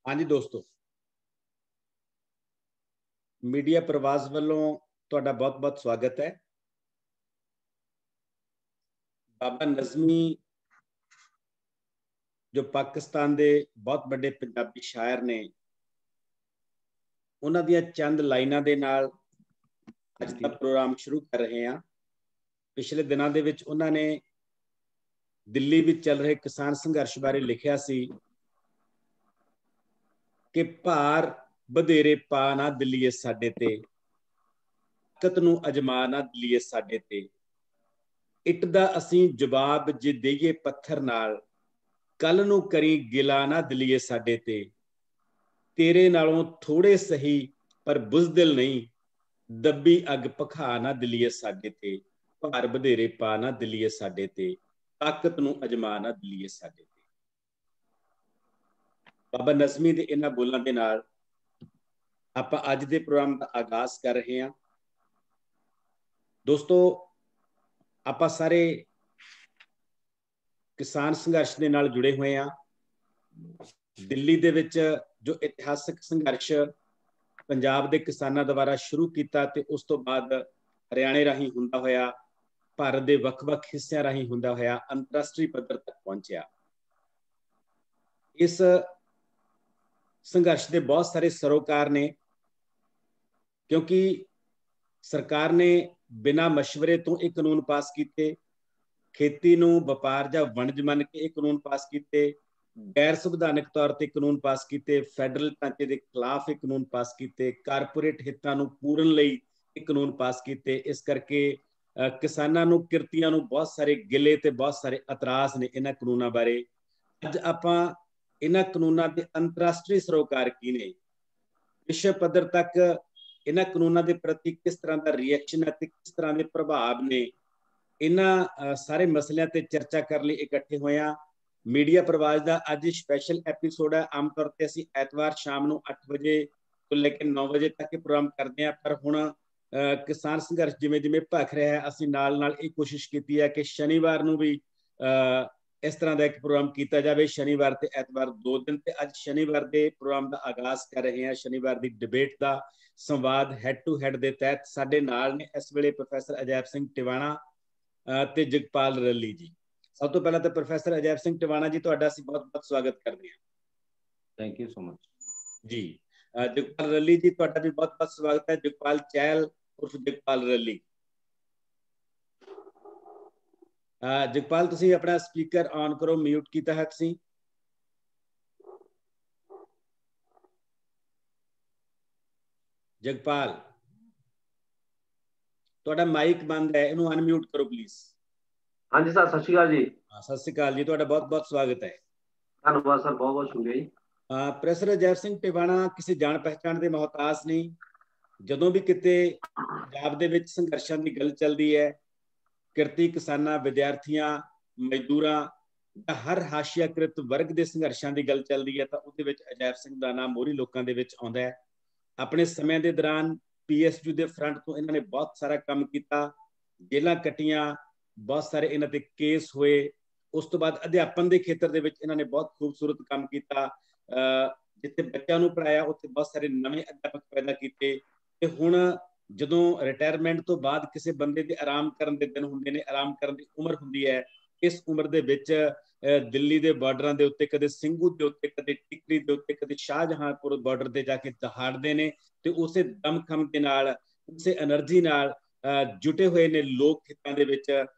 हाँ जी दोस्तों, मीडिया प्रवास वालों ਤੁਹਾਡਾ बहुत-बहुत स्वागत है। बाबा नज़मी जो पाकिस्तान के बहुत बड़े पंजाबी शायर ने, उन्हां ਦੀਆਂ चंद लाइनां ਦੇ ਨਾਲ ਅੱਜ ਦਾ ਪ੍ਰੋਗਰਾਮ ਸ਼ੁਰੂ ਕਰ ਰਹੇ ਹਾਂ। ਪਿਛਲੇ ਦਿਨਾਂ ਦੇ ਵਿੱਚ ਉਹਨਾਂ ਨੇ ਦਿੱਲੀ ਵਿੱਚ ਚੱਲ ਰਹੇ ਕਿਸਾਨ ਸੰਘਰਸ਼ ਬਾਰੇ ਲਿਖਿਆ ਸੀ ਕਿ ਭਾਰ ਵਧੇਰੇ ਪਾ ਨਾ ਦਿੱਲੀਏ ਸਾਡੇ ਤੇ, ਤਾਕਤ ਨੂੰ ਅਜਮਾ ਨਾ ਦਿੱਲੀਏ ਸਾਡੇ ਤੇ, ਇੱਟ ਦਾ ਅਸੀਂ ਜਵਾਬ ਜੇ ਦੇਈਏ ਪੱਥਰ ਨਾਲ, ਕੱਲ ਨੂੰ ਕਰੀ ਗਿਲਾ ਨਾ ਦਿੱਲੀਏ ਸਾਡੇ ਤੇ, ਤੇਰੇ ਨਾਲੋਂ ਥੋੜੇ ਸਹੀ ਪਰ ਬੁਜ਼ਦਿਲ ਨਹੀਂ, ਦੱਬੀ ਅੱਗ ਭਖਾ ਨਾ ਦਿੱਲੀਏ ਸਾਡੇ ਤੇ, ਭਾਰ ਵਧੇਰੇ ਪਾ ਨਾ ਦਿੱਲੀਏ ਸਾਡੇ ਤੇ, ਤਾਕਤ ਨੂੰ ਅਜਮਾ ਨਾ ਦਿੱਲੀਏ ਸਾਡੇ ਤੇ। ਬਾਬਾ ਨਜ਼ਮੀ ਦੇ ਇਹਨਾਂ ਬੋਲਾਂ ਦੇ ਨਾਲ ਆਪਾਂ ਅੱਜ ਦੇ ਪ੍ਰੋਗਰਾਮ ਦਾ ਆਗਾਜ਼ ਕਰ ਰਹੇ ਹਾਂ। ਦੋਸਤੋ, ਆਪਾਂ ਸਾਰੇ ਕਿਸਾਨ ਸੰਘਰਸ਼ ਦੇ ਨਾਲ ਜੁੜੇ ਹੋਏ ਹਾਂ। ਦਿੱਲੀ ਦੇ ਵਿੱਚ ਜੋ ਇਤਿਹਾਸਕ ਸੰਘਰਸ਼ ਪੰਜਾਬ ਦੇ ਕਿਸਾਨਾਂ ਦੁਆਰਾ ਸ਼ੁਰੂ ਕੀਤਾ ਤੇ ਉਸ ਤੋਂ ਬਾਅਦ ਹਰਿਆਣੇ ਰਾਹੀਂ ਹੁੰਦਾ ਹੋਇਆ, ਭਾਰਤ ਦੇ ਵੱਖ-ਵੱਖ ਹਿੱਸਿਆਂ ਰਾਹੀਂ ਹੁੰਦਾ ਹੋਇਆ ਅੰਤਰਰਾਸ਼ਟਰੀ ਪੱਧਰ ਤੱਕ ਪਹੁੰਚਿਆ। ਇਸ ਸੰਘਰਸ਼ ਦੇ ਬਹੁਤ ਸਾਰੇ ਸਰੋਕਾਰ ਨੇ, ਕਿਉਂਕਿ ਸਰਕਾਰ ਨੇ ਬਿਨਾਂ ਮਸ਼ਵਰੇ ਤੋਂ ਇਹ ਕਾਨੂੰਨ ਪਾਸ ਕੀਤੇ, ਖੇਤੀ ਨੂੰ ਵਪਾਰ ਜਾਂ ਵਣਜ ਮੰਨ ਕੇ ਇਹ ਕਾਨੂੰਨ ਪਾਸ ਕੀਤੇ, ਗੈਰ ਸੰਵਿਧਾਨਕ ਤੌਰ ਤੇ ਕਾਨੂੰਨ ਪਾਸ ਕੀਤੇ, ਫੈਡਰਲ ਢਾਂਚੇ ਦੇ ਖਿਲਾਫ ਇਹ ਕਾਨੂੰਨ ਪਾਸ ਕੀਤੇ, ਕਾਰਪੋਰੇਟ ਹਿੱਤਾਂ ਨੂੰ ਪੂਰਨ ਲਈ ਇਹ ਕਾਨੂੰਨ ਪਾਸ ਕੀਤੇ। ਇਸ ਕਰਕੇ ਕਿਸਾਨਾਂ ਨੂੰ, ਕਿਰਤੀਆਂ ਨੂੰ ਬਹੁਤ ਸਾਰੇ ਗਿਲੇ ਤੇ ਬਹੁਤ ਸਾਰੇ ਇਤਰਾਜ਼ ਨੇ ਇਹਨਾਂ ਕਾਨੂੰਨਾਂ ਬਾਰੇ। ਅੱਜ ਆਪਾਂ ਇਹਨਾਂ ਕਾਨੂੰਨਾਂ ਦੇ ਅੰਤਰਰਾਸ਼ਟਰੀ ਸਰੋਕਾਰ ਕੀ ਨੇ, ਵਿਸ਼ਵ ਪੱਧਰ ਤੱਕ ਇਹਨਾਂ ਕਾਨੂੰਨਾਂ ਦੇ ਪ੍ਰਤੀ ਕਿਸ ਤਰ੍ਹਾਂ ਦਾ ਰਿਐਕਸ਼ਨ ਹੈ ਤੇ ਕਿਸ ਤਰ੍ਹਾਂ ਦੇ ਪ੍ਰਭਾਵ ਨੇ, ਇਹਨਾਂ ਸਾਰੇ ਮਸਲਿਆਂ ਤੇ ਚਰਚਾ ਕਰਨ ਲਈ ਇਕੱਠੇ ਹੋਏ ਹਾਂ। ਮੀਡੀਆ ਪ੍ਰਵਾਸ ਦਾ ਅੱਜ ਸਪੈਸ਼ਲ ਐਪੀਸੋਡ ਹੈ। ਆਮ ਤੌਰ ਤੇ ਅਸੀਂ ਐਤਵਾਰ ਸ਼ਾਮ ਨੂੰ 8 ਵਜੇ ਤੋਂ ਲੈ ਕੇ 9 ਵਜੇ ਤੱਕ ਇਹ ਪ੍ਰੋਗਰਾਮ ਕਰਦੇ ਹਾਂ, ਪਰ ਹੁਣ ਕਿਸਾਨ ਸੰਘਰਸ਼ ਜਿਵੇਂ ਜਿਵੇਂ ਭਖ ਰਿਹਾ ਹੈ, ਅਸੀਂ ਨਾਲ ਨਾਲ ਇਹ ਕੋਸ਼ਿਸ਼ ਕੀਤੀ ਹੈ ਕਿ ਸ਼ਨੀਵਾਰ ਨੂੰ ਵੀ ਇਸ ਤਰ੍ਹਾਂ ਦਾ ਇੱਕ ਪ੍ਰੋਗਰਾਮ ਕੀਤਾ ਜਾਵੇ, ਸ਼ਨੀਵਾਰ ਤੇ ਐਤਵਾਰ 2 ਦਿਨ। ਤੇ ਅੱਜ ਸ਼ਨੀਵਾਰ ਦੇ ਪ੍ਰੋਗਰਾਮ ਦਾ ਆਗਾਜ਼ ਕਰ ਰਹੇ ਹਾਂ, ਸ਼ਨੀਵਾਰ ਦੀ ਡਿਬੇਟ ਦਾ ਸੰਵਾਦ ਹੈਡ ਟੂ ਹੈਡ ਦੇ ਤਹਿਤ। ਸਾਡੇ ਨਾਲ ਨੇ ਇਸ ਵੇਲੇ ਪ੍ਰੋਫੈਸਰ ਅਜੈਬ ਸਿੰਘ ਟਿਵਾਣਾ ਤੇ ਜਗਪਾਲ ਰੱਲੀ ਜੀ। ਸਭ ਤੋਂ ਪਹਿਲਾਂ ਤਾਂ ਪ੍ਰੋਫੈਸਰ ਅਜੈਬ ਸਿੰਘ ਟਿਵਾਣਾ ਜੀ, ਤੁਹਾਡਾ ਅਸੀਂ ਬਹੁਤ ਬਹੁਤ ਸਵਾਗਤ ਕਰਦੇ ਹਾਂ। ਥੈਂਕ ਯੂ ਸੋ ਮਚ ਜੀ। ਜਗਪਾਲ ਰੱਲੀ ਜੀ, ਤੁਹਾਡਾ ਵੀ ਬਹੁਤ ਬਹੁਤ ਸਵਾਗਤ ਹੈ। ਜਗਪਾਲ ਚਹਿਲ ਉਰਫ ਜਗਪਾਲ ਰੱਲੀ। ਜਗਪਾਲ, ਤੁਸੀਂ ਆਪਣਾ ਸਪੀਕਰ ਔਨ ਕਰੋ, ਮਿਊਟ ਕੀਤਾ ਹੈ ਤੁਸੀਂ। ਜਗਪਾਲ, ਤੁਹਾਡਾ ਮਾਈਕ ਬੰਦ ਹੈ, ਇਹਨੂੰ ਅਨਮਿਊਟ ਕਰੋ ਪਲੀਜ਼। ਹਾਂਜੀ ਸਰ, ਸਤਿ ਸ਼੍ਰੀ ਅਕਾਲ ਜੀ। ਸਤਿ ਸ਼੍ਰੀ ਅਕਾਲ ਜੀ, ਤੁਹਾਡਾ ਬਹੁਤ ਬਹੁਤ ਸਵਾਗਤ ਹੈ। ਧੰਨਵਾਦ ਸਰ, ਬਹੁਤ ਬਹੁਤ ਸ਼ੁਕਰੀਆ ਜੀ। ਪ੍ਰੋਫੈਸਰ ਅਜੈਬ ਸਿੰਘ ਟਿਵਾਣਾ ਕਿਸੇ ਜਾਣ ਪਹਿਚਾਣ ਦੇ ਮੁਹਤਾਜ ਨਹੀਂ। ਜਦੋਂ ਵੀ ਕਿਤੇ ਪੰਜਾਬ ਦੇ ਵਿੱਚ ਸੰਘਰਸ਼ਾਂ ਦੀ ਗੱਲ ਚੱਲਦੀ ਹੈ, ਕਿਰਤੀ ਕਿਸਾਨਾਂ, ਵਿਦਿਆਰਥੀਆਂ, ਮਜ਼ਦੂਰਾਂ ਜਾਂ ਹਰ ਹਾਸ਼ੀਆਕ੍ਰਿਤ ਵਰਗ ਦੇ ਸੰਘਰਸ਼ਾਂ ਦੀ ਗੱਲ ਚੱਲਦੀ ਹੈ, ਤਾਂ ਉਹਦੇ ਵਿੱਚ ਅਜੈਬ ਸਿੰਘ ਦਾ ਨਾਮ ਮੋਹਰੀ ਲੋਕਾਂ ਦੇ ਵਿੱਚ ਆਉਂਦਾ ਹੈ। ਆਪਣੇ ਸਮੇਂ ਦੇ ਦੌਰਾਨ PSU ਦੇ ਫਰੰਟ ਤੋਂ ਇਹਨਾਂ ਨੇ ਬਹੁਤ ਸਾਰਾ ਕੰਮ ਕੀਤਾ, ਜੇਲ੍ਹਾਂ ਕੱਟੀਆਂ, ਬਹੁਤ ਸਾਰੇ ਇਹਨਾਂ ਤੇ ਕੇਸ ਹੋਏ। ਉਸ ਤੋਂ ਬਾਅਦ ਅਧਿਆਪਨ ਦੇ ਖੇਤਰ ਦੇ ਵਿੱਚ ਇਹਨਾਂ ਨੇ ਬਹੁਤ ਖੂਬਸੂਰਤ ਕੰਮ ਕੀਤਾ। ਜਿੱਥੇ ਬੱਚਿਆਂ ਨੂੰ ਪੜ੍ਹਾਇਆ, ਉੱਥੇ ਬਹੁਤ ਸਾਰੇ ਨਵੇਂ ਅਧਿਆਪਕ ਪੈਦਾ ਕੀਤੇ। ਤੇ ਹੁਣ ਜਦੋਂ ਰਿਟਾਇਰਮੈਂਟ ਤੋਂ ਬਾਅਦ ਕਿਸੇ ਬੰਦੇ ਦੇ ਆਰਾਮ ਕਰਨ ਦੇ ਦਿਨ ਹੁੰਦੇ ਨੇ, ਆਰਾਮ ਕਰਨ ਦੀ ਉਮਰ ਹੁੰਦੀ ਹੈ, ਇਸ ਉਮਰ ਦੇ ਵਿੱਚ ਦਿੱਲੀ ਦੇ ਬਾਰਡਰਾਂ ਦੇ ਉੱਤੇ, ਕਦੇ ਸਿੰਘੂ ਦੇ ਉੱਤੇ, ਕਦੇ ਟਿਕਰੀ ਦੇ ਉੱਤੇ, ਕਦੇ ਸ਼ਾਹਜਹਾਂਪੁਰ ਬਾਰਡਰ ਤੇ ਜਾ ਕੇ ਦਹਾੜਦੇ ਨੇ ਤੇ ਉਸੇ ਦਮਖਮ ਦੇ ਨਾਲ, ਉਸੇ એનર્ਜੀ ਨਾਲ ਜੁਟੇ ਹੋਏ ਨੇ ਲੋਕ ਹਿੱਤਾਂ ਦੇ ਵਿੱਚ।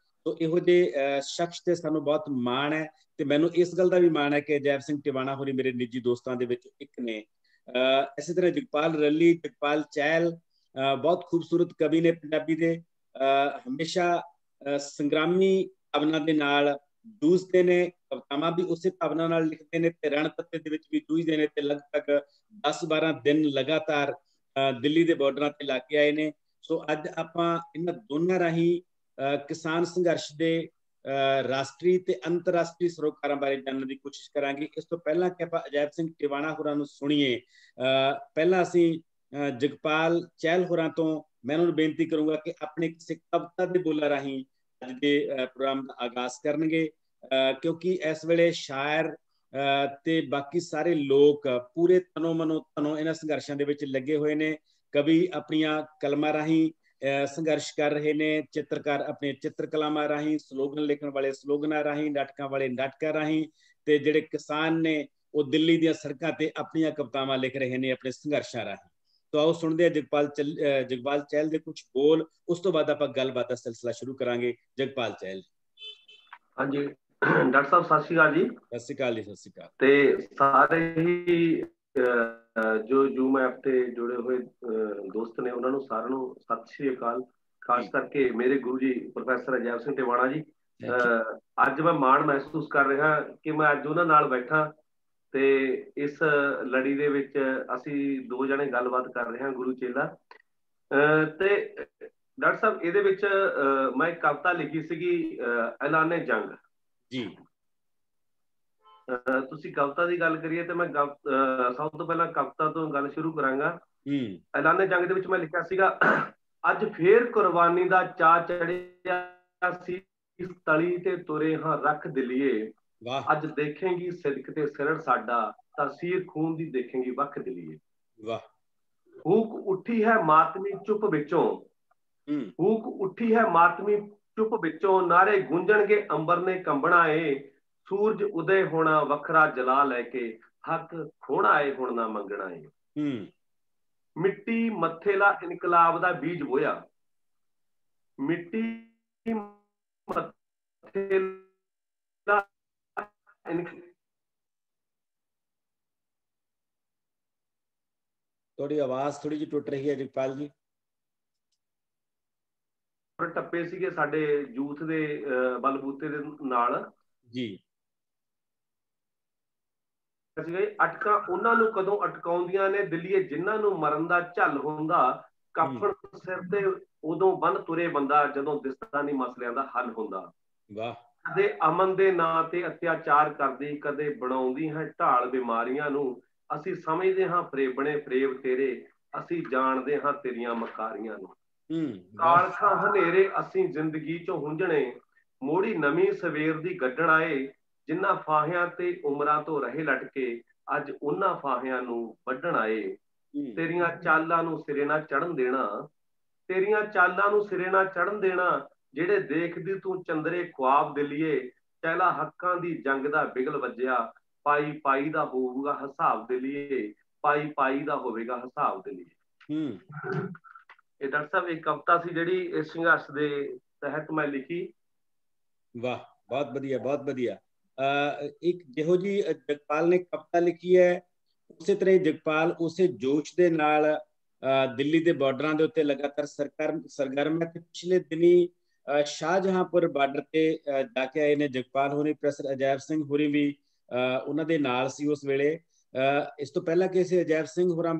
ਤੋ ਇਹੋ ਜਿਹੇ ਸ਼ਖਸ ਤੇ ਸਾਨੂੰ ਬਹੁਤ ਮਾਣ ਹੈ। ਤੇ ਮੈਨੂੰ ਇਸ ਗੱਲ ਦਾ ਵੀ ਮਾਣ ਹੈ ਕਿ ਅਜੈਬ ਸਿੰਘ ਟਿਵਾਣਾ ਹੋਰੀ ਮੇਰੇ ਨਿੱਜੀ ਦੋਸਤਾਂ ਦੇ ਵਿੱਚ ਇੱਕ ਨੇ। ਇਸੇ ਤਰ੍ਹਾਂ ਜਗਪਾਲ ਰੱਲੀ, ਜਗਪਾਲ ਚਹਿਲ ਬਹੁਤ ਖੂਬਸੂਰਤ ਕਵੀ ਨੇ ਪੰਜਾਬੀ ਦੇ, ਹਮੇਸ਼ਾ ਸੰਗਰਾਮੀ ਭਾਵਨਾ ਦੇ ਨਾਲ ਜੂਝਦੇ ਨੇ, ਕਵਿਤਾਵਾਂ ਵੀ ਉਸੇ ਭਾਵਨਾ ਨਾਲ ਲਿਖਦੇ ਨੇ ਤੇ ਰਣਤੱਤੇ ਦੇ ਵਿੱਚ ਵੀ ਜੂਝਦੇ ਨੇ ਤੇ ਲਗਭਗ 10-12 ਦਿਨ ਲਗਾਤਾਰ ਦਿੱਲੀ ਦੇ ਬਾਰਡਰਾਂ ਤੇ ਲਾ ਕੇ ਆਏ ਨੇ। ਸੋ ਅੱਜ ਆਪਾਂ ਇਹਨਾਂ ਦੋਨਾਂ ਰਾਹੀਂ ਕਿਸਾਨ ਸੰਘਰਸ਼ ਦੇ ਰਾਸ਼ਟਰੀ ਤੇ ਅੰਤਰਰਾਸ਼ਟਰੀ ਸਰੋਕਾਰਾਂ ਬਾਰੇ ਜਾਣਨ ਦੀ ਕੋਸ਼ਿਸ਼ ਕਰਾਂਗੇ। ਇਸ ਤੋਂ ਪਹਿਲਾਂ ਕਿ ਆਪਾਂ ਅਜੈਬ ਸਿੰਘ ਟਿਵਾਣਾ ਹੋਰਾਂ ਨੂੰ ਸੁਣੀਏ, ਪਹਿਲਾਂ ਅਸੀਂ ਜਗਪਾਲ ਚਹਿਲ ਹੋਰਾਂ ਤੋਂ ਮੈਂ ਉਹਨਾਂ ਨੂੰ ਬੇਨਤੀ ਕਰੂੰਗਾ ਕਿ ਆਪਣੇ ਕਿਸੇ ਕਵਿਤਾ ਦੇ ਬੋਲਾਂ ਰਾਹੀਂ ਅੱਜ ਦੇ ਪ੍ਰੋਗਰਾਮ ਦਾ ਆਗਾਜ਼ ਕਰਨਗੇ, ਕਿਉਂਕਿ ਇਸ ਵੇਲੇ ਸ਼ਾਇਰ ਤੇ ਬਾਕੀ ਸਾਰੇ ਲੋਕ ਪੂਰੇ ਤਨੋਂ ਮਨੋਂ ਇਹਨਾਂ ਸੰਘਰਸ਼ਾਂ ਦੇ ਵਿੱਚ ਲੱਗੇ ਹੋਏ ਨੇ। ਕਵੀ ਆਪਣੀਆਂ ਕਲਮਾਂ ਰਾਹੀਂ ਸੰਘਰਸ਼ ਕਰ ਰਹੇ ਨੇ, ਚਿੱਤਰਕਾਰ ਆਪਣੇ ਚਿੱਤਰਕਲਾਵਾਂ ਰਾਹੀਂ, ਸਲੋਗਨ ਲਿਖਣ ਵਾਲੇ ਸਲੋਗਨਾਂ ਰਾਹੀਂ, ਨਾਟਕਾਂ ਵਾਲੇ ਨਾਟਕਾਂ ਰਾਹੀਂ, ਤੇ ਜਿਹੜੇ ਕਿਸਾਨ ਨੇ ਉਹ ਦਿੱਲੀ ਦੀਆਂ ਸੜਕਾਂ ਤੇ ਆਪਣੀਆਂ ਕਵਿਤਾਵਾਂ ਲਿਖ ਰਹੇ ਨੇ ਆਪਣੇ ਸੰਘਰਸ਼ਾਂ ਰਾਹੀਂ। तो आओ सुनते हैं जगपाल चहल के कुछ बोल, उस तो बाद ਆਪਾਂ ਗੱਲਬਾਤ ਦਾ ਸਿਲਸਿਲਾ ਸ਼ੁਰੂ ਕਰਾਂਗੇ। ਜਗਪਾਲ ਚਹਿਲ। ਹਾਂਜੀ ਡਾਕਟਰ ਸਾਹਿਬ ਸਤਿ ਸ਼੍ਰੀ ਅਕਾਲ ਜੀ। ਸਤਿ ਸ਼੍ਰੀ ਅਕਾਲ ਜੀ। ਸਤਿ ਸ਼੍ਰੀ ਅਕਾਲ। ਤੇ ਸਾਰੇ ਹੀ ਜੋ ਜ਼ੂਮ ਐਪ ਤੇ ਜੁੜੇ ਹੋਏ ਦੋਸਤ ਨੇ ਉਹਨਾਂ ਨੂੰ ਸਾਰਿਆਂ ਨੂੰ ਸਤਿ ਸ਼੍ਰੀ ਅਕਾਲ। ਖਾਸ ਕਰਕੇ ਮੇਰੇ ਗੁਰੂ ਜੀ ਪ੍ਰੋਫੈਸਰ ਅਜੈਬ ਸਿੰਘ ਟਿਵਾਣਾ ਜੀ, ਅੱਜ ਮੈਂ ਮਾਣ ਮਹਿਸੂਸ ਕਰ ਰਿਹਾ ਕਿ ਮੈਂ ਅੱਜ ਉਹਨਾਂ ਨਾਲ ਬੈਠਾ ਤੇ ਇਸ ਲੜੀ ਦੇ ਵਿੱਚ ਅਸੀਂ ਦੋ ਜਣੇ ਗੱਲਬਾਤ ਕਰ ਰਹੇ ਹਾਂ, ਗੁਰੂ ਚੇਲਾ। ਤੇ ਡਾਕਟਰ ਸਾਹਿਬ ਇਹਦੇ ਵਿੱਚ ਮੈਂ ਇੱਕ ਕਵਿਤਾ ਲਿਖੀ ਸੀਗੀ ਐਲਾਨੇ ਜੰਗ ਜੀ। ਤੁਸੀਂ ਕਵਿਤਾ ਦੀ ਗੱਲ ਕਰੀਏ ਤੇ ਮੈਂ ਸਭ ਤੋਂ ਪਹਿਲਾਂ ਕਵਿਤਾ ਤੋਂ ਗੱਲ ਸ਼ੁਰੂ ਕਰਾਂਗਾ। ਐਲਾਨੇ ਜੰਗ ਦੇ ਵਿੱਚ ਮੈਂ ਲਿਖਿਆ ਸੀਗਾ, ਅੱਜ ਫੇਰ ਕੁਰਬਾਨੀ ਦਾ ਚਾਅ ਚੜਿਆ ਸੀ, ਤਲੀ ਤੇ ਤੁਰੇ ਹਾਂ ਰੱਖ ਦਿਲੀਏ, ਅੱਜ ਦੇਖੇਂਗੀ ਸਿਦਕ ਤੇ ਸਿਰੜ ਸਾਡਾ, ਤਾਸੀਰ ਖੂਨ ਦੀ ਦੇਖੇਂਗੀ ਵੱਖ ਦਿਲੀਏ। ਹੂਕ ਉੱਠੀ ਹੈ ਮਾਤਮੀ ਚੁੱਪ ਵਿੱਚੋਂ, ਹੂਕ ਉੱਠੀ ਹੈ ਮਾਤਮੀ ਚੁੱਪ ਵਿੱਚੋਂ, ਨਾਰੇ ਗੂੰਜਣਗੇ ਅੰਬਰ ਨੇ ਕੰਬਣਾ ਏ, ਸੂਰਜ ਉਦੈ ਹੋਣਾ ਵੱਖਰਾ ਜਲਾ ਲੈ ਕੇ, ਹੱਕ ਖੋਣਾ ਏ ਹੁਣ ਨਾ ਮੰਗਣਾ ਏ। ਮਿੱਟੀ ਮੱਥੇ ਲਾ ਇਨਕਲਾਬ ਦਾ ਬੀਜ ਬੋਇਆ, ਮਿੱਟੀ ਮੱਥੇ ਲਾ ਤੁਹਾਡੀ ਆਵਾਜ਼ ਥੋੜੀ ਜਿਹੀ ਟੁੱਟ ਰਹੀ ਹੈ ਜਗਪਾਲ ਜੀ। ਟੱਪੇ ਸੀਗੇ ਸਾਡੇ ਯੂਥ ਦੇ ਬਲਬੂਤੇ ਦੇ ਨਾਲ ਜੀ। ਅਟਕਾਂ ਉਹਨਾਂ ਨੂੰ ਕਦੋਂ ਅਟਕਾਉਂਦੀਆਂ ਨੇ ਦਿੱਲੀਏ, ਜਿਨ੍ਹਾਂ ਨੂੰ ਮਰਨ ਦਾ ਝੱਲ ਹੁੰਦਾ, ਕਾਫੜ ਸਿਰ ਤੇ ਉਦੋਂ ਬੰਨ ਤੁਰੇ ਬੰਦਾ, ਜਦੋਂ ਦਿਸਦਾ ਨਹੀਂ ਮਸਲਿਆਂ ਦਾ ਹੱਲ ਹੁੰਦਾ। ਕਦੇ ਅਮਨ ਦੇ ਨਾਂ ਤੇ ਅਤਿਆਚਾਰ ਕਰਦੀ, ਕਦੇ ਬਣਾਉਂਦੀ ਹੈ ਢਾਲ ਬਿਮਾਰੀਆਂ ਨੂੰ, ਅਸੀਂ ਸਮਝਦੇ ਹਾਂ ਫਰੇਬਣੇ ਫਰੇਬ ਤੇਰੇ, ਅਸੀਂ ਜਾਣਦੇ ਹਾਂ ਤੇਰੀਆਂ ਮਕਾਰੀਆਂ ਨੂੰ। ਕਾਲਖਾਂ ਹਨੇਰੇ ਅਸੀਂ ਜ਼ਿੰਦਗੀ ਚੋਂ ਹੁੰਝਣੇ, ਮੋੜੀ ਨਵੀਂ ਸਵੇਰ ਦੀ ਗੱਡਣ ਆਏ, ਜਿਨ੍ਹਾਂ ਫਾਹਿਆਂ ਤੇ ਉਮਰਾਂ ਤੋਂ ਰਹੇ ਲਟਕੇ, ਅੱਜ ਉਹਨਾਂ ਫਾਹਿਆਂ ਨੂੰ ਵੱਢਣ ਆਏ। ਤੇਰੀਆਂ ਚਾਲਾਂ ਨੂੰ ਸਿਰੇ ਨਾ ਚੜਨ ਦੇਣਾ, ਤੇਰੀਆਂ ਚਾਲਾਂ ਨੂੰ ਸਿਰੇ ਨਾ ਚੜਨ ਦੇਣਾ, ਜਿਹੜੇ ਦੇਖਦੀ ਤੂੰ ਚੰਦਰੇ ਖੁਆਬ ਦਿਲੀਏ, ਚਹਿਲਾ ਹੱਕਾਂ ਦੀ ਜੰਗ ਦਾ ਬਿਗਲ ਵੱਜਿਆ, ਪਾਈ ਪਾਈ ਦਾ ਹੋਊਗਾ ਹਿਸਾਬ ਦਿਲੀਏ, ਪਾਈ ਪਾਈ ਦਾ ਹੋਵੇਗਾ ਹਿਸਾਬ ਦਿਲੀਏ। ਇਹ ਡਾਕਟਰ ਸਾਹਿਬ ਇੱਕ ਕਵਿਤਾ ਸੀ ਜਿਹੜੀ ਇਸ ਸੰਘਰਸ਼ ਦੇ ਤਹਿਤ ਮੈਂ ਲਿਖੀ। ਵਾਹ, ਬਹੁਤ ਵਧੀਆ, ਬਹੁਤ ਵਧੀਆ। ਇੱਕ ਜਿਹੋ ਜੀ ਜਗਪਾਲ ਨੇ ਕਵਿਤਾ ਲਿਖੀ ਹੈ, ਉਸੇ ਤਰ੍ਹਾਂ ਹੀ ਜਗਪਾਲ ਉਸੇ ਜੋਸ਼ ਦੇ ਨਾਲ ਦਿੱਲੀ ਦੇ ਬਾਰਡਰਾਂ ਦੇ ਉੱਤੇ ਲਗਾਤਾਰ ਸਰਗਰਮ ਹੈ। ਤੇ ਪਿਛਲੇ ਦਿਨੀ ਸ਼ਾਹਜਹਾਂਪੁਰ ਬਾਰਡਰ ਤੇ ਜਾ ਕੇ ਆਏ ਨੇ ਜਗਪਾਲ ਹੋਣੀ। ਪ੍ਰੋਫੈਸਰ ਅਜੈਬ ਸਿੰਘ ਹੋਰੀ ਵੀ ਉਹਨਾਂ ਦੇ ਨਾਲ ਸੀ ਉਸ ਵੇਲੇ। ਇਸ ਤੋਂ ਪਹਿਲਾਂ ਕਿ ਅਸੀਂ ਅਜੈਬ ਸਿੰਘ ਹੋਰਾਂ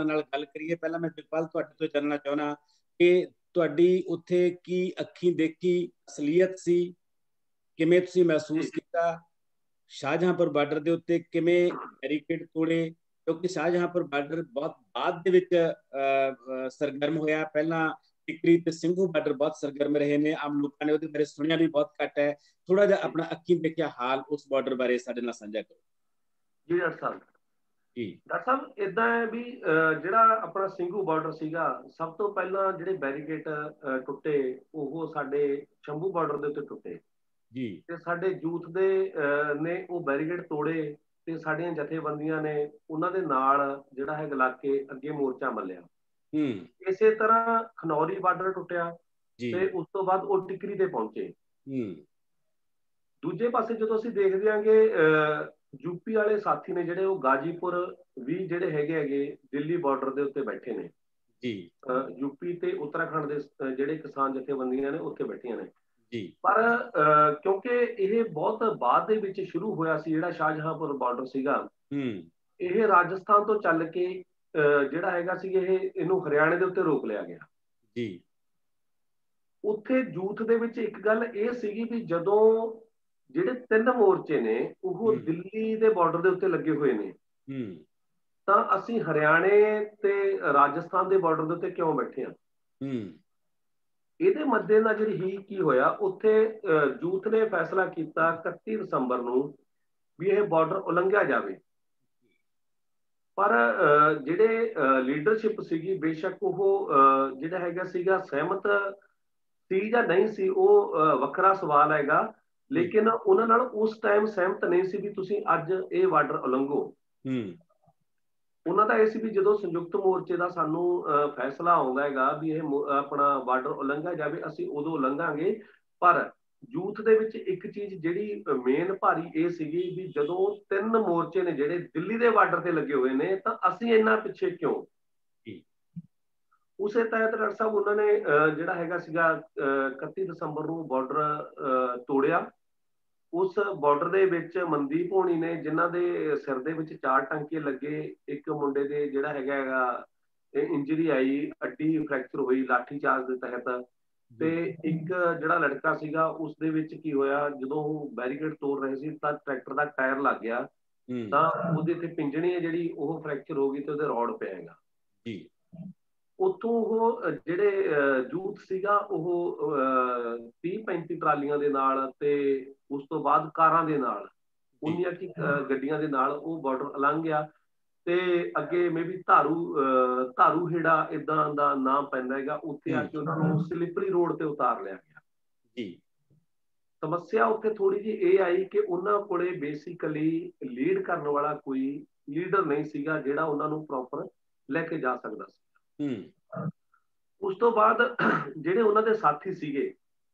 ਨਾਲ ਗੱਲ ਕਰੀਏ, ਪਹਿਲਾਂ ਮੈਂ ਜਗਪਾਲ ਤੁਹਾਡੇ ਤੋਂ ਜਾਣਨਾ ਚਾਹੁੰਦਾ ਕਿ ਤੁਹਾਡੀ ਉੱਥੇ ਕੀ ਅੱਖੀਂ ਦੇਖੀ ਅਸਲੀਅਤ ਸੀ, ਕਿਵੇਂ ਤੁਸੀਂ ਮਹਿਸੂਸ ਕੀਤਾ ਸ਼ਾਹਜਹਾਂਪੁਰ ਬਾਰਡਰ ਦੇ ਉੱਤੇ, ਕਿਵੇਂ ਬੈਰੀਕੇਡ ਤੋੜੇ? ਕਿਉਂਕਿ ਸ਼ਾਹਜਹਾਂਪੁਰ ਬਾਰਡਰ ਬਹੁਤ ਬਾਅਦ ਦੇ ਵਿੱਚ ਸਰਗਰਮ ਹੋਇਆ, ਪਹਿਲਾਂ ਟਿਕਰੀ ਤੇ ਸਿੰਘੂ ਬਾਰਡਰ ਬਹੁਤ ਸਰਗਰਮ ਰਹੇ ਨੇ, ਆਮ ਲੋਕਾਂ ਨੇ ਉਹਦੇ ਬਾਰੇ ਸੁਣਿਆ ਵੀ ਬਹੁਤ ਘੱਟ ਹੈ। ਥੋੜਾ ਜਿਹਾ ਆਪਣਾ ਅੱਖੀਂ ਦੇਖਿਆ ਹਾਲ ਉਸ ਬਾਰਡਰ ਬਾਰੇ ਸਾਡੇ ਨਾਲ ਸਾਂਝਾ ਕਰੋ। ਜੀ ਡਾਕਟਰ ਸਾਹਿਬ। ਡਾਕਟਰ ਸਾਹਿਬ ਏਦਾਂ ਹੈ ਵੀ ਜਿਹੜਾ ਆਪਣਾ ਸਿੰਘੂ ਬਾਰਡਰ ਸੀਗਾ, ਸਭ ਤੋਂ ਪਹਿਲਾਂ ਜਿਹੜੇ ਬੈਰੀਕੇਡ ਟੁੱਟੇ ਉਹ ਸਾਡੇ ਸ਼ੰਭੂ ਬਾਰਡਰ ਦੇ ਉੱਤੇ ਟੁੱਟੇ ਜੀ। ਤੇ ਸਾਡੇ ਯੂਥ ਦੇ ਨੇ ਉਹ ਬੈਰੀਕੇਡ ਤੋੜੇ ਤੇ ਸਾਡੀਆਂ ਜਥੇਬੰਦੀਆਂ ਨੇ ਉਹਨਾਂ ਦੇ ਨਾਲ ਜਿਹੜਾ ਹੈ ਲਾ ਕੇ ਅੱਗੇ ਮੋਰਚਾ ਮੱਲਿਆ। ਇਸੇ ਤਰ੍ਹਾਂ ਖਨੌਰੀ ਬਾਰਡਰ ਟੁੱਟਿਆ ਤੇ ਉਸ ਤੋਂ ਬਾਅਦ ਉਹ ਟਿਕਰੀ ਤੇ ਪਹੁੰਚੇ। ਦੂਜੇ ਪਾਸੇ ਜਦੋਂ ਅਸੀਂ ਦੇਖਦੇ ਹਾਂ ਕਿ ਯੂਪੀ ਵਾਲੇ ਸਾਥੀ ਨੇ ਜਿਹੜੇ ਉਹ ਗਾਜੀਪੁਰ ਵੀ ਜਿਹੜੇ ਹੈਗੇ ਦਿੱਲੀ ਬਾਰਡਰ ਦੇ ਉੱਤੇ ਬੈਠੇ ਨੇ ਜੀ। ਯੂਪੀ ਤੇ ਉੱਤਰਾਖੰਡ ਦੇ ਜਿਹੜੇ ਕਿਸਾਨ ਜਥੇਬੰਦੀਆਂ ਨੇ ਉੱਥੇ ਬੈਠੀਆਂ ਨੇ ਜੀ। ਪਰ ਕਿਉਂਕਿ ਇਹ ਬਹੁਤ ਬਾਅਦ ਦੇ ਵਿੱਚ ਸ਼ੁਰੂ ਹੋਇਆ ਸੀ ਜਿਹੜਾ ਸ਼ਾਹਜਹਾਂਪੁਰ ਬਾਰਡਰ ਸੀਗਾ, ਇਹ ਰਾਜਸਥਾਨ ਤੋਂ ਚੱਲ ਕੇ ਜਿਹੜਾ ਹੈਗਾ ਸੀ ਇਹਨੂੰ ਹਰਿਆਣੇ ਦੇ ਉੱਤੇ ਰੋਕ ਲਿਆ ਗਿਆ ਜੀ। ਉੱਥੇ ਯੂਥ ਦੇ ਵਿੱਚ ਇੱਕ ਗੱਲ ਇਹ ਸੀਗੀ ਵੀ ਜਦੋਂ ਜਿਹੜੇ ਤਿੰਨ ਮੋਰਚੇ ਨੇ ਉਹ ਦਿੱਲੀ ਦੇ ਬਾਰਡਰ ਦੇ ਉੱਤੇ ਲੱਗੇ ਹੋਏ ਨੇ, ਤਾਂ ਅਸੀਂ ਹਰਿਆਣੇ ਤੇ ਰਾਜਸਥਾਨ ਦੇ ਬਾਰਡਰ ਦੇ ਉੱਤੇ ਕਿਉਂ ਬੈਠੇ ਹਾਂ? ਇਹਦੇ ਮੱਦੇਨਜ਼ਰ ਹੀ ਕੀ ਹੋਇਆ, ਉੱਥੇ ਯੂਥ ਨੇ ਫੈਸਲਾ ਕੀਤਾ 31 ਦਸੰਬਰ ਨੂੰ ਵੀ ਇਹ ਬਾਰਡਰ ਉਲੰਘਿਆ ਜਾਵੇ। ਪਰ ਜਿਹੜੇ ਲੀਡਰਸ਼ਿਪ ਸੀਗੀ, ਬੇਸ਼ੱਕ ਉਹ ਜਿਹੜਾ ਹੈਗਾ ਸੀਗਾ ਸਹਿਮਤ ਸੀ ਜਾਂ ਨਹੀਂ ਸੀ, ਉਹ ਵੱਖਰਾ ਸਵਾਲ ਹੈਗਾ, ਲੇਕਿਨ ਉਹਨਾਂ ਨਾਲ ਉਸ ਟਾਈਮ ਸਹਿਮਤ ਨਹੀਂ ਸੀ ਵੀ ਤੁਸੀਂ ਅੱਜ ਇਹ ਬਾਰਡਰ ਉਲੰਘੋ। ਉਹਨਾਂ ਦਾ ਇਹ ਸੀ ਵੀ ਜਦੋਂ ਸੰਯੁਕਤ ਮੋਰਚੇ ਦਾ ਸਾਨੂੰ ਫੈਸਲਾ ਆਉਂਦਾ ਹੈਗਾ ਵੀ ਇਹ ਆਪਣਾ ਬਾਰਡਰ ਉਲੰਘਿਆ ਜਾਵੇ, ਅਸੀਂ ਉਦੋਂ ਉਲੰਘਾਂਗੇ। ਪਰ ਯੂਥ ਦੇ ਵਿੱਚ ਇੱਕ ਚੀਜ਼ ਜਿਹੜੀ ਮੇਨ ਭਾਰੀ ਇਹ ਸੀਗੀ ਵੀ ਜਦੋਂ 3 ਮੋਰਚੇ ਨੇ ਜਿਹੜੇ ਦਿੱਲੀ ਦੇ ਬਾਰਡਰ ਤੇ ਲੱਗੇ ਹੋਏ ਨੇ, ਤਾਂ ਅਸੀਂ ਇੰਨਾ ਪਿੱਛੇ ਕਿਉਂ? ਉਸੇ ਤਹਿਤ ਡਾਕਟਰ ਸਾਹਿਬ ਉਹਨਾਂ ਨੇ ਜਿਹੜਾ ਹੈਗਾ ਸੀਗਾ 31 ਦਸੰਬਰ ਨੂੰ ਬਾਰਡਰ ਤੋੜਿਆ। ਉਸ ਬਾਰਡਰ ਦੇ ਵਿੱਚ ਮਨਦੀਪ ਹੋਣੀ ਨੇ, ਜਿਨ੍ਹਾਂ ਦੇ ਸਿਰ ਦੇ ਵਿੱਚ 4 ਟਾਂਕੇ ਲੱਗੇ, ਇੱਕ ਮੁੰਡੇ ਦੇ ਜਿਹੜਾ ਹੈਗਾ ਇੰਜਰੀ ਆਈ, ਅੱਡੀ ਫ੍ਰੈਕਚਰ ਹੋਈ ਲਾਠੀ ਚਾਰਜ ਦੇ ਤਹਿਤ, ਤੇ ਇੱਕ ਜਿਹੜਾ ਲੜਕਾ ਸੀਗਾ ਉਸ ਦੇ ਵਿੱਚ ਕੀ ਹੋਇਆ, ਜਦੋਂ ਉਹ ਬੈਰੀਕੇਡ ਤੋੜ ਰਹੇ ਸੀ ਤਾਂ ਟਰੈਕਟਰ ਦਾ ਟਾਇਰ ਲੱਗ ਗਿਆ, ਤਾਂ ਉਹਦੇ ਤੇ ਪਿੰਜਣੀ ਹੈ ਜਿਹੜੀ ਉਹ ਫ੍ਰੈਕਚਰ ਹੋ ਗਈ ਤੇ ਉਹਦੇ ਰੋਡ ਪਿਆ ਹੈਗਾ ਜੀ। ਉੱਥੋਂ ਉਹ ਜਿਹੜੇ ਯੂਥ ਸੀਗਾ ਉਹ 30-35 ਟਰਾਲੀਆਂ ਦੇ ਨਾਲ ਤੇ ਉਸ ਤੋਂ ਬਾਅਦ ਕਾਰਾਂ ਦੇ ਨਾਲ 19 ਗੱਡੀਆਂ ਦੇ ਨਾਲ ਉਹ ਬਾਰਡਰ ਲੰਘ ਗਿਆ। ਤੇ ਅੱਗੇ ਮੇ ਵੀ ਧਾਰੂ ਹੇੜਾ ਏਦਾਂ ਦਾ ਨਾਮ ਪੈਂਦਾ ਹੈਗਾ, ਉੱਥੇ ਆ ਕੇ ਉਹਨਾਂ ਨੂੰ ਸਲਿੱਪਰੀ ਰੋਡ ਤੇ ਉਤਾਰ ਲਿਆ ਗਿਆ ਜੀ। ਸਮੱਸਿਆ ਉੱਥੇ ਥੋੜੀ ਜਿਹੀ ਇਹ ਆਈ ਕਿ ਉਹਨਾਂ ਕੋਲੇ ਬੇਸਿਕਲੀ ਲੀਡ ਕਰਨ ਵਾਲਾ ਕੋਈ ਲੀਡਰ ਨਹੀਂ ਸੀਗਾ ਜਿਹੜਾ ਉਹਨਾਂ ਨੂੰ ਪ੍ਰੋਪਰ ਲੈ ਕੇ ਜਾ ਸਕਦਾ ਸੀ। ਉਸ ਤੋਂ ਬਾਅਦ ਜਿਹੜੇ ਉਹਨਾਂ ਦੇ ਸਾਥੀ ਸੀਗੇ,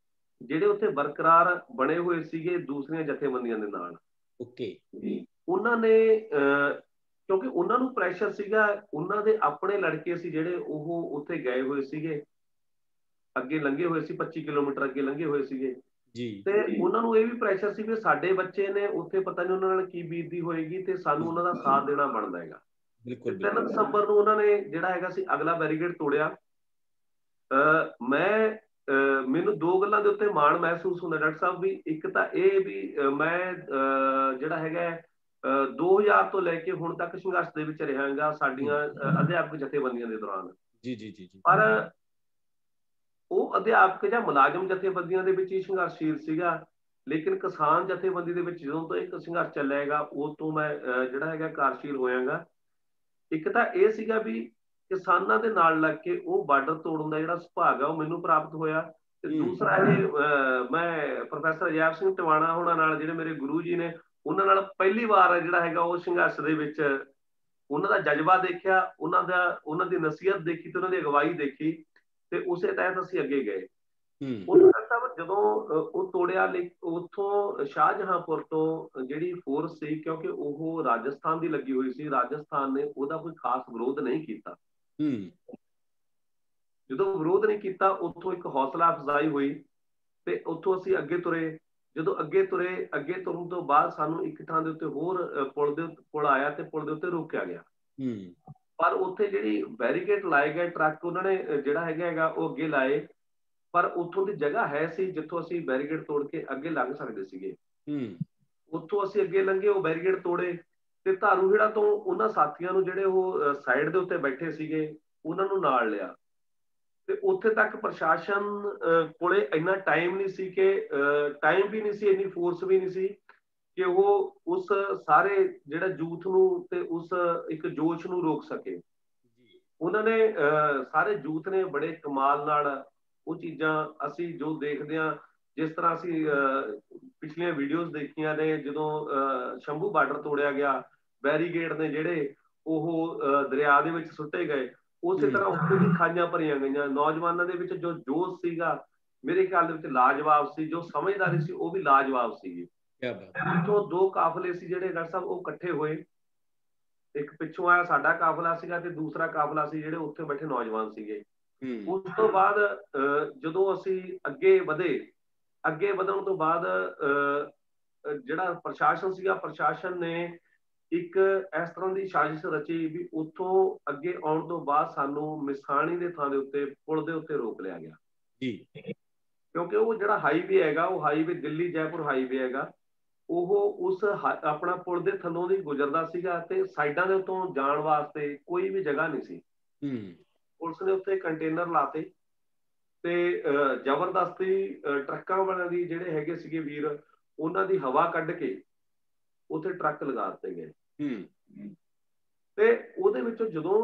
ਜਿਹੜੇ ਉੱਥੇ ਬਰਕਰਾਰ ਬਣੇ ਹੋਏ ਸੀਗੇ ਦੂਸਰੀਆਂ ਜਥੇਬੰਦੀਆਂ ਦੇ ਨਾਲ, ਉਹਨਾਂ ਨੇ ਕਿਉਂਕਿ ਉਹਨਾਂ ਨੂੰ ਪ੍ਰੈਸ਼ਰ ਸੀਗਾ, ਉਹਨਾਂ ਦੇ ਆਪਣੇ ਲੜਕੇ ਸੀ ਜਿਹੜੇ ਉਹ ਉੱਥੇ ਗਏ ਹੋਏ ਸੀਗੇ, ਅੱਗੇ ਲੰਘੇ ਹੋਏ ਸੀ 25 ਕਿਲੋਮੀਟਰ ਅੱਗੇ ਲੰਘੇ ਹੋਏ ਸੀਗੇ ਜੀ। ਤੇ ਉਹਨਾਂ ਨੂੰ ਇਹ ਵੀ ਪ੍ਰੈਸ਼ਰ ਸੀ ਵੀ ਸਾਡੇ ਬੱਚੇ ਨੇ ਉੱਥੇ, ਪਤਾ ਨਹੀਂ ਉਹਨਾਂ ਨਾਲ ਕੀ ਬੀਤਦੀ ਹੋਏਗੀ ਤੇ ਸਾਨੂੰ ਉਹਨਾਂ ਦਾ ਸਾਥ ਦੇਣਾ ਬਣਦਾ ਹੈਗਾ। 3 ਦਸੰਬਰ ਨੂੰ ਉਹਨਾਂ ਨੇ ਜਿਹੜਾ ਹੈਗਾ ਸੀ ਅਗਲਾ ਬੈਰੀਕੇਡ ਤੋੜਿਆ। ਮੈਨੂੰ 2 ਗੱਲਾਂ ਦੇ ਉੱਤੇ ਮਾਣ ਮਹਿਸੂਸ ਹੁੰਦਾ ਡਾਕਟਰ ਸਾਹਿਬ, ਵੀ ਇੱਕ ਤਾਂ ਇਹ ਵੀ ਮੈਂ ਜਿਹੜਾ ਹੈਗਾ 2000 ਤੋਂ ਲੈ ਕੇ ਹੁਣ ਤੱਕ ਸੰਘਰਸ਼ ਦੇ ਵਿੱਚ ਰਹਾਂਗਾ ਸਾਡੀਆਂ ਅਧਿਆਪਕ ਜਥੇਬੰਦੀਆਂ ਦੇ ਦੌਰਾਨ ਜੀ। ਪਰ ਉਹ ਅਧਿਆਪਕ ਜਾਂ ਮੁਲਾਜ਼ਮ ਜਥੇਬੰਦੀਆਂ ਦੇ ਵਿੱਚ ਹੀ ਸੰਘਰਸ਼ੀਲ ਸੀਗਾ, ਲੇਕਿਨ ਕਿਸਾਨ ਜਥੇਬੰਦੀ ਦੇ ਵਿੱਚ ਜਦੋਂ ਤੋਂ ਇੱਕ ਸੰਘਰਸ਼ ਚੱਲਿਆਗਾ ਉਹ ਤੋਂ ਮੈਂ ਜਿਹੜਾ ਹੈਗਾ ਕਾਰਜਸ਼ੀਲ ਹੋਇਆਗਾ। ਇੱਕ ਤਾਂ ਇਹ ਸੀਗਾ ਵੀ ਕਿਸਾਨਾਂ ਦੇ ਨਾਲ ਲੱਗ ਕੇ ਉਹ ਬਾਰਡਰ ਤੋੜਨ ਦਾ ਜਿਹੜਾ ਸੁਭਾਗ ਆ ਉਹ ਮੈਨੂੰ ਪ੍ਰਾਪਤ ਹੋਇਆ। ਤੇ ਦੂਸਰਾ ਇਹ ਮੈਂ ਪ੍ਰੋਫੈਸਰ ਅਜੈਬ ਸਿੰਘ ਟਿਵਾਣਾ ਹੋਣਾ ਨਾਲ, ਜਿਹੜੇ ਮੇਰੇ ਗੁਰੂ ਜੀ ਨੇ, ਉਹਨਾਂ ਨਾਲ ਪਹਿਲੀ ਵਾਰ ਜਿਹੜਾ ਹੈਗਾ ਉਹ ਸੰਘਰਸ਼ ਦੇ ਵਿੱਚ ਉਹਨਾਂ ਦਾ ਜਜ਼ਬਾ ਦੇਖਿਆ, ਉਹਨਾਂ ਦੀ ਨਸੀਹਤ ਦੇਖੀ ਤੇ ਉਹਨਾਂ ਦੀ ਅਗਵਾਈ ਦੇਖੀ, ਤੇ ਉਸੇ ਤਹਿਤ ਅਸੀਂ ਅੱਗੇ ਗਏ। ਜਦੋਂ ਉਹ ਤੋੜਿਆ, ਉੱਥੋਂ ਸ਼ਾਹਜਹਾਂਪੁਰ ਤੋਂ ਜਿਹੜੀ ਫੋਰਸ ਸੀ, ਕਿਉਂਕਿ ਉਹ ਰਾਜਸਥਾਨ ਦੀ ਲੱਗੀ ਹੋਈ ਸੀ, ਰਾਜਸਥਾਨ ਨੇ ਉਹਦਾ ਕੋਈ ਖਾਸ ਵਿਰੋਧ ਨਹੀਂ ਕੀਤਾ। ਜਦੋਂ ਵਿਰੋਧ ਨਹੀਂ ਕੀਤਾ, ਉੱਥੋਂ ਇੱਕ ਹੌਸਲਾ ਅਫਜ਼ਾਈ ਹੋਈ ਤੇ ਉੱਥੋਂ ਅਸੀਂ ਅੱਗੇ ਤੁਰੇ। ਜਦੋਂ ਅੱਗੇ ਤੁਰਨ ਤੋਂ ਬਾਅਦ ਸਾਨੂੰ ਇੱਕ ਥਾਂ ਦੇ ਉੱਤੇ ਹੋਰ ਪੁਲ ਆਇਆ ਤੇ ਪੁਲ ਦੇ ਉੱਤੇ ਰੋਕਿਆ ਗਿਆ। ਪਰ ਉੱਥੇ ਜਿਹੜੀ ਬੈਰੀਕੇਡ ਲਾਏ ਗਏ ਟਰੱਕ, ਉਹਨਾਂ ਨੇ ਜਿਹੜਾ ਹੈਗਾ ਉਹ ਅੱਗੇ ਲਾਏ, ਪਰ ਉੱਥੋਂ ਦੀ ਜਗ੍ਹਾ ਹੈ ਸੀ ਜਿੱਥੋਂ ਅਸੀਂ ਬੈਰੀਕੇਡ ਤੋੜ ਕੇ ਅੱਗੇ ਲੰਘ ਸਕਦੇ ਸੀਗੇ। ਉੱਥੋਂ ਅਸੀਂ ਅੱਗੇ ਲੰਘੇ, ਉਹ ਬੈਰੀਕੇਡ ਤੋੜੇ ਤੇ ਧਾਰੂ ਹੇੜਾ ਤੋਂ ਉਹਨਾਂ ਸਾਥੀਆਂ ਨੂੰ ਜਿਹੜੇ ਉਹ ਸਾਈਡ ਦੇ ਉੱਤੇ ਬੈਠੇ ਸੀਗੇ ਉਹਨਾਂ ਨੂੰ ਨਾਲ ਲਿਆ। ਤੇ ਉੱਥੇ ਤੱਕ ਪ੍ਰਸ਼ਾਸਨ ਕੋਲੇ ਇੰਨਾ ਟਾਈਮ ਨਹੀਂ ਸੀ ਕਿ ਟਾਈਮ ਵੀ ਨਹੀਂ ਸੀ, ਇੰਨੀ ਫੋਰਸ ਵੀ ਨਹੀਂ ਸੀ ਕਿ ਉਹ ਉਸ ਸਾਰੇ ਜਿਹੜਾ ਯੂਥ ਨੂੰ ਤੇ ਉਸ ਇੱਕ ਜੋਸ਼ ਨੂੰ ਰੋਕ ਸਕੇ। ਉਹਨਾਂ ਨੇ ਸਾਰੇ ਯੂਥ ਨੇ ਬੜੇ ਕਮਾਲ ਨਾਲ ਉਹ ਚੀਜ਼ਾਂ ਅਸੀਂ ਜੋ ਦੇਖਦੇ ਹਾਂ, ਜਿਸ ਤਰ੍ਹਾਂ ਅਸੀਂ ਪਿਛਲੀਆਂ ਵੀਡੀਓਜ਼ ਦੇਖੀਆਂ ਨੇ, ਜਦੋਂ ਸ਼ੰਭੂ ਬਾਰਡਰ ਤੋੜਿਆ ਗਿਆ, ਬੈਰੀਕੇਡ ਨੇ ਜਿਹੜੇ ਉਹ ਦਰਿਆ ਦੇ ਵਿੱਚ ਸੁੱਟੇ ਗਏ, ਉਸੇ ਤਰ੍ਹਾਂ ਉੱਥੇ ਵੀ ਖਾਈਆਂ ਭਰੀਆਂ ਗਈਆਂ। ਨੌਜਵਾਨਾਂ ਦੇ ਵਿੱਚ ਜੋ ਜੋਸ਼ ਸੀਗਾ ਮੇਰੇ ਖਿਆਲ ਦੇ ਵਿੱਚ ਲਾਜਵਾਬ ਸੀ, ਜੋ ਸਮਝਦਾਰੀ ਸੀ ਉਹ ਵੀ ਲਾਜਵਾਬ ਸੀਗੀ। ਉੱਥੋਂ 2 ਕਾਫਲੇ ਸੀ ਜਿਹੜੇ ਡਾਕਟਰ ਸਾਹਿਬ ਉਹ ਇਕੱਠੇ ਹੋਏ, ਇੱਕ ਪਿੱਛੋਂ ਆਇਆ ਸਾਡਾ ਕਾਫਲਾ ਸੀਗਾ ਤੇ ਦੂਸਰਾ ਕਾਫਲਾ ਸੀ ਜਿਹੜੇ ਉੱਥੇ ਬੈਠੇ ਨੌਜਵਾਨ ਸੀਗੇ। ਉਸ ਤੋਂ ਬਾਅਦ ਜਦੋਂ ਅਸੀਂ ਅੱਗੇ ਵਧਣ ਤੋਂ ਬਾਅਦ ਜਿਹੜਾ ਪ੍ਰਸ਼ਾਸਨ ਸੀਗਾ, ਪ੍ਰਸ਼ਾਸਨ ਨੇ ਇੱਕ ਇਸ ਤਰ੍ਹਾਂ ਦੀ ਸਾਜ਼ਿਸ਼ ਰਚੀ ਵੀ ਉੱਥੋਂ ਅੱਗੇ ਆਉਣ ਤੋਂ ਬਾਅਦ ਸਾਨੂੰ ਮਿਸਾਣੀ ਦੇ ਥਾਂ ਦੇ ਉੱਤੇ ਪੁਲ ਦੇ ਉੱਤੇ ਰੋਕ ਲਿਆ ਗਿਆ ਜੀ। ਕਿਉਂਕਿ ਉਹ ਜਿਹੜਾ ਹਾਈਵੇ ਹੈਗਾ, ਉਹ ਹਾਈਵੇ ਦਿੱਲੀ ਜੈਪੁਰ ਹਾਈਵੇ ਹੈਗਾ, ਉਹ ਉਸ ਆਪਣਾ ਪੁਲ ਦੇ ਥੱਲੋਂ ਦੀ ਗੁਜ਼ਰਦਾ ਸੀਗਾ ਤੇ ਸਾਈਡਾਂ ਦੇ ਉੱਤੋਂ ਜਾਣ ਵਾਸਤੇ ਕੋਈ ਵੀ ਜਗ੍ਹਾ ਨਹੀਂ ਸੀ। ਪੁਲਿਸ ਨੇ ਉੱਥੇ ਕੰਟੇਨਰ ਲਾਤੇ ਤੇ ਜ਼ਬਰਦਸਤੀ ਟਰੱਕਾਂ ਵਾਲਿਆਂ ਦੀ ਜਿਹੜੇ ਹੈਗੇ ਸੀਗੇ ਵੀਰ, ਉਹਨਾਂ ਦੀ ਹਵਾ ਕੱਢ ਕੇ ਉੱਥੇ ਟਰੱਕ ਲਗਾ ਦਿੱਤੇ ਗਏ। ਤੇ ਉਹਦੇ ਵਿੱਚੋਂ ਜਦੋਂ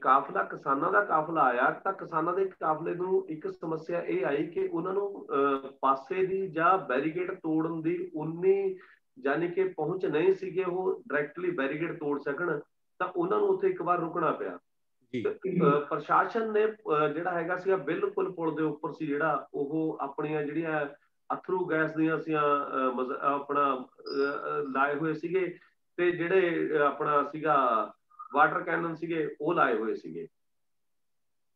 ਕਾਫਲਾ ਕਿਸਾਨਾਂ ਦਾ ਕਾਫਲਾ ਆਇਆ ਤਾਂ ਕਿਸਾਨਾਂ ਦੇ ਕਾਫਲੇ ਨੂੰ ਇੱਕ ਸਮੱਸਿਆ ਇਹ ਆਈ ਕਿ ਉਹਨਾਂ ਨੂੰ ਪਾਸੇ ਦੀ ਜਾਂ ਬੈਰੀਕੇਡ ਤੋੜਨ ਦੀ ਉਨੀ ਜਾਨੀ ਕਿ ਪਹੁੰਚ ਨਹੀਂ ਸੀਗੇ, ਉਹ ਡਾਇਰੈਕਟਲੀ ਬੈਰੀਕੇਡ ਤੋੜ ਸਕਣ, ਤਾਂ ਉਹਨਾਂ ਨੂੰ ਉੱਥੇ ਇੱਕ ਵਾਰ ਰੁਕਣਾ ਪਿਆ। ਪ੍ਰਸ਼ਾਸਨ ਨੇ ਜਿਹੜਾ ਹੈਗਾ ਸੀਗਾ ਬਿਲਕੁਲ ਪੁਲ ਦੇ ਉੱਪਰ ਸੀ ਜਿਹੜਾ, ਉਹ ਆਪਣੀਆਂ ਜਿਹੜੀਆਂ ਅਥਰੂ ਗੈਸ ਦੀਆਂ ਅਸੀਂ ਆਪਣਾ ਲਾਏ ਹੋਏ ਸੀਗੇ, ਤੇ ਜਿਹੜੇ ਆਪਣਾ ਸੀਗਾ ਵਾਟਰ ਕੈਨਨ ਸੀਗੇ ਉਹ ਲਾਏ ਹੋਏ ਸੀਗੇ।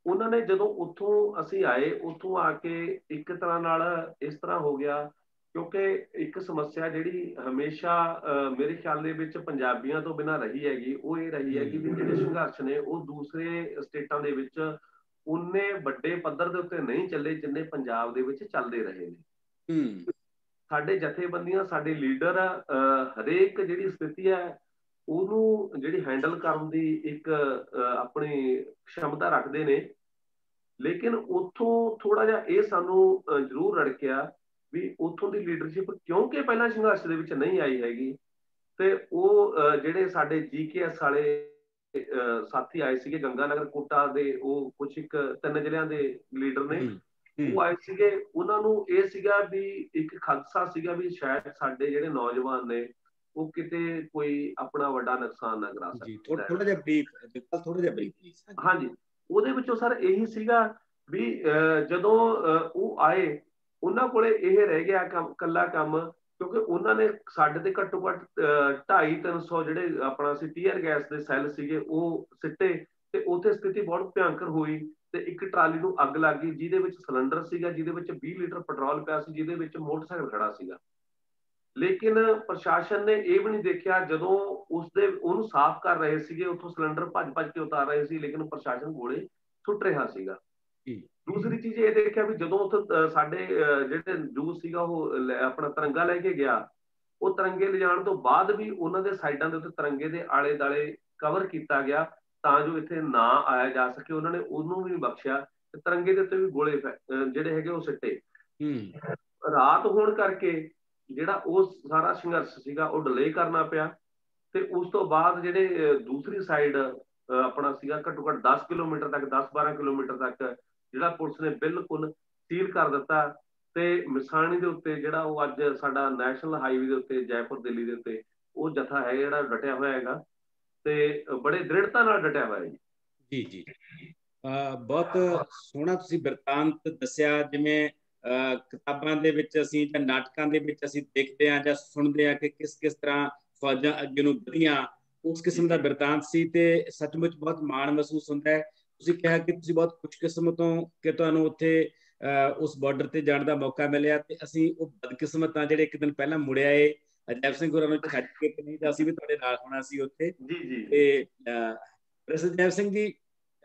ਉਹਨਾਂ ਨੇ ਜਦੋਂ ਉੱਥੋਂ ਅਸੀਂ ਆਏ, ਉੱਥੋਂ ਆ ਕੇ ਇੱਕ ਤਰ੍ਹਾਂ ਨਾਲ ਇਸ ਤਰ੍ਹਾਂ ਹੋ ਗਿਆ, ਕਿਉਂਕਿ ਇੱਕ ਸਮੱਸਿਆ ਜਿਹੜੀ ਹਮੇਸ਼ਾ ਮੇਰੇ ਖਿਆਲ ਦੇ ਵਿੱਚ ਪੰਜਾਬੀਆਂ ਤੋਂ ਬਿਨਾਂ ਰਹੀ ਹੈਗੀ, ਉਹ ਇਹ ਰਹੀ ਹੈਗੀ ਵੀ ਜਿਹੜੇ ਸੰਘਰਸ਼ ਨੇ ਉਹ ਦੂਸਰੇ ਸਟੇਟਾਂ ਦੇ ਵਿੱਚ ਉਨੇ ਵੱਡੇ ਪੱਧਰ ਦੇ ਉੱਤੇ ਨਹੀਂ ਚੱਲੇ ਜਿੰਨੇ ਪੰਜਾਬ ਦੇ ਵਿੱਚ ਚੱਲਦੇ ਰਹੇ ਨੇ। ਸਾਡੇ ਜਥੇਬੰਦੀਆਂ, ਸਾਡੇ ਲੀਡਰ ਹਰੇਕ ਜਿਹੜੀ ਸਥਿਤੀ ਹੈ ਉਹਨੂੰ ਜਿਹੜੀ ਹੈਂਡਲ ਕਰਨ ਦੀ ਇੱਕ ਆਪਣੀ क्षमता ਰੱਖਦੇ ਨੇ। ਲੇਕਿਨ ਉੱਥੋਂ ਥੋੜਾ ਜਿਹਾ ਇਹ ਸਾਨੂੰ ਜ਼ਰੂਰ ਰੜਕਿਆ ਵੀ ਉੱਥੋਂ ਦੀ ਲੀਡਰਸ਼ਿਪ ਕਿਉਂਕਿ ਪਹਿਲਾਂ ਸੰਘਰਸ਼ ਦੇ ਵਿੱਚ ਨਹੀਂ ਆਈ ਹੈਗੀ, ਤੇ ਉਹ ਜਿਹੜੇ ਸਾਡੇ GKS ਵਾਲੇ ਸਾਥੀ ਆਏ ਸੀਗੇ ਗੰਗਾਨਗਰ ਕੋਟਾ ਦੇ, ਉਹ ਕੁਛ ਇੱਕ 3 ਜ਼ਿਲ੍ਹਿਆਂ ਦੇ ਲੀਡਰ ਨੇ, ਉਹ ਆਏ ਸੀਗੇ। ਉਹਨਾਂ ਨੂੰ ਇਹ ਸੀਗਾ ਵੀ ਇੱਕ ਖਦਸ਼ਾ ਸੀਗਾ ਵੀ ਸ਼ਾਇਦ ਸਾਡੇ ਜਿਹੜੇ ਨੌਜਵਾਨ ਨੇ ਉਹ ਕਿਤੇ ਕੋਈ ਆਪਣਾ ਵੱਡਾ ਨੁਕਸਾਨ ਨਾ ਕਰਾ ਸਕਣ। ਥੋੜਾ ਜਿਹਾ ਬਰੀਫ। ਹਾਂਜੀ, ਉਹਦੇ ਵਿੱਚੋਂ ਸਰ ਇਹੀ ਸੀਗਾ ਵੀ ਜਦੋਂ ਉਹ ਆਏ ਉਹਨਾਂ ਕੋਲੇ ਇਹ ਰਹਿ ਗਿਆ ਕੱਲਾ ਕੰਮ, ਕਿਉਂਕਿ ਉਹਨਾਂ ਨੇ ਸਾਡੇ ਤੇ ਘੱਟੋ ਘੱਟ 250-300 ਜਿਹੜੇ ਆਪਣਾ ਸੀ ਟੀਅਰ ਗੈਸ ਦੇ ਸੈੱਲ ਸੀਗੇ ਉਹ ਸਿੱਟੇ, ਤੇ ਉੱਥੇ ਸਥਿਤੀ ਬਹੁਤ ਭਿਆਨਕ ਹੋਈ। ਤੇ ਇੱਕ ਟਰਾਲੀ ਨੂੰ ਅੱਗ ਲੱਗ ਗਈ ਜਿਹਦੇ ਵਿੱਚ ਸਿਲੰਡਰ ਸੀਗਾ, ਜਿਹਦੇ ਵਿੱਚ 20 ਲੀਟਰ ਪੈਟਰੋਲ ਪਿਆ ਸੀ, ਜਿਹਦੇ ਵਿੱਚ ਮੋਟਰਸਾਈਕਲ ਖੜਾ ਸੀਗਾ। ਲੇਕਿਨ ਪ੍ਰਸ਼ਾਸਨ ਨੇ ਇਹ ਵੀ ਨਹੀਂ ਦੇਖਿਆ, ਜਦੋਂ ਉਹਨੂੰ ਸਾਫ਼ ਕਰ ਰਹੇ ਸੀਗੇ, ਉੱਥੋਂ ਸਿਲੰਡਰ ਭੱਜ ਕੇ ਉਤਾਰ ਰਹੇ ਸੀ, ਲੇਕਿਨ ਪ੍ਰਸ਼ਾਸਨ ਗੋਲੇ ਸੁੱਟ ਰਿਹਾ ਸੀਗਾ। ਦੂਸਰੀ ਚੀਜ਼ ਇਹ ਦੇਖਿਆ ਵੀ ਜਦੋਂ ਉੱਥੇ ਸਾਡੇ ਜਿਹੜੇ ਜੂਸ ਸੀਗਾ ਉਹ ਆਪਣਾ ਤਿਰੰਗਾ ਲੈ ਕੇ ਗਿਆ, ਉਹ ਤਿਰੰਗੇ ਲਿਜਾਣ ਤੋਂ ਬਾਅਦ ਵੀ ਉਹਨਾਂ ਦੇ ਸਾਈਡਾਂ ਦੇ ਉੱਤੇ ਤਿਰੰਗੇ ਦੇ ਆਲੇ ਦੁਆਲੇ ਕਵਰ ਕੀਤਾ ਗਿਆ ਤਾਂ ਜੋ ਇੱਥੇ ਨਾ ਆਇਆ ਜਾ ਸਕੇ। ਉਹਨਾਂ ਨੇ ਉਹਨੂੰ ਵੀ ਨਹੀਂ ਬਖਸ਼ਿਆ, ਤੇ ਤਿਰੰਗੇ ਦੇ ਉੱਤੇ ਵੀ ਗੋਲੇ ਜਿਹੜੇ ਹੈਗੇ ਉਹ ਸਿੱਟੇ। ਰਾਤ ਹੋਣ ਕਰਕੇ ਜਿਹੜਾ ਉਹ ਸਾਰਾ ਸੰਘਰਸ਼ ਸੀਗਾ ਉਹ ਡਿਲੇ ਕਰਨਾ ਪਿਆ, ਤੇ ਉਸ ਤੋਂ ਬਾਅਦ ਜਿਹੜੇ ਦੂਸਰੀ ਸਾਈਡ ਆਪਣਾ ਸੀਗਾ ਘੱਟੋ ਘੱਟ 10 ਕਿਲੋਮੀਟਰ ਤੱਕ, 10-12 ਕਿਲੋਮੀਟਰ ਤੱਕ ਜਿਹੜਾ ਪੁਲਿਸ ਨੇ ਬਿਲਕੁਲ ਸੀਲ ਕਰ ਦਿੱਤਾ। ਤੇ ਮਿਸਾਣੀ ਦੇ ਉੱਤੇ ਜਿਹੜਾ ਉਹ ਅੱਜ ਸਾਡਾ ਨੈਸ਼ਨਲ ਹਾਈਵੇ ਦੇ ਉੱਤੇ ਜੈਪੁਰ ਦਿੱਲੀ ਦੇ ਉੱਤੇ ਉਹ ਜਥਾ ਹੈ ਜਿਹੜਾ ਡਟਿਆ ਹੋਇਆ ਹੈਗਾ, ਤੇ ਬੜੇ ਦ੍ਰਿੜਤਾ ਨਾਲ ਡਟਿਆ ਹੋਇਆ ਹੈ ਜੀ। ਬਹੁਤ ਸੋਹਣਾ ਤੁਸੀਂ ਬਿਰਤਾਂਤ ਦੱਸਿਆ। ਜਿਵੇਂ ਕਿਤਾਬਾਂ ਦੇ ਵਿੱਚ ਅਸੀਂ ਜਾਂ ਨਾਟਕਾਂ ਦੇ ਵਿੱਚ ਅਸੀਂ ਦੇਖਦੇ ਹਾਂ ਜਾਂ ਸੁਣਦੇ ਹਾਂ ਕਿ ਕਿਸ ਤਰ੍ਹਾਂ ਫੌਜਾਂ ਅੱਗੇ ਨੂੰ ਵਧੀਆਂ, ਉਸ ਕਿਸਮ ਦਾ ਬਿਰਤਾਂਤ ਸੀ, ਤੇ ਸੱਚਮੁੱਚ ਬਹੁਤ ਮਾਣ ਮਹਿਸੂਸ ਹੁੰਦਾ ਹੈ। ਤੁਸੀਂ ਕਿਹਾ ਕਿ ਤੁਸੀਂ ਬਹੁਤ ਖੁਸ਼ਕਿਸਮਤ ਹੋ ਕਿ ਤੁਹਾਨੂੰ ਉੱਥੇ ਉਸ ਬਾਰਡਰ ਤੇ ਜਾਣ ਦਾ ਮੌਕਾ ਮਿਲਿਆ, ਤੇ ਅਸੀਂ ਉਹ ਬਦਕਿਸਮਤ ਹਾਂ ਜਿਹੜੇ ਇੱਕ ਦਿਨ ਪਹਿਲਾਂ ਮੁੜ ਆਏ। ਅਜੈਬ ਸਿੰਘ ਹੋਰਾਂ ਨੂੰ ਛੱਡ ਕੇ ਨਹੀਂ ਤਾਂ ਅਸੀਂ ਵੀ ਤੁਹਾਡੇ ਨਾਲ ਹੋਣਾ ਸੀ ਉੱਥੇ। ਤੇ ਅਜੈਬ ਸਿੰਘ ਜੀ,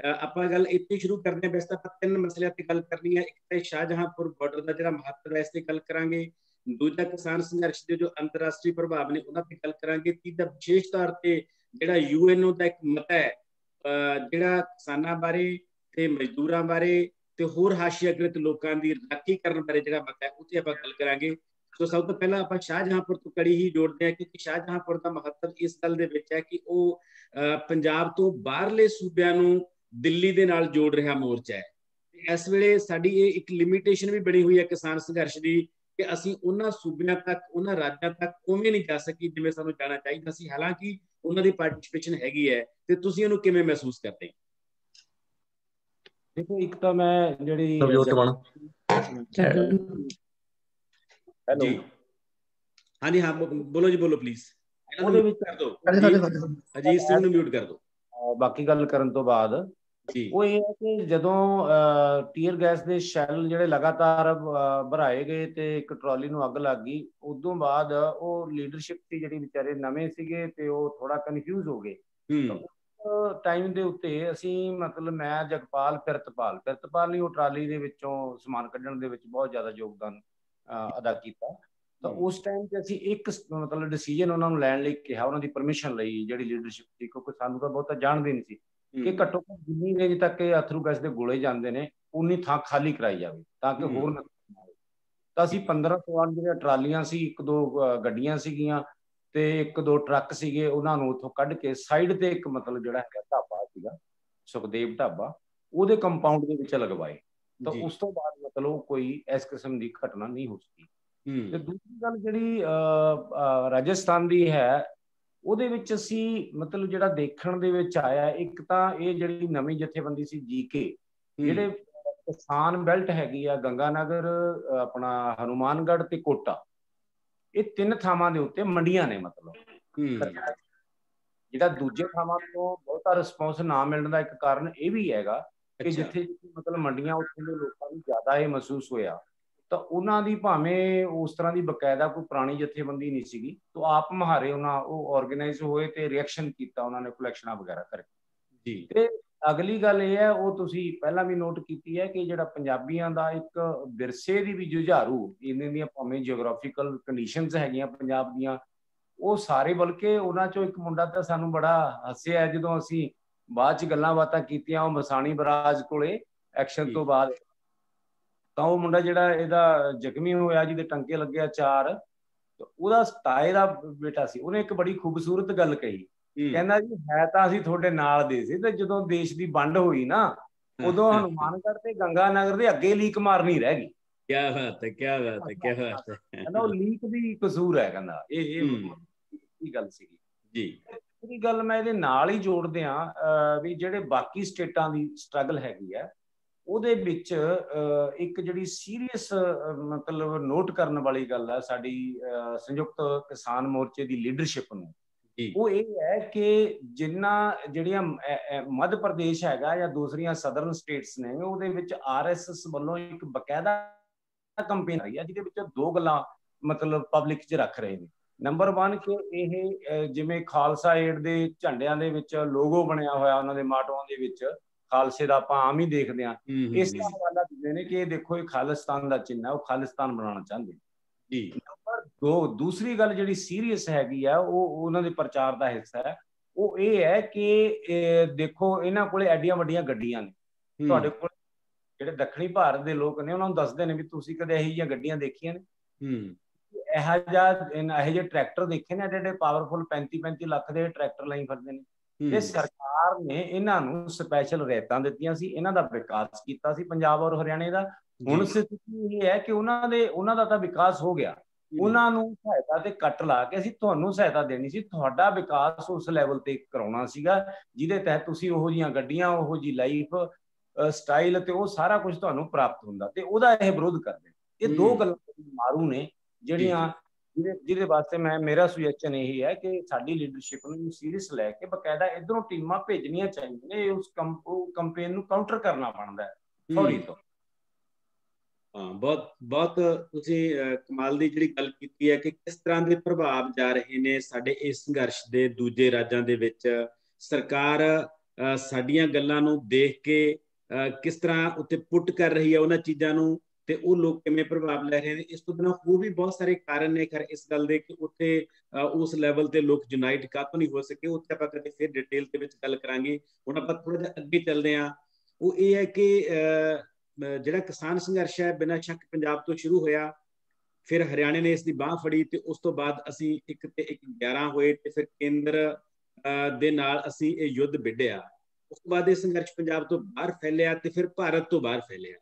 ਆਪਾਂ ਗੱਲ ਇੱਥੇ ਸ਼ੁਰੂ ਕਰਦੇ ਹਾਂ। ਵੈਸੇ ਤਾਂ ਆਪਾਂ 3 ਮਸਲਿਆਂ ਤੇ ਗੱਲ ਕਰਨੀ ਹੈ। ਇੱਕ ਤਾਂ ਸ਼ਾਹਜਹਾਂਪੁਰ ਬਾਰਡਰ ਦਾ ਜਿਹੜਾ ਮਹੱਤਵ ਹੈ, ਇਸ ਤੇ ਗੱਲ ਕਰਾਂਗੇ। ਦੂਜਾ ਕਿਸਾਨ ਸੰਘਰਸ਼ ਦੇ ਜੋ ਅੰਤਰਰਾਸ਼ਟਰੀ ਪ੍ਰਭਾਵ ਨੇ ਉਹਨਾਂ ਤੇ ਗੱਲ ਕਰਾਂਗੇ। ਤੀਜਾ ਵਿਸ਼ੇਸ਼ ਤੌਰ ਤੇ ਜਿਹੜਾ UNO ਦਾ ਇੱਕ ਮਤਾ ਹੈ ਜਿਹੜਾ ਕਿਸਾਨਾਂ ਬਾਰੇ ਤੇ ਮਜ਼ਦੂਰਾਂ ਬਾਰੇ ਤੇ ਹੋਰ ਹਾਸ਼ੀਆਗ੍ਰਿਤ ਲੋਕਾਂ ਦੀ ਰਾਖੀ ਕਰਨ ਬਾਰੇ ਜਿਹੜਾ ਮਤਾ ਹੈ, ਉੱਥੇ ਆਪਾਂ ਗੱਲ ਕਰਾਂਗੇ। ਸੋ ਸਭ ਤੋਂ ਪਹਿਲਾਂ ਆਪਾਂ ਸ਼ਾਹਜਹਾਂਪੁਰ ਤੋਂ ਕੜੀ ਹੀ ਜੋੜਦੇ ਹਾਂ, ਕਿਉਂਕਿ ਸ਼ਾਹਜਹਾਂਪੁਰ ਦਾ ਮਹੱਤਵ ਇਸ ਗੱਲ ਦੇ ਵਿੱਚ ਹੈ ਕਿ ਉਹ ਪੰਜਾਬ ਤੋਂ ਬਾਹਰਲੇ ਸੂਬਿਆਂ ਨੂੰ ਦਿੱਲੀ ਦੇ ਨਾਲ ਜੋੜ ਰਿਹਾ ਮੋਰਚਾ ਹੈ। ਇਸ ਵੇਲੇ ਸਾਡੀ ਇਹ ਇੱਕ ਲਿਮਿਟੇਸ਼ਨ ਵੀ ਬਣੀ ਹੋਈ ਹੈ ਕਿਸਾਨ ਸੰਘਰਸ਼ ਦੀ ਕਿ ਅਸੀਂ ਉਹਨਾਂ ਸੂਬਿਆਂ ਤੱਕ, ਉਹਨਾਂ ਰਾਜਾਂ ਤੱਕ ਉਵੇਂ ਨਹੀਂ ਜਾ ਸਕੀ ਜਿਵੇਂ ਸਾਨੂੰ ਜਾਣਾ ਚਾਹੀਦਾ ਸੀ। ਹਾਲਾਂਕਿ ਉਹਨਾਂ ਦੀ ਪਾਰਟਿਸਿਪੇਸ਼ਨ ਹੈਗੀ ਹੈ, ਤੇ ਤੁਸੀਂ ਉਹਨੂੰ ਕਿਵੇਂ ਮਹਿਸੂਸ ਕਰਦੇ ਹੋ? ਦੇਖੋ, ਇੱਕ ਤਾਂ ਮੈਂ ਜਿਹੜੀ ਜੀ ਹਾਂਜੀ ਹਾਂ ਬੋਲੋ ਜੀ, ਬੋਲੋ ਪਲੀਜ਼। ਉਹਦੇ ਵਿੱਚ ਅਜੀਤ ਸਿੰਘ ਨੂੰ ਮਿਊਟ ਕਰ ਦਿਓ। ਬਾਕੀ ਗੱਲ ਕਰਨ ਤੋਂ ਬਾਅਦ ਉਹ ਇਹ ਹੈ ਕਿ ਜਦੋਂ ਟੀਅਰ ਗੈਸ ਦੇ ਸ਼ੈਲ ਜਿਹੜੇ ਲਗਾਤਾਰ ਭਰਾਏ ਗਏ ਤੇ ਇੱਕ ਟਰਾਲੀ ਨੂੰ ਅੱਗ ਲੱਗ ਗਈ, ਉਦੋਂ ਬਾਅਦ ਉਹ ਲੀਡਰਸ਼ਿਪ ਸੀ ਜਿਹੜੀ ਵਿਚਾਰੇ ਨਵੇਂ ਸੀਗੇ ਤੇ ਉਹ ਥੋੜਾ ਕਨਫਿਊਜ਼ ਹੋ ਗਏ। ਟਾਈਮ ਦੇ ਉੱਤੇ ਅਸੀਂ ਮਤਲਬ ਮੈਂ ਜਗਪਾਲ ਪਿਰਤਪਾਲ ਨੇ ਉਹ ਟਰਾਲੀ ਦੇ ਵਿੱਚੋਂ ਸਮਾਨ ਕੱਢਣ ਦੇ ਵਿੱਚ ਬਹੁਤ ਜ਼ਿਆਦਾ ਯੋਗਦਾਨ ਅਦਾ ਕੀਤਾ। ਤਾਂ ਉਸ ਟਾਈਮ ਤੇ ਅਸੀਂ ਇੱਕ ਮਤਲਬ ਡਿਸੀਜਨ ਉਹਨਾਂ ਨੂੰ ਲੈਣ ਲਈ ਕਿਹਾ, ਉਹਨਾਂ ਦੀ ਪਰਮਿਸ਼ਨ ਲਈ ਜਿਹੜੀ ਲੀਡਰਸ਼ਿਪ ਸੀ, ਕਿਉਂਕਿ ਸਾਨੂੰ ਤਾਂ ਬਹੁਤਾ ਜਾਣਦੇ ਨਹੀਂ ਸੀ ਕਿ ਘੱਟੋ ਘੱਟ ਜਿੰਨੀ ਰੇਂਜ ਤੱਕ ਇਹ ਅਥਰੂ ਗੈਸ ਦੇ ਗੋਲੇ ਜਾਂਦੇ ਨੇ ਉਨੀ ਥਾਂ ਖਾਲੀ ਕਰਾਈ ਜਾਵੇ ਤਾਂ ਕਿ ਹੋਰ ਤਾਂ ਅਸੀਂ 15-16 ਜਿਹੜੀਆਂ ਟਰਾਲੀਆਂ ਸੀ, 1-2 ਗੱਡੀਆਂ ਸੀਗੀਆਂ, ਤੇ 1-2 ਟਰੱਕ ਸੀਗੇ, ਉਹਨਾਂ ਨੂੰ ਉੱਥੋਂ ਕੱਢ ਕੇ ਸਾਈਡ ਤੇ ਇੱਕ ਮਤਲਬ ਜਿਹੜਾ ਹੈਗਾ ਢਾਬਾ ਸੀਗਾ, ਸੁਖਦੇਵ ਢਾਬਾ, ਉਹਦੇ ਕੰਪਾਊਂਡ ਦੇ ਵਿੱਚ ਲਗਵਾਏ। ਤਾਂ ਉਸ ਤੋਂ ਬਾਅਦ ਮਤਲਬ ਕੋਈ ਇਸ ਕਿਸਮ ਦੀ ਘਟਨਾ ਨਹੀਂ ਹੋ ਸਕੀ। ਤੇ ਦੂਸਰੀ ਗੱਲ ਜਿਹੜੀ ਰਾਜਸਥਾਨ ਦੀ ਹੈ, ਉਹਦੇ ਵਿੱਚ ਅਸੀਂ ਮਤਲਬ ਜਿਹੜਾ ਦੇਖਣ ਦੇ ਵਿੱਚ ਆਇਆ, ਇੱਕ ਤਾਂ ਇਹ ਜਿਹੜੀ ਨਵੀਂ ਜਥੇਬੰਦੀ ਸੀ GK, ਜਿਹੜੇ ਕਿਸਾਨ ਬੈਲਟ ਹੈਗੀ ਆ, ਗੰਗਾਨਗਰ, ਆਪਣਾ ਹਨੂਮਾਨਗੜ੍ਹ ਤੇ ਕੋਟਾ, ਇਹ 3 ਥਾਵਾਂ ਦੇ ਉੱਤੇ ਮੰਡੀਆਂ ਨੇ। ਮਤਲਬ ਜਿਹੜਾ ਦੂਜੇ ਥਾਵਾਂ ਤੋਂ ਬਹੁਤਾ ਰਿਸਪੌਂਸ ਨਾ ਮਿਲਣ ਦਾ ਇੱਕ ਕਾਰਨ ਇਹ ਵੀ ਹੈਗਾ ਕਿ ਜਿੱਥੇ ਮਤਲਬ ਮੰਡੀਆਂ, ਉੱਥੇ ਦੇ ਲੋਕਾਂ ਨੂੰ ਜ਼ਿਆਦਾ ਇਹ ਮਹਿਸੂਸ ਹੋਇਆ। ਤਾਂ ਉਹਨਾਂ ਦੀ ਭਾਵੇਂ ਉਸ ਤਰ੍ਹਾਂ ਦੀ ਬਕਾਇਦਾ ਕੋਈ ਪੁਰਾਣੀ ਜਥੇਬੰਦੀ ਨਹੀਂ ਸੀਗੀ, ਤਾਂ ਆਪ ਮੁਹਾਰੇ ਉਹ ਆਰਗੇਨਾਈਜ਼ ਹੋਏ ਤੇ ਰਿਐਕਸ਼ਨ ਕੀਤਾ ਉਹਨਾਂ ਨੇ ਕਲੈਕਸ਼ਨਾਂ ਵਗੈਰਾ ਕਰਕੇ। ਤੇ ਅਗਲੀ ਗੱਲ ਇਹ ਹੈ, ਉਹ ਤੁਸੀਂ ਪਹਿਲਾਂ ਵੀ ਨੋਟ ਕੀਤੀ ਹੈ ਕਿ ਜਿਹੜਾ ਪੰਜਾਬੀਆਂ ਦਾ ਇੱਕ ਵਿਰਸੇ ਦੀ ਵੀ ਜੁਝਾਰੂ, ਇਹਨਾਂ ਦੀਆਂ ਭਾਵੇਂ ਜਿਓਗ੍ਰਾਫੀਕਲ ਕੰਡੀਸ਼ਨਸ ਹੈਗੀਆਂ ਪੰਜਾਬ ਦੀਆਂ, ਉਹ ਸਾਰੇ, ਬਲਕਿ ਉਹਨਾਂ ਚੋਂ ਇੱਕ ਮੁੰਡਾ ਤਾਂ ਸਾਨੂੰ ਬੜਾ ਹੱਸਿਆ ਜਦੋਂ ਅਸੀਂ ਬਾਅਦ ਚ ਗੱਲਾਂ ਬਾਤਾਂ ਕੀਤੀਆਂ, ਉਹ ਮਸਾਣੀ ਬਰਾਜ ਕੋਲੇ ਐਕਸ਼ਨ ਤੋਂ ਬਾਅਦ, ਤਾਂ ਉਹ ਮੁੰਡਾ ਜਿਹੜਾ ਇਹਦਾ ਜ਼ਖਮੀ ਹੋਇਆ, ਜਿਹਦੇ ਟੰਕੇ ਲੱਗਿਆ 4, ਉਹਦਾ ਤਾਏ ਦਾ ਬੇਟਾ ਸੀ, ਉਹਨੇ ਇੱਕ ਬੜੀ ਖੂਬਸੂਰਤ ਗੱਲ ਕਹੀ, ਕਹਿੰਦਾ ਜੀ ਹੈ ਤਾਂ ਅਸੀਂ ਤੁਹਾਡੇ ਨਾਲ ਦੇ ਸੀ, ਤੇ ਜਦੋਂ ਦੇਸ਼ ਦੀ ਵੰਡ ਹੋਈ ਨਾ, ਉਦੋਂ ਹਨੂਮਾਨਗੜ੍ਹ ਤੇ ਗੰਗਾਨਗਰ ਦੇ ਅੱਗੇ ਲੀਕ ਮਾਰਨੀ ਰਹਿ ਗਈ। ਕਿਆ ਬਾਤ ਹੈ, ਕਿਆ ਬਾਤ ਹੈ, ਕਿਆ ਬਾਤ ਹੈ। ਕਹਿੰਦਾ ਉਹ ਲੀਕ ਵੀ ਕਸੂਰ ਹੈ, ਕਹਿੰਦਾ ਇਹ ਗੱਲ ਸੀਗੀ ਜੀ। ਇਹ ਗੱਲ ਮੈਂ ਇਹਦੇ ਨਾਲ ਹੀ ਜੋੜਦੇ ਹਾਂ ਵੀ ਜਿਹੜੇ ਬਾਕੀ ਸਟੇਟਾਂ ਦੀ ਸਟਰਗਲ ਹੈਗੀ ਹੈ, ਉਹਦੇ ਵਿੱਚ ਇੱਕ ਜਿਹੜੀ ਸੀਰੀਅਸ ਮਤਲਬ ਨੋਟ ਕਰਨ ਵਾਲੀ ਗੱਲ ਹੈ ਸਾਡੀ ਸੰਯੁਕਤ ਕਿਸਾਨ ਮੋਰਚੇ ਦੀ ਲੀਡਰਸ਼ਿਪ ਨੂੰ, ਉਹ ਇਹ ਹੈ ਕਿ ਜਿਹੜੀਆਂ ਮੱਧ ਪ੍ਰਦੇਸ਼ ਹੈਗਾ ਜਾਂ ਦੂਸਰੀਆਂ ਸਦਰਨ ਸਟੇਟਸ ਨੇ, ਉਹਦੇ ਵਿੱਚ RSS ਵੱਲੋਂ ਇੱਕ ਬਕਾਇਦਾ ਕੰਪੇਨ ਆਈ ਹੈ, ਜਿਹਦੇ ਵਿੱਚ 2 ਗੱਲਾਂ ਮਤਲਬ ਪਬਲਿਕ 'ਚ ਰੱਖ ਰਹੇ ਨੇ। ਨੰਬਰ 1 ਕਿ ਇਹ ਜਿਵੇਂ ਖਾਲਸਾ ਏਡ ਦੇ ਝੰਡਿਆਂ ਦੇ ਵਿੱਚ ਲੋਗੋ ਬਣਿਆ ਹੋਇਆ, ਉਹਨਾਂ ਦੇ ਮਾਟੋਆਂ ਦੇ ਵਿੱਚ ਖਾਲਸੇ ਦਾ ਆਪਾਂ ਆਮ ਹੀ ਦੇਖਦੇ ਹਾਂ, ਇਸ ਦਾ ਹਵਾਲਾ ਦਿੰਦੇ ਨੇ ਕਿ ਇਹ ਦੇਖੋ ਇਹ ਖਾਲਿਸਤਾਨ ਦਾ ਚਿੰਨ੍ਹ ਹੈ, ਉਹ ਖਾਲਿਸਤਾਨ ਬਣਾਉਣਾ ਚਾਹੁੰਦੇ ਜੀ। ਨੰਬਰ 2, ਦੂਸਰੀ ਗੱਲ ਜਿਹੜੀ ਸੀਰੀਅਸ ਹੈਗੀ ਆ, ਉਹ ਉਹਨਾਂ ਦੇ ਪ੍ਰਚਾਰ ਦਾ ਹਿੱਸਾ ਹੈ, ਉਹ ਇਹ ਹੈ ਕਿ ਦੇਖੋ ਇਹਨਾਂ ਕੋਲੇ ਐਡੀਆਂ ਵੱਡੀਆਂ ਗੱਡੀਆਂ ਨੇ, ਤੁਹਾਡੇ ਕੋਲ ਜਿਹੜੇ ਦੱਖਣੀ ਭਾਰਤ ਦੇ ਲੋਕ ਨੇ ਉਹਨਾਂ ਨੂੰ ਦੱਸਦੇ ਨੇ ਵੀ ਤੁਸੀਂ ਕਦੇ ਇਹੋ ਜਿਹੀਆਂ ਗੱਡੀਆਂ ਦੇਖੀਆਂ ਨੇ, ਇਹੋ ਜਿਹੇ ਟਰੈਕਟਰ ਦੇਖੇ ਨੇ, ਜਿਹੜੇ ਪਾਵਰਫੁਲ 35-35 ਲੱਖ ਦੇ ਟਰੈਕਟਰ ਲਈ ਫਿਰਦੇ ਨੇ। ਤੇ ਸਰਕਾਰ ਨੇ ਇਹਨਾਂ ਨੂੰ ਸਪੈਸ਼ਲ ਰਿਆਇਤਾਂ ਦਿੱਤੀਆਂ ਸੀ, ਇਹਨਾਂ ਦਾ ਵਿਕਾਸ ਕੀਤਾ ਸੀ ਪੰਜਾਬ ਔਰ ਹਰਿਆਣੇ ਦਾ। ਹੁਣ ਸਥਿਤੀ ਇਹ ਹੈ ਕਿ ਉਹਨਾਂ ਦਾ ਤਾਂ ਵਿਕਾਸ ਹੋ ਗਿਆ, ਉਹਨਾਂ ਨੂੰ ਸਹਾਇਤਾ ਤੇ ਕੱਟ ਲਾ ਕੇ ਅਸੀਂ ਤੁਹਾਨੂੰ ਸਹਾਇਤਾ ਦੇਣੀ ਸੀ, ਤੁਹਾਡਾ ਵਿਕਾਸ ਉਸ ਲੈਵਲ ਤੇ ਕਰਾਉਣਾ ਸੀਗਾ ਜਿਹਦੇ ਤਹਿਤ ਤੁਸੀਂ ਉਹੋ ਜਿਹੀਆਂ ਗੱਡੀਆਂ, ਉਹੋ ਜਿਹੀ ਲਾਈਫ ਸਟਾਈਲ ਤੇ ਉਹ ਸਾਰਾ ਕੁਝ ਤੁਹਾਨੂੰ ਪ੍ਰਾਪਤ ਹੁੰਦਾ, ਤੇ ਉਹਦਾ ਇਹ ਵਿਰੋਧ ਕਰਦੇ। ਇਹ 2 ਗੱਲਾਂ ਮਾਰੂ ਨੇ ਜਿਹੜੀਆਂ ਜਿਹਦੇ ਵਾਸਤੇ ਮੇਰਾ ਸੁਜੈਸ਼ਨ ਇਹ ਹੈ ਕਿ ਸਾਡੀ ਲੀਡਰਸ਼ਿਪ ਨੂੰ ਸੀਰੀਅਸ ਲੈ ਕੇ ਬਕਾਇਦਾ ਇੱਧਰੋਂ ਟੀਮਾਂ ਭੇਜਣੀਆਂ ਚਾਹੀਦੀਆਂ ਨੇ, ਉਸ ਕੰਪੇਨ ਨੂੰ ਕਾਊਂਟਰ ਕਰਨਾ ਬਣਦਾ ਹੈ ਫੌਰੀ ਤੋਂ। ਹਾਂ, ਬਹੁਤ ਤੁਸੀਂ ਕਮਾਲ ਦੀ ਜਿਹੜੀ ਗੱਲ ਕੀਤੀ ਹੈ ਕਿ ਕਿਸ ਤਰ੍ਹਾਂ ਦੇ ਪ੍ਰਭਾਵ ਜਾ ਰਹੇ ਨੇ ਸਾਡੇ ਇਸ ਸੰਘਰਸ਼ ਦੇ ਦੂਜੇ ਰਾਜਾਂ ਦੇ ਵਿੱਚ। ਸਰਕਾਰ ਸਾਡੀਆਂ ਗੱਲਾਂ ਨੂੰ ਦੇਖ ਕੇ ਕਿਸ ਤਰ੍ਹਾਂ ਉੱਤੇ ਪੁੱਟ ਕਰ ਰਹੀ ਹੈ ਉਹਨਾਂ ਚੀਜ਼ਾਂ ਨੂੰ, ਤੇ ਉਹ ਲੋਕ ਕਿਵੇਂ ਪ੍ਰਭਾਵ ਲੈ ਰਹੇ ਨੇ। ਇਸ ਤੋਂ ਬਿਨਾਂ ਹੋਰ ਵੀ ਬਹੁਤ ਸਾਰੇ ਕਾਰਨ ਨੇ ਖੈਰ ਇਸ ਗੱਲ ਦੇ ਕਿ ਉੱਥੇ ਉਸ ਲੈਵਲ ਤੇ ਲੋਕ ਯੂਨਾਈਟ ਕਾਹਤੋਂ ਨਹੀਂ ਹੋ ਸਕੇ, ਉੱਥੇ ਆਪਾਂ ਕਦੇ ਫਿਰ ਡਿਟੇਲ ਦੇ ਵਿੱਚ ਗੱਲ ਕਰਾਂਗੇ। ਹੁਣ ਆਪਾਂ ਥੋੜਾ ਜਿਹਾ ਅੱਗੇ ਚੱਲਦੇ ਹਾਂ। ਉਹ ਇਹ ਹੈ ਕਿ ਜਿਹੜਾ ਕਿਸਾਨ ਸੰਘਰਸ਼ ਹੈ ਬਿਨਾਂ ਸ਼ੱਕ ਪੰਜਾਬ ਤੋਂ ਸ਼ੁਰੂ ਹੋਇਆ, ਫਿਰ ਹਰਿਆਣੇ ਨੇ ਇਸ ਦੀ ਬਾਂਹ ਫੜੀ, ਤੇ ਉਸ ਤੋਂ ਬਾਅਦ ਅਸੀਂ 1 ਤੇ 1 11 ਹੋਏ, ਤੇ ਫਿਰ ਕੇਂਦਰ ਦੇ ਨਾਲ ਅਸੀਂ ਇਹ ਯੁੱਧ ਵਿੱਢਿਆ। ਉਸ ਤੋਂ ਬਾਅਦ ਇਹ ਸੰਘਰਸ਼ ਪੰਜਾਬ ਤੋਂ ਬਾਹਰ ਫੈਲਿਆ ਤੇ ਫਿਰ ਭਾਰਤ ਤੋਂ ਬਾਹਰ ਫੈਲਿਆ।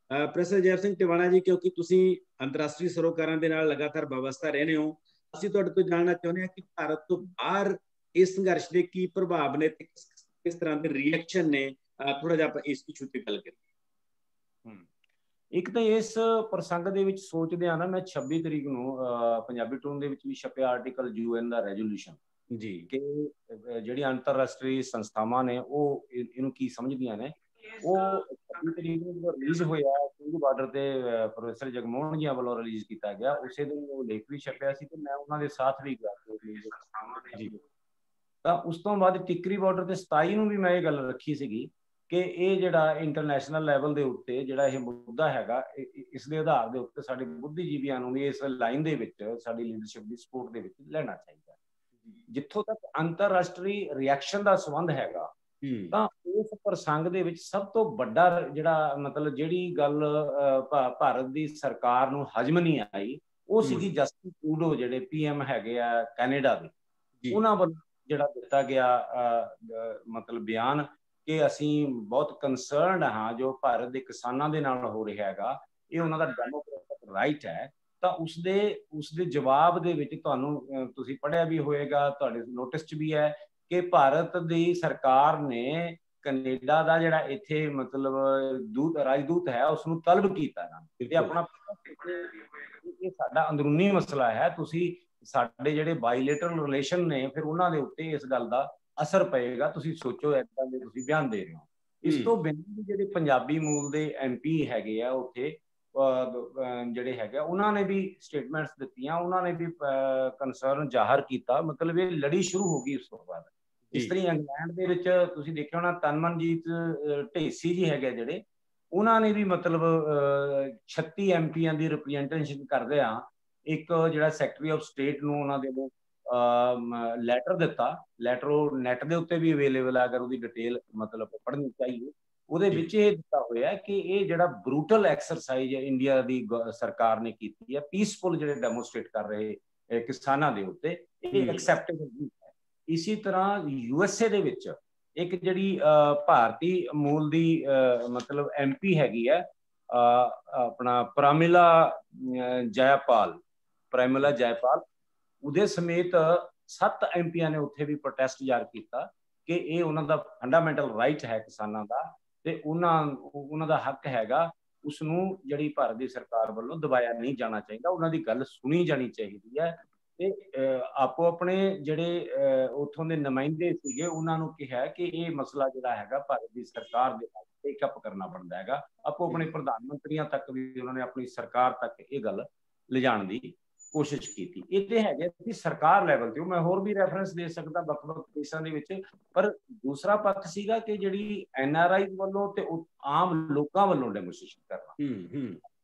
ਪ੍ਰੋਫੈਸਰ ਜੈ ਸਿੰਘ ਟਿਵਾਣਾ ਜੀ, ਕਿਉਂਕਿ ਤੁਸੀਂ ਅੰਤਰਰਾਸ਼ਟਰੀ ਸਰੋਕਾਰਾਂ ਦੇ ਨਾਲ ਲਗਾਤਾਰ ਵਾਬਸਤਾ ਰਹਿੰਦੇ ਹੋ, ਅਸੀਂ ਤੁਹਾਡੇ ਤੋਂ ਜਾਣਨਾ ਚਾਹੁੰਦੇ ਹਾਂ ਕਿ ਭਾਰਤ ਤੋਂ ਬਾਹਰ ਇਸ ਸੰਘਰਸ਼ ਦੇ ਕੀ ਪ੍ਰਭਾਵ ਨੇ ਤੇ ਕਿਸ ਤਰ੍ਹਾਂ ਦੇ ਰਿਐਕਸ਼ਨ ਨੇ। ਥੋੜਾ ਜਿਹਾ ਆਪਾਂ ਇਸ ਇਸ਼ੂ ਤੇ ਗੱਲ ਕਰੀਏ। ਇੱਕ ਤਾਂ ਇਸ ਪ੍ਰਸੰਗ ਦੇ ਵਿੱਚ ਸੋਚਦੇ ਆ ਨਾ, ਮੈਂ 26 ਤਰੀਕ ਨੂੰ ਪੰਜਾਬੀ ਟੂਨ ਦੇ ਵਿੱਚ ਵੀ ਛਪਿਆ ਆਰਟੀਕਲ UN ਦਾ ਰੈਜ਼ੋਲੂਸ਼ਨ ਜੀ, ਕਿ ਜਿਹੜੀਆਂ ਅੰਤਰਰਾਸ਼ਟਰੀ ਸੰਸਥਾਵਾਂ ਨੇ ਉਹ ਇਹਨੂੰ ਕੀ ਸਮਝਦੀਆਂ ਨੇ। ਉਹ 26 ਤਰੀਕ ਨੂੰ ਜਦੋਂ ਰਿਲੀਜ਼ ਹੋਇਆ ਸਿੰਘ ਬਾਰਡਰ ਤੇ ਪ੍ਰੋਫੈਸਰ ਜਗਮੋਹਨ ਜੀ ਵੱਲੋਂ ਰਿਲੀਜ਼ ਕੀਤਾ ਗਿਆ, ਉਸੇ ਦਿਨ ਉਹ ਲੇਖ ਵੀ ਛਪਿਆ ਸੀ ਤੇ ਮੈਂ ਉਹਨਾਂ ਦੇ ਸਾਥ ਵੀ ਗਿਆ ਜੀ। ਤਾਂ ਉਸ ਤੋਂ ਬਾਅਦ ਟਿੱਕਰੀ ਬਾਰਡਰ ਤੇ 27 ਨੂੰ ਵੀ ਮੈਂ ਇਹ ਗੱਲ ਰੱਖੀ ਸੀਗੀ ਕਿ ਇਹ ਜਿਹੜਾ ਇੰਟਰਨੈਸ਼ਨਲ ਲੈਵਲ ਦੇ ਉੱਤੇ ਜਿਹੜਾ ਇਹ ਮੁੱਦਾ ਹੈਗਾ, ਇਸ ਦੇ ਆਧਾਰ ਦੇ ਉੱਤੇ ਸਾਡੇ ਬੁੱਧੀਜੀਵੀਆਂ ਨੂੰ ਵੀ ਇਸ ਲਾਈਨ ਦੇ ਵਿੱਚ ਸਾਡੀ ਲੀਡਰਸ਼ਿਪ ਦੀ ਸਪੋਰਟ ਦੇ ਵਿੱਚ ਲੈਣਾ ਚਾਹੀਦਾ। ਜਿੱਥੋਂ ਤੱਕ ਅੰਤਰਰਾਸ਼ਟਰੀ ਰਿਐਕਸ਼ਨ ਦਾ ਸੰਬੰਧ ਹੈਗਾ, ਤਾਂ ਉਸ ਪ੍ਰਸੰਗ ਦੇ ਵਿੱਚ ਸਭ ਤੋਂ ਵੱਡਾ ਜਿਹੜਾ ਮਤਲਬ ਜਿਹੜੀ ਗੱਲ ਭਾਰਤ ਦੀ ਸਰਕਾਰ ਨੂੰ ਹਜਮ ਨਹੀਂ ਆਈ, ਉਹ ਸੀਗੀ ਜਸਟਿਨ ਟਰੂਡੋ ਜਿਹੜੇ PM ਹੈਗੇ ਆ ਕੈਨੇਡਾ ਦੇ, ਉਹਨਾਂ ਵੱਲੋਂ ਜਿਹੜਾ ਦਿੱਤਾ ਗਿਆ ਮਤਲਬ ਬਿਆਨ ਕਿ ਅਸੀਂ ਬਹੁਤ ਕੰਸਰਨਡ ਹਾਂ ਜੋ ਭਾਰਤ ਦੇ ਕਿਸਾਨਾਂ ਦੇ ਨਾਲ ਹੋ ਰਿਹਾ ਹੈਗਾ, ਇਹ ਉਹਨਾਂ ਦਾ ਡੈਮੋਕ੍ਰੈਟਿਕ ਰਾਈਟ ਹੈ। ਤਾਂ ਉਸਦੇ ਜਵਾਬ ਦੇ ਵਿੱਚ ਤੁਹਾਨੂੰ ਤੁਸੀਂ ਪੜ੍ਹਿਆ ਵੀ ਹੋਏਗਾ, ਤੁਹਾਡੇ ਨੋਟਿਸ 'ਚ ਵੀ ਹੈ ਕਿ ਭਾਰਤ ਦੀ ਸਰਕਾਰ ਨੇ ਕੈਨੇਡਾ ਦਾ ਜਿਹੜਾ ਇੱਥੇ ਮਤਲਬ ਰਾਜਦੂਤ ਹੈ ਉਸਨੂੰ ਤਲਬ ਕੀਤਾ ਨਾ, ਤੇ ਆਪਣਾ ਇਹ ਸਾਡਾ ਅੰਦਰੂਨੀ ਮਸਲਾ ਹੈ, ਤੁਸੀਂ ਸਾਡੇ ਜਿਹੜੇ ਬਾਇਲੇਟਰਲ ਰਿਲੇਸ਼ਨ ਨੇ ਫਿਰ ਉਹਨਾਂ ਦੇ ਉੱਤੇ ਇਸ ਗੱਲ ਦਾ ਅਸਰ ਪਏਗਾ, ਤੁਸੀਂ ਸੋਚੋ ਏਦਾਂ ਦੇ ਤੁਸੀਂ ਬਿਆਨ ਦੇ ਰਹੇ ਹੋ। ਇਸ ਤੋਂ ਬਿਨਾਂ ਜਿਹੜੇ ਪੰਜਾਬੀ ਮੂਲ ਦੇ MP ਹੈਗੇ ਆ ਉੱਥੇ ਜਿਹੜੇ ਹੈਗੇ ਉਹਨਾਂ ਨੇ ਵੀ ਸਟੇਟਮੈਂਟਸ ਦਿੱਤੀਆਂ, ਉਹਨਾਂ ਨੇ ਵੀ ਕੰਸਰਨ ਜ਼ਾਹਰ ਕੀਤਾ, ਮਤਲਬ ਇਹ ਲੜੀ ਸ਼ੁਰੂ ਹੋ ਗਈ ਉਸ ਤੋਂ ਬਾਅਦ। ਇਸ ਤਰ੍ਹਾਂ ਇੰਗਲੈਂਡ ਦੇ ਵਿੱਚ ਤੁਸੀਂ ਦੇਖਿਆ ਹੋਣਾ ਤਨਮਨਜੀਤ ਢੇਸੀ ਜੀ ਹੈਗੇ ਜਿਹੜੇ, ਉਹਨਾਂ ਨੇ ਵੀ ਮਤਲਬ 36 MPਆਂ ਦੀ ਰਿਪਰੈਜ਼ੈਂਟੇਸ਼ਨ ਕਰਦੇ ਆ ਇੱਕ ਜਿਹੜਾ ਸੈਕਟਰੀ ਆਫ ਸਟੇਟ ਨੂੰ ਉਹਨਾਂ ਦੇ ਲੈਟਰ ਦਿੱਤਾ, ਲੈਟਰ ਉਹ ਨੈਟ ਦੇ ਉੱਤੇ ਵੀ ਅਵੇਲੇਬਲ ਹੈ, ਅਗਰ ਉਹਦੀ ਡਿਟੇਲ ਮਤਲਬ ਪੜ੍ਹਨੀ ਚਾਹੀਏ, ਉਹਦੇ ਵਿੱਚ ਇਹ ਦਿੱਤਾ ਹੋਇਆ ਕਿ ਇਹ ਜਿਹੜਾ ਬਰੂਟਲ ਐਕਸਰਸਾਈਜ਼ ਹੈ ਇੰਡੀਆ ਦੀ ਸਰਕਾਰ ਨੇ ਕੀਤੀ ਹੈ ਪੀਸਫੁਲ ਜਿਹੜੇ ਡੈਮੋਸਟ੍ਰੇਟ ਕਰ ਰਹੇ ਕਿਸਾਨਾਂ ਦੇ ਉੱਤੇ, ਇਹ ਐਕਸੈਪਟੇਬਲ ਨਹੀਂ ਹੈ। ਇਸੇ ਤਰ੍ਹਾਂ USA ਦੇ ਵਿੱਚ ਇੱਕ ਜਿਹੜੀ ਭਾਰਤੀ ਮੂਲ ਦੀ ਮਤਲਬ MP ਹੈਗੀ ਹੈ ਆਪਣਾ ਪ੍ਰਾਮਿਲਾ ਜੈਪਾਲ, ਉਹਦੇ ਸਮੇਤ 7 MPਆਂ ਨੇ ਉੱਥੇ ਵੀ ਪ੍ਰੋਟੈਸਟ ਜ਼ਾਹਰ ਕੀਤਾ ਕਿ ਇਹ ਉਹਨਾਂ ਦਾ ਫੰਡਾਮੈਂਟਲ ਰਾਈਟ ਹੈ ਕਿਸਾਨਾਂ ਦਾ, ਤੇ ਉਹਨਾਂ ਦਾ ਹੱਕ ਹੈਗਾ, ਉਸਨੂੰ ਜਿਹੜੀ ਭਾਰਤ ਦੀ ਸਰਕਾਰ ਵੱਲੋਂ ਦਬਾਇਆ ਨਹੀਂ ਜਾਣਾ ਚਾਹੀਦਾ, ਉਹਨਾਂ ਦੀ ਗੱਲ ਸੁਣੀ ਜਾਣੀ ਚਾਹੀਦੀ ਹੈ। ਤੇ ਆਪੋ ਆਪਣੇ ਜਿਹੜੇ ਉੱਥੋਂ ਦੇ ਨੁਮਾਇੰਦੇ ਸੀਗੇ ਉਹਨਾਂ ਨੂੰ ਕਿਹਾ ਕਿ ਇਹ ਮਸਲਾ ਜਿਹੜਾ ਹੈਗਾ ਭਾਰਤ ਦੀ ਸਰਕਾਰ ਦੇ ਨਾਲ ਟੇਕ ਅਪ ਕਰਨਾ ਬਣਦਾ ਹੈਗਾ। ਆਪੋ ਆਪਣੇ ਪ੍ਰਧਾਨ ਮੰਤਰੀਆਂ ਤੱਕ ਵੀ ਉਹਨਾਂ ਨੇ ਆਪਣੀ ਸਰਕਾਰ ਤੱਕ ਇਹ ਗੱਲ ਲਿਜਾਣ ਦੀ ਕੋਸ਼ਿਸ਼ ਕੀਤੀ। ਇਹ ਤੇ ਹੈਗੇ ਸੀ ਸਰਕਾਰ ਲੈਵਲ ਤੇ, ਮੈਂ ਹੋਰ ਵੀ ਰੈਫਰੈਂਸ ਦੇ ਸਕਦਾ ਵੱਖ-ਵੱਖ ਦੇਸ਼ਾਂ ਦੇ ਵਿੱਚ, ਪਰ ਦੂਸਰਾ ਪੱਖ ਸੀਗਾ ਕਿ ਜਿਹੜੀ NRI ਵੱਲੋਂ ਤੇ ਆਮ ਲੋਕਾਂ ਵੱਲੋਂ ਡੈਮੋਸਟ੍ਰੇਸ਼ਨ ਕਰਨਾ।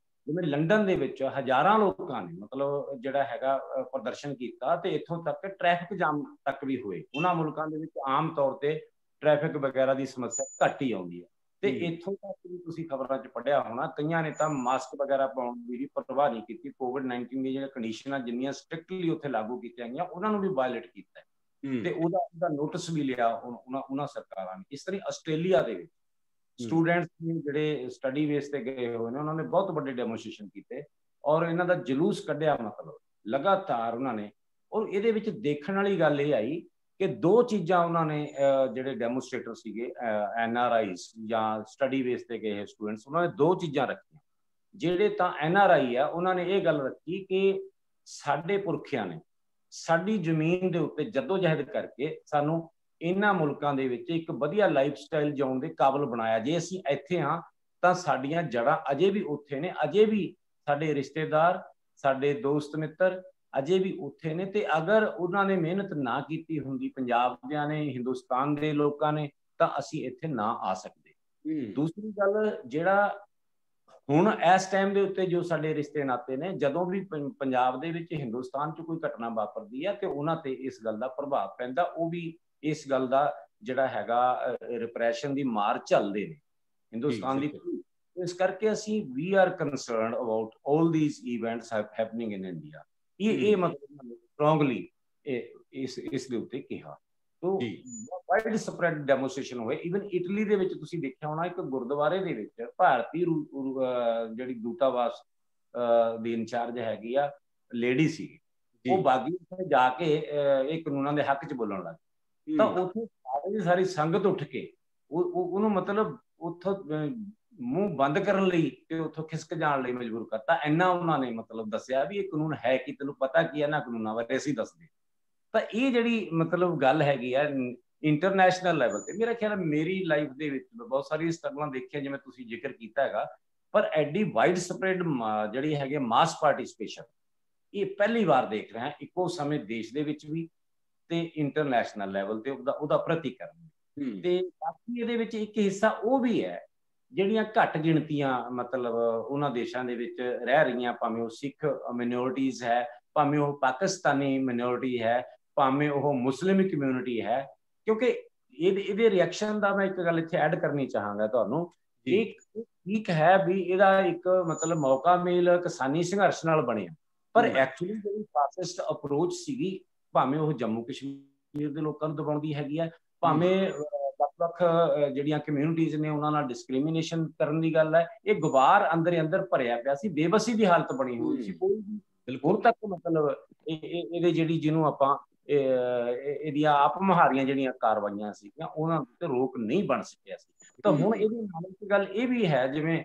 ਜਿਵੇਂ ਲੰਡਨ ਦੇ ਵਿੱਚ ਹਜ਼ਾਰਾਂ ਲੋਕਾਂ ਨੇ ਮਤਲਬ ਜਿਹੜਾ ਹੈਗਾ ਪ੍ਰਦਰਸ਼ਨ ਕੀਤਾ, ਤੇ ਇੱਥੋਂ ਤੱਕ ਟ੍ਰੈਫਿਕ ਜਾਮ ਤੱਕ ਵੀ ਹੋਏ। ਉਹਨਾਂ ਮੁਲਕਾਂ ਦੇ ਵਿੱਚ ਆਮ ਤੌਰ ਤੇ ਟ੍ਰੈਫਿਕ ਵਗੈਰਾ ਦੀ ਸਮੱਸਿਆ ਘੱਟ ਹੀ ਆਉਂਦੀ ਹੈ, ਤੇ ਇੱਥੋਂ ਤੱਕ ਵੀ ਤੁਸੀਂ ਖਬਰਾਂ 'ਚ ਪੜ੍ਹਿਆ ਹੋਣਾ, ਕਈਆਂ ਨੇ ਤਾਂ ਮਾਸਕ ਵਗੈਰਾ ਪਾਉਣ ਦੀ ਵੀ ਪਰਵਾਹ ਨਹੀਂ ਕੀਤੀ। COVID-19 ਦੀਆਂ ਜਿਹੜੀਆਂ ਕੰਡੀਸ਼ਨਾਂ ਜਿੰਨੀਆਂ ਸਟ੍ਰਿਕਟਲੀ ਉੱਥੇ ਲਾਗੂ ਕੀਤੀਆਂ ਗਈਆਂ ਉਹਨਾਂ ਨੂੰ ਵੀ ਵਾਇਲੇਟ ਕੀਤਾ, ਤੇ ਉਹਦਾ ਨੋਟਿਸ ਵੀ ਲਿਆ ਉਹਨਾਂ ਸਰਕਾਰਾਂ ਨੇ। ਇਸ ਤਰ੍ਹਾਂ ਆਸਟ੍ਰੇਲੀਆ ਦੇ ਵਿੱਚ ਸਟੂਡੈਂਟਸ ਜਿਹੜੇ ਸਟੱਡੀ ਬੇਸ ਤੇ ਗਏ ਹੋਏ ਨੇ ਉਹਨਾਂ ਨੇ ਬਹੁਤ ਵੱਡੇ ਡੈਮੋਸਟ੍ਰੇਸ਼ਨ ਕੀਤੇ, ਔਰ ਇਹਨਾਂ ਦਾ ਜਲੂਸ ਕੱਢਿਆ ਮਤਲਬ ਲਗਾਤਾਰ ਉਹਨਾਂ ਨੇ। ਔਰ ਇਹਦੇ ਵਿੱਚ ਦੇਖਣ ਵਾਲੀ ਗੱਲ ਇਹ ਆਈ ਕਿ 2 ਚੀਜ਼ਾਂ ਉਹਨਾਂ ਨੇ ਜਿਹੜੇ ਡੈਮੋਸਟ੍ਰੇਟਰ ਸੀਗੇ NRIs ਜਾਂ ਸਟੱਡੀ ਬੇਸ ਤੇ ਗਏ ਸਟੂਡੈਂਟਸ, ਉਹਨਾਂ ਨੇ 2 ਚੀਜ਼ਾਂ ਰੱਖੀਆਂ। ਜਿਹੜੇ ਤਾਂ NRI ਆ ਉਹਨਾਂ ਨੇ ਇਹ ਗੱਲ ਰੱਖੀ ਕਿ ਸਾਡੇ ਪੁਰਖਿਆਂ ਨੇ ਸਾਡੀ ਜ਼ਮੀਨ ਦੇ ਉੱਤੇ ਜਦੋਜਹਿਦ ਕਰਕੇ ਸਾਨੂੰ ਇਹਨਾਂ ਮੁਲਕਾਂ ਦੇ ਵਿੱਚ ਇੱਕ ਵਧੀਆ ਲਾਈਫ ਸਟਾਈਲ ਜਿਉਣ ਦੇ ਕਾਬਲ ਬਣਾਇਆ। ਜੇ ਅਸੀਂ ਇੱਥੇ ਹਾਂ ਤਾਂ ਸਾਡੀਆਂ ਜੜ੍ਹਾਂ ਅਜੇ ਵੀ ਉੱਥੇ ਨੇ, ਅਜੇ ਵੀ ਸਾਡੇ ਰਿਸ਼ਤੇਦਾਰ, ਸਾਡੇ ਦੋਸਤ ਮਿੱਤਰ ਅਜੇ ਵੀ ਉੱਥੇ ਨੇ, ਤੇ ਅਗਰ ਉਹਨਾਂ ਨੇ ਮਿਹਨਤ ਨਾ ਕੀਤੀ ਹੁੰਦੀ ਪੰਜਾਬ ਦਿਆਂ ਨੇ, ਹਿੰਦੁਸਤਾਨ ਦੇ ਲੋਕਾਂ ਨੇ, ਤਾਂ ਅਸੀਂ ਇੱਥੇ ਨਾ ਆ ਸਕਦੇ। ਦੂਸਰੀ ਗੱਲ, ਜਿਹੜਾ ਹੁਣ ਇਸ ਟਾਈਮ ਦੇ ਉੱਤੇ ਜੋ ਸਾਡੇ ਰਿਸ਼ਤੇ ਨਾਤੇ ਨੇ, ਜਦੋਂ ਵੀ ਪੰਜਾਬ ਦੇ ਵਿੱਚ ਹਿੰਦੁਸਤਾਨ 'ਚ ਕੋਈ ਘਟਨਾ ਵਾਪਰਦੀ ਹੈ ਤੇ ਉਹਨਾਂ ਤੇ ਇਸ ਗੱਲ ਦਾ ਪ੍ਰਭਾਵ ਪੈਂਦਾ, ਉਹ ਵੀ ਇਸ ਗੱਲ ਦਾ ਜਿਹੜਾ ਹੈਗਾ ਰਿਪਰੈਸ਼ਨ ਦੀ ਮਾਰ ਝੱਲਦੇ ਨੇ ਹਿੰਦੁਸਤਾਨ ਦੀ। ਇਸ ਕਰਕੇ ਅਸੀਂ we are concerned about all these events happening in India। ਇਹ ਮਤਲਬ ਸਟਰੋਂਗਲੀ ਇਸ ਦੇ ਉੱਤੇ ਕਿਹਾ। ਤੋ ਵਾਈਡ ਸਪਰੈਡ ਡੈਮੋਸਟ੍ਰੇਸ਼ਨ ਹੋਏ। ਈਵਨ ਇਟਲੀ ਦੇ ਵਿੱਚ ਤੁਸੀਂ ਦੇਖਿਆ ਹੋਣਾ, ਇੱਕ ਗੁਰਦੁਆਰੇ ਦੇ ਵਿੱਚ ਭਾਰਤੀ ਜਿਹੜੀ ਦੂਤਾਵਾਸ ਦੀ ਇੰਚਾਰਜ ਹੈਗੀ ਆ ਲੇਡੀ ਸੀ, ਉਹ ਬਾਗੀ ਜਾ ਕੇ ਇਹ ਕਾਨੂੰਨਾਂ ਦੇ ਹੱਕ 'ਚ ਬੋਲਣ ਲੱਗ ਗਈ, ਤਾਂ ਉੱਥੇ ਸਾਰੀ ਸੰਗਤ ਉੱਠ ਕੇ ਉਹਨੂੰ ਮਤਲਬ ਉੱਥੋਂ ਮੂੰਹ ਬੰਦ ਕਰਨ ਲਈ ਤੇ ਉੱਥੋਂ ਖਿਸਕ ਜਾਣ ਲਈ ਮਜਬੂਰ ਕਰਤਾ। ਇੰਨਾ ਉਹਨਾਂ ਨੇ ਮਤਲਬ ਦੱਸਿਆ ਵੀ ਇਹ ਕਾਨੂੰਨ ਹੈ ਕਿ ਤੈਨੂੰ ਪਤਾ ਕੀ ਹੈ ਨਾ ਕਾਨੂੰਨਾਂ ਬਾਰੇ, ਅਸੀਂ ਦੱਸਦੇ। ਤਾਂ ਇਹ ਜਿਹੜੀ ਮਤਲਬ ਗੱਲ ਹੈਗੀ ਆ ਇੰਟਰਨੈਸ਼ਨਲ ਲੈਵਲ ਤੇ, ਮੇਰਾ ਖਿਆਲ ਮੇਰੀ ਲਾਈਫ ਦੇ ਵਿੱਚ ਬਹੁਤ ਸਾਰੀ ਸਟਰਗਲਾਂ ਦੇਖੀਆਂ ਜਿਵੇਂ ਤੁਸੀਂ ਜ਼ਿਕਰ ਕੀਤਾ ਹੈਗਾ, ਪਰ ਐਡੀ ਵਾਈਡ ਸਪਰੈਡ ਜਿਹੜੀ ਹੈਗੀ ਮਾਸ ਪਾਰਟਿਸਿਪੇਸ਼ਨ ਇਹ ਪਹਿਲੀ ਵਾਰ ਦੇਖ ਰਹੇ ਹਾਂ ਇੱਕੋ ਸਮੇਂ ਦੇਸ਼ ਦੇ ਵਿੱਚ ਵੀ ਤੇ ਇੰਟਰਨੈਸ਼ਨਲ ਲੈਵਲ ਤੇ ਉਹਦਾ ਪ੍ਰਤੀਕਰਨ। ਤੇ ਬਾਕੀ ਇਹਦੇ ਵਿੱਚ ਇੱਕ ਹਿੱਸਾ ਉਹ ਵੀ ਹੈ ਜਿਹੜੀਆਂ ਘੱਟ ਗਿਣਤੀਆਂ ਮਤਲਬ ਉਹਨਾਂ ਦੇਸ਼ਾਂ ਦੇ ਵਿੱਚ ਰਹਿ ਰਹੀਆਂ, ਭਾਵੇਂ ਉਹ ਸਿੱਖ ਮਿਨੋਰਟੀਜ਼ ਹੈ, ਭਾਵੇਂ ਉਹ ਪਾਕਿਸਤਾਨੀ ਮਿਨੋਰਟੀ ਹੈ, ਭਾਵੇਂ ਉਹ ਮੁਸਲਿਮ ਕਮਿਊਨਿਟੀ ਹੈ। ਕਿਉਂਕਿ ਇਹਦੇ ਰਿਐਕਸ਼ਨ ਦਾ ਮੈਂ ਇੱਕ ਗੱਲ ਇੱਥੇ ਐਡ ਕਰਨੀ ਚਾਹਾਂਗਾ ਤੁਹਾਨੂੰ, ਇਹ ਠੀਕ ਹੈ ਵੀ ਇਹਦਾ ਇੱਕ ਮਤਲਬ ਮੌਕਾ ਮੇਲ ਕਿਸਾਨੀ ਸੰਘਰਸ਼ ਨਾਲ ਬਣਿਆ, ਪਰ ਐਕਚੁਅਲੀ ਜਿਹੜੀ ਫਾਸਿਸਟ ਅਪਰੋਚ ਸੀਗੀ, ਭਾਵੇਂ ਉਹ ਜੰਮੂ ਕਸ਼ਮੀਰ ਦੇ ਲੋਕਾਂ ਨੂੰ ਦਬਾਉਂਦੀ ਹੈਗੀ ਹੈ, ਭਾਵੇਂ ਵੱਖ-ਵੱਖ ਜਿਹੜੀਆਂ ਕਮਿਊਨਿਟੀਜ਼ ਨੇ ਉਹਨਾਂ ਨਾਲ ਡਿਸਕ੍ਰਿਮੀਨੇਸ਼ਨ ਕਰਨ ਦੀ ਗੱਲ ਹੈ, ਇਹ ਗੁਬਾਰ ਅੰਦਰ ਅੰਦਰ ਭਰਿਆ ਪਿਆ ਸੀ, ਬੇਬਸੀ ਦੀ ਹਾਲਤ ਬਣੀ ਹੋਈ ਸੀ। ਕੋਈ ਵੀ ਹੁਣ ਤੱਕ ਮਤਲਬ ਇਹਦੇ ਜਿਹੜੀ ਜਿਹਨੂੰ ਆਪਾਂ ਇਹਦੀਆਂ ਆਪ ਮੁਹਾਰੀਆਂ ਜਿਹੜੀਆਂ ਕਾਰਵਾਈਆਂ ਸੀਗੀਆਂ ਉਹਨਾਂ ਉੱਤੇ ਰੋਕ ਨਹੀਂ ਬਣ ਸਕਿਆ ਸੀ। ਤਾਂ ਹੁਣ ਇਹਦੀ ਨਾਲ ਇੱਕ ਗੱਲ ਇਹ ਵੀ ਹੈ, ਜਿਵੇਂ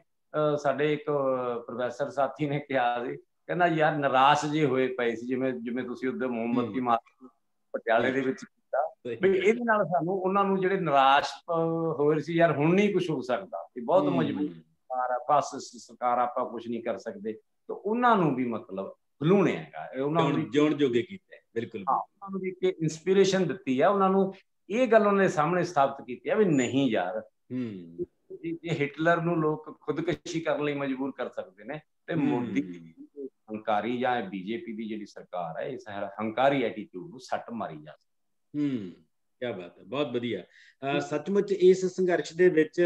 ਸਾਡੇ ਇੱਕ ਪ੍ਰੋਫੈਸਰ ਸਾਥੀ ਨੇ ਕਿਹਾ ਸੀ, ਕਹਿੰਦਾ ਯਾਰ ਨਿਰਾਸ਼ ਜੇ ਹੋਏ ਪਏ ਸੀ, ਜਿਵੇਂ ਤੁਸੀਂ ਉਹਦੇ ਮੁਹੰਮਦ ਦੀ ਮਾਰਚ ਪਟਿਆਲੇ ਦੇ ਵਿੱਚ ਕੀਤਾ, ਵੀ ਇਹਦੇ ਨਾਲ ਸਾਨੂੰ ਉਹਨਾਂ ਨੂੰ ਜਿਹੜੇ ਨਿਰਾਸ਼ ਹੋਏ ਸੀ, ਯਾਰ ਹੁਣ ਨਹੀਂ ਕੁਝ ਹੋ ਸਕਦਾ, ਇਹ ਬਹੁਤ ਮਜਬੂਰ ਸਰਕਾਰ ਆ, ਫਾਸਿਸਟ ਸਰਕਾਰ, ਆਪਾਂ ਕੁਝ ਨਹੀਂ ਕਰ ਸਕਦੇ, ਤਾਂ ਉਹਨਾਂ ਨੂੰ ਵੀ ਮਤਲਬ ਖਲੂਣੇ ਹੈਗਾ, ਉਹਨਾਂ ਨੂੰ ਜਿਉਣ ਜੋਗੇ ਕੀਤਾ। ਬਿਲਕੁਲ, ਉਹਨਾਂ ਨੂੰ ਵੀ ਇੱਕ ਇੰਸਪੀਰੇਸ਼ਨ ਦਿੱਤੀ ਆ, ਉਹਨਾਂ ਨੂੰ ਇਹ ਗੱਲ ਉਹਨਾਂ ਦੇ ਸਾਹਮਣੇ ਸਥਾਪਿਤ ਕੀਤੀ ਆ ਵੀ ਨਹੀਂ ਯਾਰ, ਜੇ ਹਿਟਲਰ ਨੂੰ ਲੋਕ ਖੁਦਕਸ਼ੀ ਕਰਨ ਲਈ ਮਜਬੂਰ ਕਰ ਸਕਦੇ ਨੇ, ਤੇ ਮੋਦੀ ਹੰਕਾਰੀ ਜਾਂ ਬੀਜੇਪੀ ਦੀ ਜਿਹੜੀ ਸਰਕਾਰ ਹੈ, ਇਸ ਹੰਕਾਰੀ ਐਟੀਟਿਊਡ ਨੂੰ ਸੱਟ ਮਾਰੀ ਜਾ ਸਕਦੀ। ਕੀ ਬਾਤ ਹੈ, ਬਹੁਤ ਵਧੀਆ। ਸੱਚਮੁੱਚ ਇਸ ਸੰਘਰਸ਼ ਦੇ ਵਿੱਚ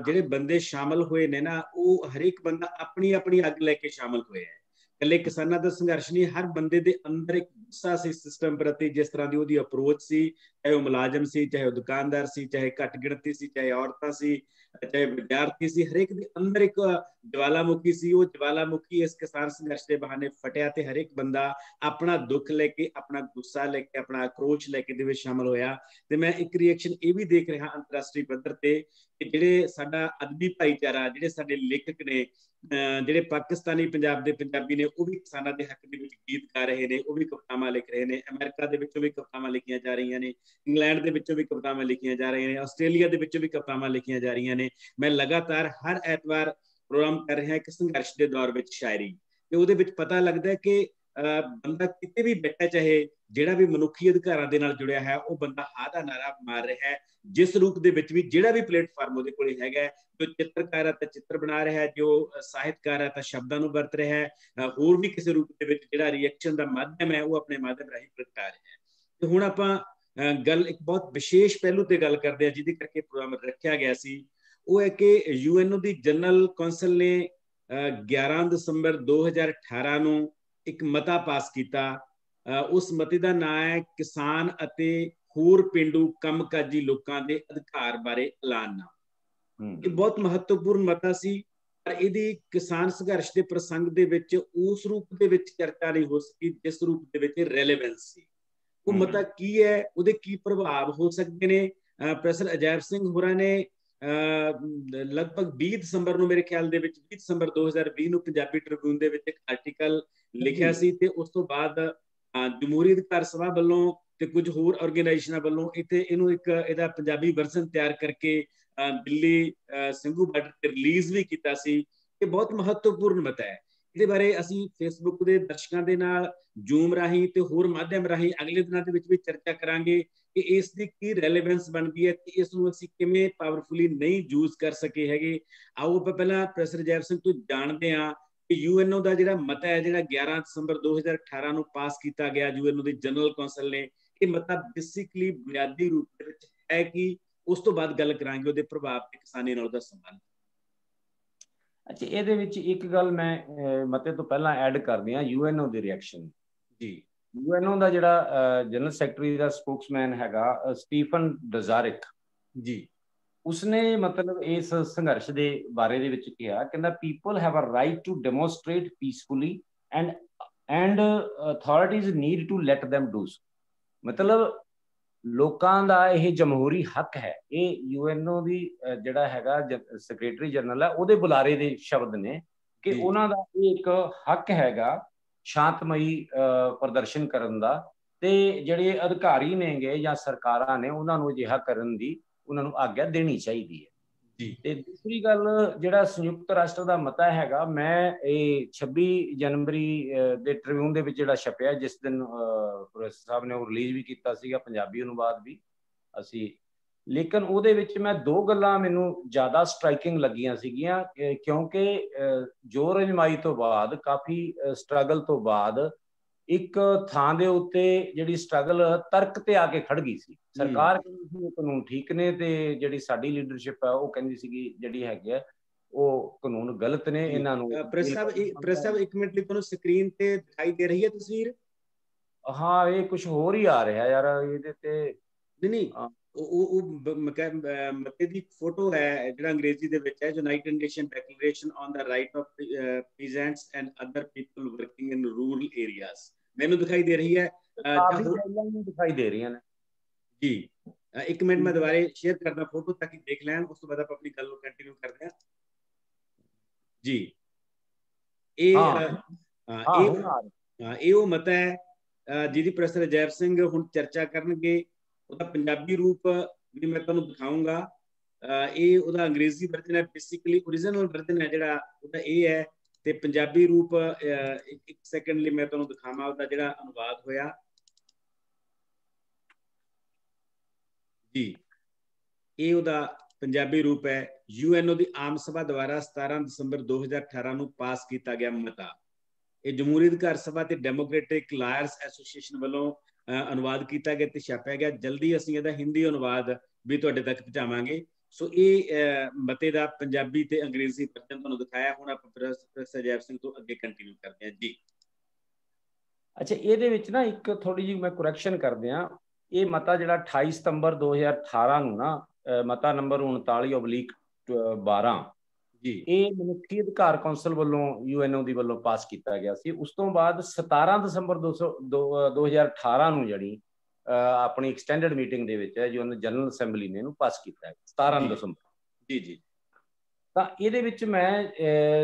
ਜਿਹੜੇ ਬੰਦੇ ਸ਼ਾਮਲ ਹੋਏ ਨੇ ਨਾ, ਉਹ ਹਰੇਕ ਬੰਦਾ ਆਪਣੀ ਆਪਣੀ ਅੱਗ ਲੈ ਕੇ ਸ਼ਾਮਲ ਹੋਇਆ ਹੈ। ਇਕੱਲੇ ਕਿਸਾਨਾਂ ਦਾ ਸੰਘਰਸ਼ ਨਹੀਂ, ਹਰ ਬੰਦੇ ਦੇ ਅੰਦਰ ਇੱਕ ਗੁੱਸਾ ਸੀ ਸਿਸਟਮ ਪ੍ਰਤੀ, ਜਿਸ ਤਰ੍ਹਾਂ ਦੀ ਉਹਦੀ ਅਪਰੋਚ ਸੀ, ਚਾਹੇ ਉਹ ਮੁਲਾਜ਼ਮ ਸੀ, ਚਾਹੇ ਉਹ ਦੁਕਾਨਦਾਰ ਸੀ, ਚਾਹੇ ਘੱਟ ਗਿਣਤੀ ਸੀ, ਚਾਹੇ ਔਰਤਾਂ ਸੀ, ਚਾਹੇ ਵਿਦਿਆਰਥੀ ਸੀ, ਹਰੇਕ ਦੇ ਅੰਦਰ ਇੱਕ ਜਵਾਲਾਮੁਖੀ ਸੀ। ਉਹ ਜਵਾਲਾਮੁਖੀ ਇਸ ਕਿਸਾਨ ਸੰਘਰਸ਼ ਦੇ ਬਹਾਨੇ ਫਟਿਆ ਤੇ ਹਰੇਕ ਬੰਦਾ ਆਪਣਾ ਦੁੱਖ ਲੈ ਕੇ, ਆਪਣਾ ਗੁੱਸਾ ਲੈ ਕੇ, ਆਪਣਾ ਆਕਰੋਸ਼ ਲੈ ਕੇ ਦੇ ਵਿੱਚ ਸ਼ਾਮਲ ਹੋਇਆ। ਤੇ ਮੈਂ ਇੱਕ ਰਿਐਕਸ਼ਨ ਇਹ ਵੀ ਦੇਖ ਰਿਹਾ ਅੰਤਰਰਾਸ਼ਟਰੀ ਪੱਧਰ ਤੇ ਕਿ ਜਿਹੜੇ ਸਾਡਾ ਅਦਬੀ ਭਾਈਚਾਰਾ, ਜਿਹੜੇ ਸਾਡੇ ਲੇਖਕ ਨੇ, ਜਿਹੜੇ ਪਾਕਿਸਤਾਨੀ ਪੰਜਾਬ ਦੇ ਪੰਜਾਬੀ ਨੇ, ਉਹ ਵੀ ਕਿਸਾਨਾਂ ਦੇ ਹੱਕ ਦੇ ਵਿੱਚ ਗੀਤ ਗਾ ਰਹੇ ਨੇ, ਉਹ ਵੀ ਕਵਿਤਾਵਾਂ ਲਿਖ ਰਹੇ ਨੇ। ਅਮਰੀਕਾ ਦੇ ਵਿੱਚੋਂ ਵੀ ਕਵਿਤਾਵਾਂ ਲਿਖੀਆਂ ਜਾ ਰਹੀਆਂ ਨੇ, ਇੰਗਲੈਂਡ ਦੇ ਵਿੱਚੋਂ ਵੀ ਕਵਿਤਾਵਾਂ ਲਿਖੀਆਂ ਜਾ ਰਹੀਆਂ ਨੇ, ਆਸਟ੍ਰੇਲੀਆ ਦੇ ਵਿੱਚੋਂ ਵੀ ਕਵਿਤਾਵਾਂ ਲਿਖੀਆਂ ਜਾ ਰਹੀਆਂ ਨੇ। ਮੈਂ ਲਗਾਤਾਰ ਹਰ ਐਤਵਾਰ ਪ੍ਰੋਗਰਾਮ ਕਰ ਰਿਹਾ ਇੱਕ ਸੰਘਰਸ਼ ਦੇ ਦੌਰ ਵਿੱਚ ਸ਼ਾਇਰੀ, ਤੇ ਉਹਦੇ ਵਿੱਚ ਪਤਾ ਲੱਗਦਾ ਕਿ ਬੰਦਾ ਕਿਤੇ ਵੀ ਬੈਠਾ, ਚਾਹੇ ਜਿਹੜਾ ਵੀ ਮਨੁੱਖੀ ਅਧਿਕਾਰਾਂ ਦੇ ਨਾਲ ਜੁੜਿਆ ਹੈ, ਉਹ ਬੰਦਾ ਹਾਂ ਦਾ ਨਾਰਾ ਮਾਰ ਰਿਹਾ ਹੈ, ਜਿਸ ਰੂਪ ਦੇ ਵਿੱਚ ਵੀ, ਜਿਹੜਾ ਵੀ ਪਲੇਟਫਾਰਮ ਉਹਦੇ ਕੋਲ ਹੈਗਾ। ਜੋ ਚਿੱਤਰਕਾਰ ਹੈ ਤਾਂ ਚਿੱਤਰ ਬਣਾ ਰਿਹਾ ਹੈ, ਜੋ ਸਾਹਿਤਕਾਰ ਹੈ ਤਾਂ ਸ਼ਬਦਾਂ ਨੂੰ ਵਰਤ ਰਿਹਾ ਹੈ, ਹੋਰ ਵੀ ਕਿਸੇ ਰੂਪ ਦੇ ਵਿੱਚ ਜਿਹੜਾ ਰਿਐਕਸ਼ਨ ਦਾ ਮਾਧਿਅਮ ਹੈ ਉਹ ਆਪਣੇ ਮਾਧਿਅਮ ਰਾਹੀਂ ਪ੍ਰਗਟਾ ਰਿਹਾ ਹੈ। ਤੇ ਹੁਣ ਆਪਾਂ ਗੱਲ ਇੱਕ ਬਹੁਤ ਵਿਸ਼ੇਸ਼ ਪਹਿਲੂ ਤੇ ਗੱਲ ਕਰਦੇ ਹਾਂ, ਜਿਹਦੇ ਕਰਕੇ ਪ੍ਰੋਗਰਾਮ ਰੱਖਿਆ ਗਿਆ ਸੀ। ਉਹ ਹੈ ਕਿ UNO ਦੀ ਜਨਰਲ ਕੌਂਸਲ ਨੇ 11 ਦਸੰਬਰ 2018 ਨੂੰ ਇੱਕ ਮਤਾ ਪਾਸ ਕੀਤਾ। ਉਸ ਮਤੇ ਦਾ ਨਾਂ ਹੈ ਕਿਸਾਨ ਅਤੇ ਹੋਰ ਪੇਂਡੂ ਕੰਮਕਾਜੀ ਲੋਕਾਂ ਦੇ ਅਧਿਕਾਰ ਬਾਰੇ ਐਲਾਨਨਾਮਾ। ਇਹ ਬਹੁਤ ਮਹੱਤਵਪੂਰਨ ਮਤਾ ਸੀ, ਪਰ ਇਹਦੀ ਕਿਸਾਨ ਸੰਘਰਸ਼ ਦੇ ਪ੍ਰਸੰਗ ਦੇ ਵਿੱਚ ਉਸ ਰੂਪ ਦੇ ਵਿੱਚ ਚਰਚਾ ਨਹੀਂ ਹੋ ਸਕੀ ਜਿਸ ਰੂਪ ਦੇ ਵਿੱਚ ਰੈਲੇਵੈਂਸ ਸੀ। ਉਹ ਮਤਾ ਕੀ ਹੈ, ਉਹਦੇ ਕੀ ਪ੍ਰਭਾਵ ਹੋ ਸਕਦੇ ਨੇ? ਪ੍ਰੋਫੈਸਰ ਅਜੈਬ ਸਿੰਘ ਹੋਰਾਂ ਨੇ ਲਗਭਗ 20 ਦਸੰਬਰ ਨੂੰ, ਮੇਰੇ ਖਿਆਲ ਦੇ ਵਿੱਚ 20 ਦਸੰਬਰ 2020 ਨੂੰ ਪੰਜਾਬੀ ਟ੍ਰਿਬਿਊਨ ਦੇ ਵਿੱਚ ਇੱਕ ਆਰਟੀਕਲ ਲਿਖਿਆ ਸੀ, ਤੇ ਉਸ ਤੋਂ ਬਾਅਦ ਜਮਹੂਰੀ ਅਧਿਕਾਰ ਸਭਾ ਵੱਲੋਂ ਤੇ ਕੁਝ ਹੋਰ ਆਰਗੇਨਾਈਜੇਸ਼ਨਾਂ ਵੱਲੋਂ ਇਹਦਾ ਪੰਜਾਬੀ ਵਰਜ਼ਨ ਤਿਆਰ ਕਰਕੇ ਦਿੱਲੀ ਸਿੰਘੂ ਬਾਰਡਰ ਤੇ ਰਿਲੀਜ਼ ਵੀ ਕੀਤਾ ਸੀ। ਇਹ ਬਹੁਤ ਮਹੱਤਵਪੂਰਨ ਮਤਾ ਹੈ। ਇਹਦੇ ਬਾਰੇ ਅਸੀਂ ਫੇਸਬੁੱਕ ਦੇ ਦਰਸ਼ਕਾਂ ਦੇ ਨਾਲ ਜ਼ੂਮ ਰਾਹੀਂ ਤੇ ਹੋਰ ਮਾਧਿਅਮ ਰਾਹੀਂ ਅਗਲੇ ਦਿਨਾਂ ਦੇ ਵਿੱਚ ਵੀ ਚਰਚਾ ਕਰਾਂਗੇ ਕਿ ਇਸ ਦੀ ਕੀ ਰੈਲੇਵੈਂਸ ਬਣਦੀ ਹੈ ਤੇ ਇਸ ਨੂੰ ਅਸੀਂ ਕਿਵੇਂ ਪਾਵਰਫੁਲੀ ਨਹੀਂ ਯੂਜ਼ ਕਰ ਸਕੇ ਹੈਗੇ। ਆਓ ਆਪਾਂ ਪਹਿਲਾਂ ਪ੍ਰੋਫੈਸਰ ਜੈਬ ਸਿੰਘ ਤੋਂ ਜਾਣਦੇ ਹਾਂ ਕਿ UNO ਦਾ ਜਿਹੜਾ ਮਤਾ ਹੈ, ਜਿਹੜਾ 11 ਦਸੰਬਰ 2018 ਨੂੰ ਪਾਸ ਕੀਤਾ ਗਿਆ UNO ਦੀ ਜਨਰਲ ਕੌਂਸਲ ਨੇ, ਇਹ ਮਤਾ ਬੇਸਿਕਲੀ ਬੁਨਿਆਦੀ ਰੂਪ ਦੇ ਵਿੱਚ ਹੈ ਕਿ ਉਸ ਤੋਂ ਬਾਅਦ ਗੱਲ ਕਰਾਂਗੇ ਉਹਦੇ ਪ੍ਰਭਾਵ ਤੇ ਕਿਸਾਨੀ ਨਾਲ ਉਹਦਾ ਸੰਬੰਧ। ਅੱਛਾ, ਇਹਦੇ ਵਿੱਚ ਇੱਕ ਗੱਲ ਮੈਂ ਮਤੇ ਤੋਂ ਪਹਿਲਾਂ ਐਡ ਕਰਦੀ ਹਾਂ, UNO ਦੀ ਰਿਐਕਸ਼ਨ ਜੀ। UNO ਦਾ ਜਿਹੜਾ ਜਨਰਲ ਸੈਕਟਰੀ ਦਾ ਸਪੋਕਸਮੈਨ ਹੈਗਾ ਸਟੀਫਨ ਡਜ਼ਾਰਿਕ ਜੀ, ਉਸਨੇ ਮਤਲਬ ਇਸ ਸੰਘਰਸ਼ ਦੇ ਬਾਰੇ ਦੇ ਵਿੱਚ ਕਿਹਾ, ਕਹਿੰਦਾ people have a right to demonstrate peacefully and authorities need to let them do so। ਮਤਲਬ ਲੋਕਾਂ ਦਾ ਇਹ ਜਮਹੂਰੀ ਹੱਕ ਹੈ। ਇਹ UNO ਦੀ ਜਿਹੜਾ ਹੈਗਾ ਸੈਕਟਰੀ ਜਨਰਲ ਹੈ, ਉਹਦੇ ਬੁਲਾਰੇ ਦੇ ਸ਼ਬਦ ਨੇ ਕਿ ਉਹਨਾਂ ਦਾ ਇਹ ਇੱਕ ਹੱਕ ਹੈਗਾ ਸ਼ਾਂਤਮਈ ਪ੍ਰਦਰਸ਼ਨ ਕਰਨ ਦਾ, ਤੇ ਜਿਹੜੇ ਅਧਿਕਾਰੀ ਨੇਗੇ ਜਾਂ ਸਰਕਾਰਾਂ ਨੇ ਉਹਨਾਂ ਨੂੰ ਅਜਿਹਾ ਕਰਨ ਦੀ ਉਹਨਾਂ ਨੂੰ ਆਗਿਆ ਦੇਣੀ ਚਾਹੀਦੀ ਹੈ ਜੀ। ਤੇ ਦੂਸਰੀ ਗੱਲ, ਜਿਹੜਾ ਸੰਯੁਕਤ ਰਾਸ਼ਟਰ ਦਾ ਮਤਾ ਹੈਗਾ, ਮੈਂ ਇਹ 26 ਜਨਵਰੀ ਦੇ ਟ੍ਰਿਬਿਊਨ ਦੇ ਵਿੱਚ ਜਿਹੜਾ ਛਪਿਆ, ਜਿਸ ਦਿਨ ਪ੍ਰੋਫੈਸਰ ਸਾਹਿਬ ਨੇ ਉਹ ਰਿਲੀਜ਼ ਵੀ ਕੀਤਾ ਸੀਗਾ, ਪੰਜਾਬੀ ਅਨੁਵਾਦ ਵੀ ਅਸੀਂ, ਲੇਕਿਨ ਉਹਦੇ ਵਿੱਚ ਮੈਂ ਦੋ ਗੱਲਾਂ ਮੈਨੂੰ ਜ਼ਿਆਦਾ ਸਟਰਾਈਕਿੰਗ ਲੱਗੀਆਂ ਸੀਗੀਆਂ, ਕਿਉਂਕਿ ਜ਼ੋਰ ਅਜਮਾਈ ਤੋਂ ਬਾਅਦ, ਕਾਫੀ ਸਟਰਗਲ ਤੋਂ ਬਾਅਦ ਇੱਕ ਥਾਂ ਦੇ ਉੱਤੇ ਜਿਹੜੀ ਸਟਰਗਲ ਤਰਕ ਤੇ ਆ ਕੇ ਖੜ ਗਈ ਸੀ। ਸਰਕਾਰ ਕਹਿੰਦੀ ਸੀ ਇਹ ਕਾਨੂੰਨ ਠੀਕ ਨੇ, ਤੇ ਜਿਹੜੀ ਸਾਡੀ ਲੀਡਰਸ਼ਿਪ ਹੈ ਉਹ ਕਹਿੰਦੀ ਸੀਗੀ ਜਿਹੜੀ ਹੈਗੀ ਹੈ ਉਹ ਕਾਨੂੰਨ ਗਲਤ ਨੇ, ਇਹਨਾਂ ਨੂੰ। ਪ੍ਰੈਸ ਸਾਹਿਬ ਇੱਕ ਮਿੰਟ ਲਈ ਤੁਹਾਨੂੰ ਸਕਰੀਨ ਤੇ ਦਿਖਾਈ ਦੇ ਰਹੀ ਹੈ ਤਸਵੀਰ? ਹਾਂ, ਇਹ ਕੁਝ ਹੋਰ ਹੀ ਆ ਰਿਹਾ ਯਾਰ ਇਹਦੇ ਤੇ। ਨਹੀਂ ਉਹ ਮਤੇ ਦੀ ਫੋਟੋ ਹੈ ਜਿਹੜਾ ਅੰਗਰੇਜ਼ੀ ਦੇ ਵਿੱਚ ਹੈ, United Nation Declaration on the right of peasants and other people working in rural areas. ਮੈਨੂੰ ਦਿਖਾਈ ਦੇ ਰਹੀ ਹੈ, ਦਿਖਾਈ ਦੇ ਰਹੀਆਂ ਨੇ ਜੀ। ਇੱਕ ਮਿੰਟ ਮੈਂ ਦੁਬਾਰੇ ਸ਼ੇਅਰ ਕਰਦਾ ਫੋਟੋ ਤਾਂ ਕਿ ਦੇਖ ਲੈਣ, ਉਸ ਤੋਂ ਬਾਅਦ ਆਪਾਂ ਆਪਣੀ ਗੱਲ ਨੂੰ ਕੰਟੀਨਿਊ ਕਰਦੇ ਹਾਂ ਜੀ। ਇਹ ਉਹ ਮਤਾ ਹੈ ਜਿਹਦੀ ਪ੍ਰੋਫੈਸਰ ਅਜੈਬ ਸਿੰਘ ਹੁਣ ਚਰਚਾ ਕਰਨਗੇ। ਉਹਦਾ ਪੰਜਾਬੀ ਰੂਪ ਵੀ ਮੈਂ ਤੁਹਾਨੂੰ ਦਿਖਾਊਂਗਾ। ਇਹ ਉਹਦਾ ਅੰਗਰੇਜ਼ੀ ਵਰਜਨ ਹੈ, ਬੇਸਿਕਲੀ ਓਰੀਜਨਲ ਵਰਜਨ ਹੈ ਜਿਹੜਾ ਉਹਦਾ ਇਹ ਹੈ, ਤੇ ਪੰਜਾਬੀ ਰੂਪ ਇੱਕ ਸੈਕਿੰਡ ਲਈ ਮੈਂ ਤੁਹਾਨੂੰ ਦਿਖਾਵਾਂ ਉਹਦਾ ਜਿਹੜਾ ਅਨੁਵਾਦ ਹੋਇਆ ਜੀ। ਇਹ ਉਹਦਾ ਪੰਜਾਬੀ ਰੂਪ ਹੈ। UNO ਦੀ ਆਮ ਸਭਾ ਦੁਆਰਾ 17 ਦਸੰਬਰ 2018 ਨੂੰ ਪਾਸ ਕੀਤਾ ਗਿਆ ਮਤਾ। ਇਹ ਜਮਹੂਰੀ ਅਧਿਕਾਰ ਸਭਾ ਤੇ ਡੈਮੋਕ੍ਰੈਟਿਕ ਲਾਇਰਸ ਐਸੋਸੀਏਸ਼ਨ ਵੱਲੋਂ ਅਨੁਵਾਦ ਕੀਤਾ ਗਿਆ ਤੇ ਛਾਪਿਆ ਗਿਆ। ਜਲਦੀ ਅਸੀਂ ਇਹਦਾ ਹਿੰਦੀ ਅਨੁਵਾਦ ਵੀ ਤੁਹਾਡੇ ਤੱਕ ਪਹੁੰਚਾਵਾਂਗੇ। ਸੋ ਇਹ ਮਤੇ ਦਾ ਪੰਜਾਬੀ ਤੇ ਅੰਗਰੇਜ਼ੀ ਵਰਜਨ ਤੁਹਾਨੂੰ ਦਿਖਾਇਆ। ਹੁਣ ਆਪਾਂ ਪ੍ਰੋਫੈਸਰ ਅਜੈਬ ਸਿੰਘ ਤੋਂ ਅੱਗੇ ਕੰਟੀਨਿਊ ਕਰਦੇ ਹਾਂ ਜੀ। ਅੱਛਾ, ਇਹਦੇ ਵਿੱਚ ਨਾ ਇੱਕ ਥੋੜੀ ਜਿਹੀ ਮੈਂ ਕਰੈਕਸ਼ਨ ਕਰਦੇ ਹਾਂ। ਇਹ ਮਤਾ ਜਿਹੜਾ 28 ਸਤੰਬਰ 2018 ਨੂੰ ਨਾ ਮਤਾ ਨੰਬਰ 39/12 ਜੀ, ਇਹ ਮਨੁੱਖੀ ਅਧਿਕਾਰ ਕੌਂਸਲ ਵੱਲੋਂ UNO ਦੀ ਵੱਲੋਂ ਪਾਸ ਕੀਤਾ ਗਿਆ ਸੀ। ਉਸ ਤੋਂ ਬਾਅਦ 17 ਦਸੰਬਰ 2018 ਨੂੰ ਜਿਹੜੀ ਆਪਣੀ ਐਕਸਟੈਂਡਡ ਮੀਟਿੰਗ ਦੇ ਵਿੱਚ ਜਨਰਲ ਅਸੈਂਬਲੀ ਨੇ ਇਹਨੂੰ ਪਾਸ ਕੀਤਾ 17 ਦਸੰਬਰ ਜੀ। ਤਾਂ ਇਹਦੇ ਵਿੱਚ ਮੈਂ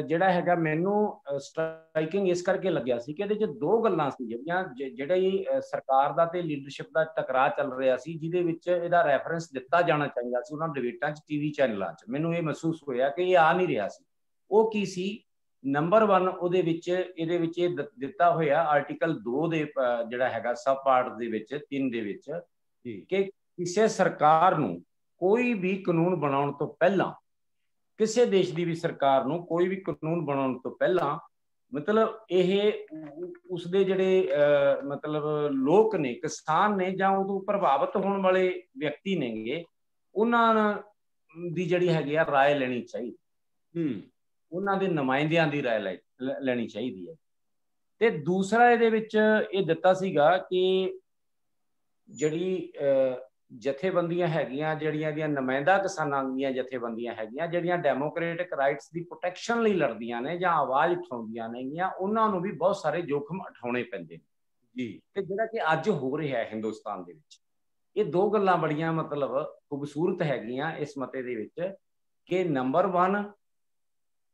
ਜਿਹੜਾ ਹੈਗਾ ਮੈਨੂੰ ਸਟ੍ਰਾਈਕਿੰਗ ਇਸ ਕਰਕੇ ਲੱਗਿਆ ਸੀ ਕਿ ਇਹਦੇ 'ਚ ਦੋ ਗੱਲਾਂ ਸੀ ਜਿਹੜਾ ਸਰਕਾਰ ਦਾ ਤੇ ਲੀਡਰਸ਼ਿਪ ਦਾ ਟਕਰਾਅ ਚੱਲ ਰਿਹਾ ਸੀ, ਜਿਹਦੇ ਵਿੱਚ ਇਹਦਾ ਰੈਫਰੈਂਸ ਦਿੱਤਾ ਜਾਣਾ ਚਾਹੀਦਾ ਸੀ ਉਹਨਾਂ ਡਿਬੇਟਾਂ 'ਚ, TV ਚੈਨਲਾਂ 'ਚ। ਮੈਨੂੰ ਇਹ ਮਹਿਸੂਸ ਹੋਇਆ ਕਿ ਇਹ ਆ ਨਹੀਂ ਰਿਹਾ ਸੀ। ਉਹ ਕੀ ਸੀ? ਨੰਬਰ 1 ਉਹਦੇ ਵਿੱਚ ਇਹਦੇ ਵਿੱਚ ਇਹ ਦਿੱਤਾ ਹੋਇਆ ਆਰਟੀਕਲ 2 ਦੇ ਜਿਹੜਾ ਹੈਗਾ ਸਬ ਪਾਰਟ ਦੇ ਵਿੱਚ 3 ਦੇ ਵਿੱਚ ਕਿ ਕਿਸੇ ਸਰਕਾਰ ਨੂੰ ਕੋਈ ਵੀ ਕਾਨੂੰਨ ਬਣਾਉਣ ਤੋਂ ਪਹਿਲਾਂ, ਕਿਸੇ ਦੇਸ਼ ਦੀ ਵੀ ਸਰਕਾਰ ਨੂੰ ਕੋਈ ਵੀ ਕਾਨੂੰਨ ਬਣਾਉਣ ਤੋਂ ਪਹਿਲਾਂ ਮਤਲਬ ਇਹ ਉਸਦੇ ਜਿਹੜੇ ਮਤਲਬ ਲੋਕ ਨੇ, ਕਿਸਾਨ ਨੇ ਜਾਂ ਉਦੋਂ ਪ੍ਰਭਾਵਿਤ ਹੋਣ ਵਾਲੇ ਵਿਅਕਤੀ ਨੇਗੇ, ਉਹਨਾਂ ਦੀ ਜਿਹੜੀ ਹੈਗੀ ਆ ਰਾਏ ਲੈਣੀ ਚਾਹੀਦੀ। ਉਹਨਾਂ ਦੇ ਨੁਮਾਇੰਦਿਆਂ ਦੀ ਰਾਏ ਲੈਣੀ ਚਾਹੀਦੀ ਹੈ। ਤੇ ਦੂਸਰਾ ਇਹਦੇ ਵਿੱਚ ਇਹ ਦਿੱਤਾ ਸੀਗਾ ਕਿ ਜਿਹੜੀ ਜਥੇਬੰਦੀਆਂ ਹੈਗੀਆਂ, ਜਿਹੜੀਆਂ ਇਹਦੀਆਂ ਨੁਮਾਇੰਦਾ ਕਿਸਾਨਾਂ ਦੀਆਂ ਜਥੇਬੰਦੀਆਂ ਹੈਗੀਆਂ, ਜਿਹੜੀਆਂ ਡੈਮੋਕ੍ਰੈਟਿਕ ਰਾਈਟਸ ਦੀ ਪ੍ਰੋਟੈਕਸ਼ਨ ਲਈ ਲੜਦੀਆਂ ਨੇ ਜਾਂ ਆਵਾਜ਼ ਉਠਾਉਂਦੀਆਂ ਨੇਗੀਆਂ, ਉਹਨਾਂ ਨੂੰ ਵੀ ਬਹੁਤ ਸਾਰੇ ਜੋਖਮ ਉਠਾਉਣੇ ਪੈਂਦੇ ਨੇ ਜੀ। ਤੇ ਜਿਹੜਾ ਕਿ ਅੱਜ ਹੋ ਰਿਹਾ ਹੈ ਹਿੰਦੁਸਤਾਨ ਦੇ ਵਿੱਚ, ਇਹ ਦੋ ਗੱਲਾਂ ਬੜੀਆਂ ਮਤਲਬ ਖੂਬਸੂਰਤ ਹੈਗੀਆਂ ਇਸ ਮਤੇ ਦੇ ਵਿੱਚ ਕਿ ਨੰਬਰ 1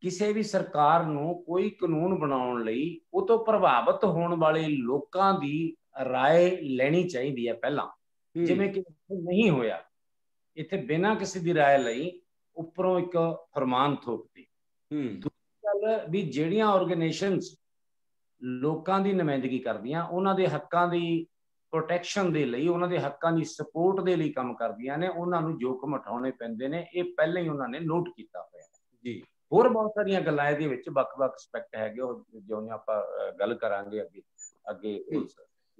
ਕਿਸੇ ਵੀ ਸਰਕਾਰ ਨੂੰ ਕੋਈ ਕਾਨੂੰਨ ਬਣਾਉਣ ਲਈ ਉਹ ਤੋਂ ਪ੍ਰਭਾਵਿਤ ਹੋਣ ਵਾਲੇ ਲੋਕਾਂ ਦੀ ਰਾਏ ਲੈਣੀ ਚਾਹੀਦੀ ਹੈ ਪਹਿਲਾਂ, ਜਿਵੇਂ ਕਿ ਨਹੀਂ ਹੋਇਆ। ਇੱਥੇ ਬਿਨਾਂ ਕਿਸੇ ਦੀ ਰਾਏ ਲਈ ਉੱਪਰੋਂ ਇੱਕ ਫਰਮਾਨ ਥੋਪਦੇ। ਦੂਜੀ ਗੱਲ ਵੀ ਜਿਹੜੀਆਂ ਆਰਗੇਨਾਈਜੇਸ਼ਨਸ ਲੋਕਾਂ ਦੀ ਨੁਮਾਇੰਦਗੀ ਕਰਦੀਆਂ, ਉਹਨਾਂ ਦੇ ਹੱਕਾਂ ਦੀ ਪ੍ਰੋਟੈਕਸ਼ਨ ਦੇ ਲਈ, ਉਹਨਾਂ ਦੇ ਹੱਕਾਂ ਦੀ ਸਪੋਰਟ ਦੇ ਲਈ ਕੰਮ ਕਰਦੀਆਂ ਨੇ, ਉਹਨਾਂ ਨੂੰ ਜੋਖਮ ਉਠਾਉਣੇ ਪੈਂਦੇ ਨੇ। ਇਹ ਪਹਿਲਾਂ ਹੀ ਉਹਨਾਂ ਨੇ ਨੋਟ ਕੀਤਾ ਹੋਇਆ ਜੀ। ਹੋਰ ਬਹੁਤ ਸਾਰੀਆਂ ਗੱਲਾਂ ਇਹਦੇ ਵਿੱਚ ਵੱਖ-ਵੱਖ ਐਸਪੈਕਟ ਹੈਗੇ, ਉਹ ਜਿਉਂ ਆਪਾਂ ਗੱਲ ਕਰਾਂਗੇ ਅੱਗੇ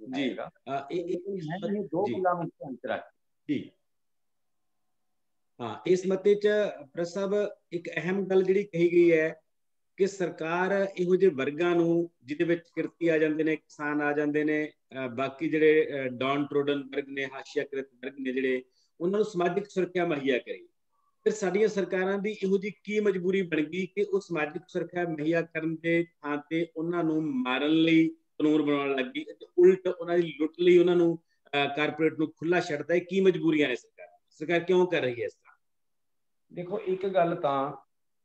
ਜੀ। ਇਹ ਦੋ ਗੱਲਾਂ ਨੂੰ ਧਿਆਨ ਚ ਰੱਖ ਜੀ। ਹਾਂ, ਇਸ ਮਤੇ 'ਚ ਪ੍ਰੈਸ ਸਾਹਿਬ ਇੱਕ ਅਹਿਮ ਗੱਲ ਜਿਹੜੀ ਕਹੀ ਗਈ ਹੈ ਕਿ ਸਰਕਾਰ ਇਹੋ ਜਿਹੇ ਵਰਗਾਂ ਨੂੰ, ਜਿਹਦੇ ਵਿੱਚ ਕਿਰਤੀ ਆ ਜਾਂਦੇ ਨੇ, ਕਿਸਾਨ ਆ ਜਾਂਦੇ ਨੇ, ਬਾਕੀ ਜਿਹੜੇ ਡਾਊਨ ਟ੍ਰੋਡਨ ਵਰਗ ਨੇ, ਹਾਸ਼ੀਆਕ੍ਰਿਤ ਵਰਗ ਨੇ ਜਿਹੜੇ, ਉਹਨਾਂ ਨੂੰ ਸਮਾਜਿਕ ਸੁਰੱਖਿਆ ਮੁਹੱਈਆ ਕਰੇ। ਫਿਰ ਸਾਡੀਆਂ ਸਰਕਾਰਾਂ ਦੀ ਇਹੋ ਜਿਹੀ ਕੀ ਮਜਬੂਰੀ ਬਣ ਗਈ ਕਿ ਉਹ ਸਮਾਜਿਕ ਸੁਰੱਖਿਆ ਮੁਹੱਈਆ ਕਰਨ ਦੇ ਥਾਂ ਤੇ ਉਹਨਾਂ ਨੂੰ ਮਾਰਨ ਲਈ ਕਾਨੂੰਨ ਬਣਾਉਣ ਲੱਗ ਗਈ, ਉਲਟ ਉਹਨਾਂ ਦੀ ਲੁੱਟ ਲਈ ਉਹਨਾਂ ਨੂੰ ਕਾਰਪੋਰੇਟ ਨੂੰ ਖੁੱਲਾ ਛੱਡਦਾ ਹੈ। ਕੀ ਮਜਬੂਰੀਆਂ ਨੇ ਸਰਕਾਰ ਕਿਉਂ ਕਰ ਰਹੀ ਹੈ ਇਸ ਤਰ੍ਹਾਂ? ਦੇਖੋ, ਇੱਕ ਗੱਲ ਤਾਂ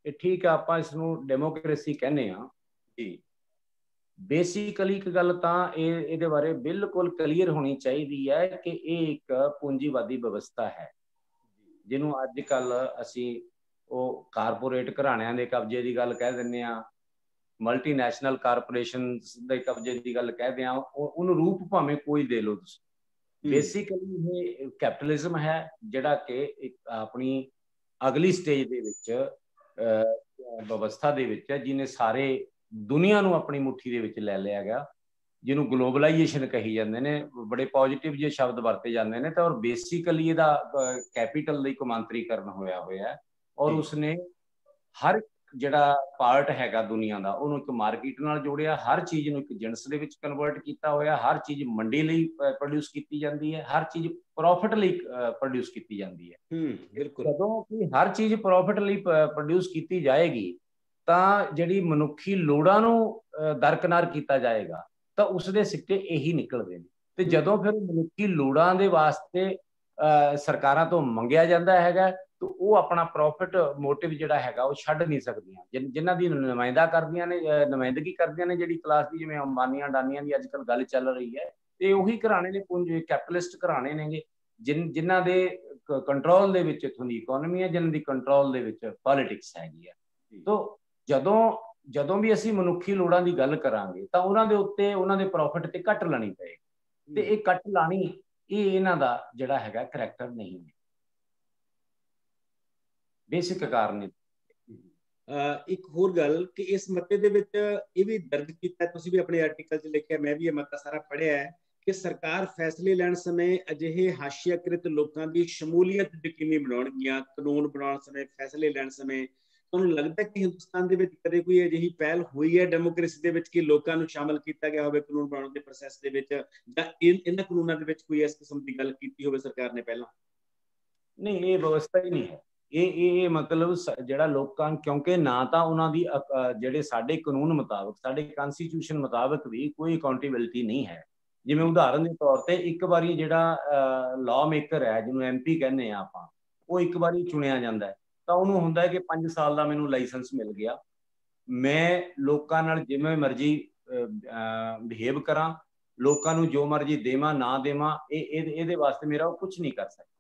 ਇਹ ਠੀਕ ਆ, ਆਪਾਂ ਇਸ ਨੂੰ ਡੈਮੋਕ੍ਰੇਸੀ ਕਹਿੰਦੇ ਆ ਜੀ। ਬੇਸਿਕਲੀ ਇੱਕ ਗੱਲ ਤਾਂ ਇਹਦੇ ਬਾਰੇ ਬਿਲਕੁਲ ਕਲੀਅਰ ਹੋਣੀ ਚਾਹੀਦੀ ਹੈ ਕਿ ਇਹ ਇੱਕ ਪੂੰਜੀਵਾਦੀ ਵਿਵਸਥਾ ਹੈ, ਜਿਹਨੂੰ ਅੱਜ ਕੱਲ ਅਸੀਂ ਉਹ ਕਾਰਪੋਰੇਟ ਘਰਾਣਿਆਂ ਦੇ ਕਬਜ਼ੇ ਦੀ ਗੱਲ ਕਹਿ ਦਿੰਦੇ ਆ, ਮਲਟੀਨੈਸ਼ਨਲ ਕਾਰਪੋਰੇਸ਼ਨ ਦੇ ਕਬਜ਼ੇ ਦੀ ਗੱਲ ਕਹਿਦੇ ਆ। ਉਹਨੂੰ ਰੂਪ ਭਾਵੇਂ ਕੋਈ ਦੇ ਲਓ ਤੁਸੀਂ। ਬੇਸਿਕਲੀ ਇਹ ਕੈਪੀਟਲਿਜ਼ਮ ਹੈ, ਜਿਹੜਾ ਕਿ ਇੱਕ ਆਪਣੀ ਅਗਲੀ ਸਟੇਜ ਦੇ ਵਿੱਚ ਵਿਵਸਥਾ ਦੇ ਵਿੱਚ ਹੈ, ਜਿਹਨੇ ਸਾਰੇ ਦੁਨੀਆ ਨੂੰ ਆਪਣੀ ਮੁੱਠੀ ਦੇ ਵਿੱਚ ਲੈ ਲਿਆ ਗਿਆ, ਜਿਹਨੂੰ ਗਲੋਬਲਾਈਜੇਸ਼ਨ ਕਹੀ ਜਾਂਦੇ ਨੇ। ਬੜੇ ਪੋਜ਼ਿਟਿਵ ਜਿਹੇ ਸ਼ਬਦ ਵਰਤੇ ਜਾਂਦੇ ਨੇ। ਤਾਂ ਔਰ ਬੇਸਿਕਲੀ ਇਹਦਾ ਕੈਪੀਟਲ ਦਾ ਕੌਮਾਂਤਰੀਕਰਨ ਹੋਇਆ ਹੈ ਔਰ ਉਸਨੇ ਹਰ ਜਿਹੜਾ ਪਾਰਟ ਹੈਗਾ ਦੁਨੀਆ ਦਾ, ਉਹਨੂੰ ਇੱਕ ਮਾਰਕੀਟ ਨਾਲ ਜੋੜਿਆ, ਹਰ ਚੀਜ਼ ਨੂੰ ਇੱਕ ਜਿਣਸ ਦੇ ਵਿੱਚ ਕਨਵਰਟ ਕੀਤਾ ਹੋਇਆ, ਹਰ ਚੀਜ਼ ਮੰਡੀ ਲਈ ਪ੍ਰੋਡਿਊਸ ਕੀਤੀ ਜਾਂਦੀ ਹੈ, ਹਰ ਚੀਜ਼ ਪ੍ਰੋਫਿਟ ਲਈ ਪ੍ਰੋਡਿਊਸ ਕੀਤੀ ਜਾਂਦੀ ਹੈ। ਬਿਲਕੁਲ। ਜਦੋਂ ਕਿ ਹਰ ਚੀਜ਼ ਪ੍ਰੋਫਿਟ ਲਈ ਪ੍ਰੋਡਿਊਸ ਕੀਤੀ ਜਾਏਗੀ ਤਾਂ ਜਿਹੜੀ ਮਨੁੱਖੀ ਲੋੜਾਂ ਨੂੰ ਦਰਕਿਨਾਰ ਕੀਤਾ ਜਾਏਗਾ ਤਾਂ ਉਸਦੇ ਸਿੱਟੇ ਇਹੀ ਨਿਕਲਦੇ ਨੇ। ਤੇ ਜਦੋਂ ਫਿਰ ਮਨੁੱਖੀ ਲੋੜਾਂ ਦੇ ਵਾਸਤੇ ਸਰਕਾਰਾਂ ਤੋਂ ਮੰਗਿਆ ਜਾਂਦਾ ਹੈਗਾ ਤਾਂ ਉਹ ਆਪਣਾ ਪ੍ਰੋਫਿਟ ਮੋਟਿਵ ਜਿਹੜਾ ਹੈਗਾ ਉਹ ਛੱਡ ਨਹੀਂ ਸਕਦੀਆਂ। ਜਿਨ੍ਹਾਂ ਦੀ ਨੁਮਾਇੰਦਗੀ ਕਰਦੀਆਂ ਨੇ ਜਿਹੜੀ ਕਲਾਸ ਦੀ, ਜਿਵੇਂ ਅੰਬਾਨੀਆਂ ਅਡਾਨੀਆਂ ਦੀ ਅੱਜ ਕੱਲ੍ਹ ਗੱਲ ਚੱਲ ਰਹੀ ਹੈ, ਤੇ ਉਹੀ ਘਰਾਣੇ ਨੇ, ਕੈਪੀਟਲਿਸਟ ਘਰਾਣੇ ਨੇਗੇ ਜਿਨ੍ਹਾਂ ਦੇ ਕੰਟਰੋਲ ਦੇ ਵਿੱਚ ਇੱਥੋਂ ਦੀ ਇਕੋਨਮੀ ਹੈ, ਜਿਨ੍ਹਾਂ ਦੀ ਕੰਟਰੋਲ ਦੇ ਵਿੱਚ ਪੋਲੀਟਿਕਸ ਹੈਗੀ ਹੈ। ਤੋ ਜਦੋਂ ਵੀ ਅਸੀਂ ਮਨੁੱਖੀ ਲੋੜਾਂ ਦੀ ਗੱਲ ਕਰਾਂਗੇ ਤਾਂ ਉਹਨਾਂ ਦੇ ਉੱਤੇ, ਉਹਨਾਂ ਦੇ ਪ੍ਰੋਫਿਟ ਤੇ ਕੱਟ ਲਾਣੀ ਪਏਗੀ, ਤੇ ਇਹ ਕੱਟ ਲਾਣੀ ਇਹ ਇਹਨਾਂ ਦਾ ਜਿਹੜਾ ਹੈਗਾ ਕਰੈਕਟਰ ਨਹੀਂ ਹੈ, ਬੇਸਿਕ ਕਾਰਨ। ਇੱਕ ਹੋਰ ਗੱਲ ਕਿ ਇਸ ਮਤੇ ਦੇ ਵਿੱਚ ਇਹ ਵੀ ਦਰਜ ਕੀਤਾ, ਤੁਸੀਂ ਵੀ ਆਪਣੇ ਆਰਟੀਕਲ 'ਚ ਲਿਖਿਆ, ਮੈਂ ਵੀ ਇਹ ਮਤਾ ਸਾਰਾ ਪੜ੍ਹਿਆ ਹੈ, ਕਿ ਸਰਕਾਰ ਫੈਸਲੇ ਲੈਣ ਸਮੇਂ ਅਜਿਹੇ ਹਾਸ਼ੀਆਕ੍ਰਿਤ ਲੋਕਾਂ ਦੀ ਸ਼ਮੂਲੀਅਤ ਯਕੀਨੀ ਬਣਾਉਣਗੀਆਂ। ਕਾਨੂੰਨ ਬਣਾਉਣ ਸਮੇਂ, ਫੈਸਲੇ ਲੈਣ ਸਮੇਂ ਤੁਹਾਨੂੰ ਲੱਗਦਾ ਕਿ ਹਿੰਦੁਸਤਾਨ ਦੇ ਵਿੱਚ ਕਦੇ ਕੋਈ ਅਜਿਹੀ ਪਹਿਲ ਹੋਈ ਹੈ ਡੈਮੋਕ੍ਰੇਸੀ ਦੇ ਵਿੱਚ ਕਿ ਲੋਕਾਂ ਨੂੰ ਸ਼ਾਮਲ ਕੀਤਾ ਗਿਆ ਹੋਵੇ ਕਾਨੂੰਨ ਬਣਾਉਣ ਦੇ ਪ੍ਰੋਸੈਸ ਦੇ ਵਿੱਚ, ਜਾਂ ਇਹਨਾਂ ਕਾਨੂੰਨਾਂ ਦੇ ਵਿੱਚ ਕੋਈ ਇਸ ਕਿਸਮ ਦੀ ਗੱਲ ਕੀਤੀ ਹੋਵੇ ਸਰਕਾਰ ਨੇ ਪਹਿਲਾਂ? ਨਹੀਂ, ਇਹ ਵਿਵਸਥਾ ਹੀ ਨਹੀਂ ਹੈ। ਇਹ ਮਤਲਬ ਜਿਹੜਾ ਲੋਕਾਂ, ਕਿਉਂਕਿ ਨਾ ਤਾਂ ਉਹਨਾਂ ਦੀ ਜਿਹੜੇ ਸਾਡੇ ਕਾਨੂੰਨ ਮੁਤਾਬਕ, ਸਾਡੇ ਕਨਸਟੀਟਿਊਸ਼ਨ ਮੁਤਾਬਕ ਵੀ ਕੋਈ ਅਕਾਊਂਟੇਬਿਲਿਟੀ ਨਹੀਂ ਹੈ। ਜਿਵੇਂ ਉਦਾਹਰਨ ਦੇ ਤੌਰ ਤੇ ਇੱਕ ਵਾਰੀ ਜਿਹੜਾ ਲਾਅ ਮੇਕਰ ਹੈ, ਜਿਹਨੂੰ MP ਕਹਿੰਦੇ ਆ ਆਪਾਂ, ਉਹ ਇੱਕ ਵਾਰੀ ਚੁਣਿਆ ਜਾਂਦਾ ਹੈ ਤਾਂ ਉਹਨੂੰ ਹੁੰਦਾ ਹੈ ਕਿ 5 ਸਾਲ ਦਾ ਮੈਨੂੰ ਲਾਇਸੈਂਸ ਮਿਲ ਗਿਆ, ਮੈਂ ਲੋਕਾਂ ਨਾਲ ਜਿਵੇਂ ਮਰਜ਼ੀ ਬਿਹੇਵ ਕਰਾਂ, ਲੋਕਾਂ ਨੂੰ ਜੋ ਮਰਜ਼ੀ ਦੇਵਾਂ ਨਾ ਦੇਵਾਂ, ਇਹਦੇ ਵਾਸਤੇ ਮੇਰਾ ਉਹ ਕੁਝ ਨਹੀਂ ਕਰ ਸਕਦਾ।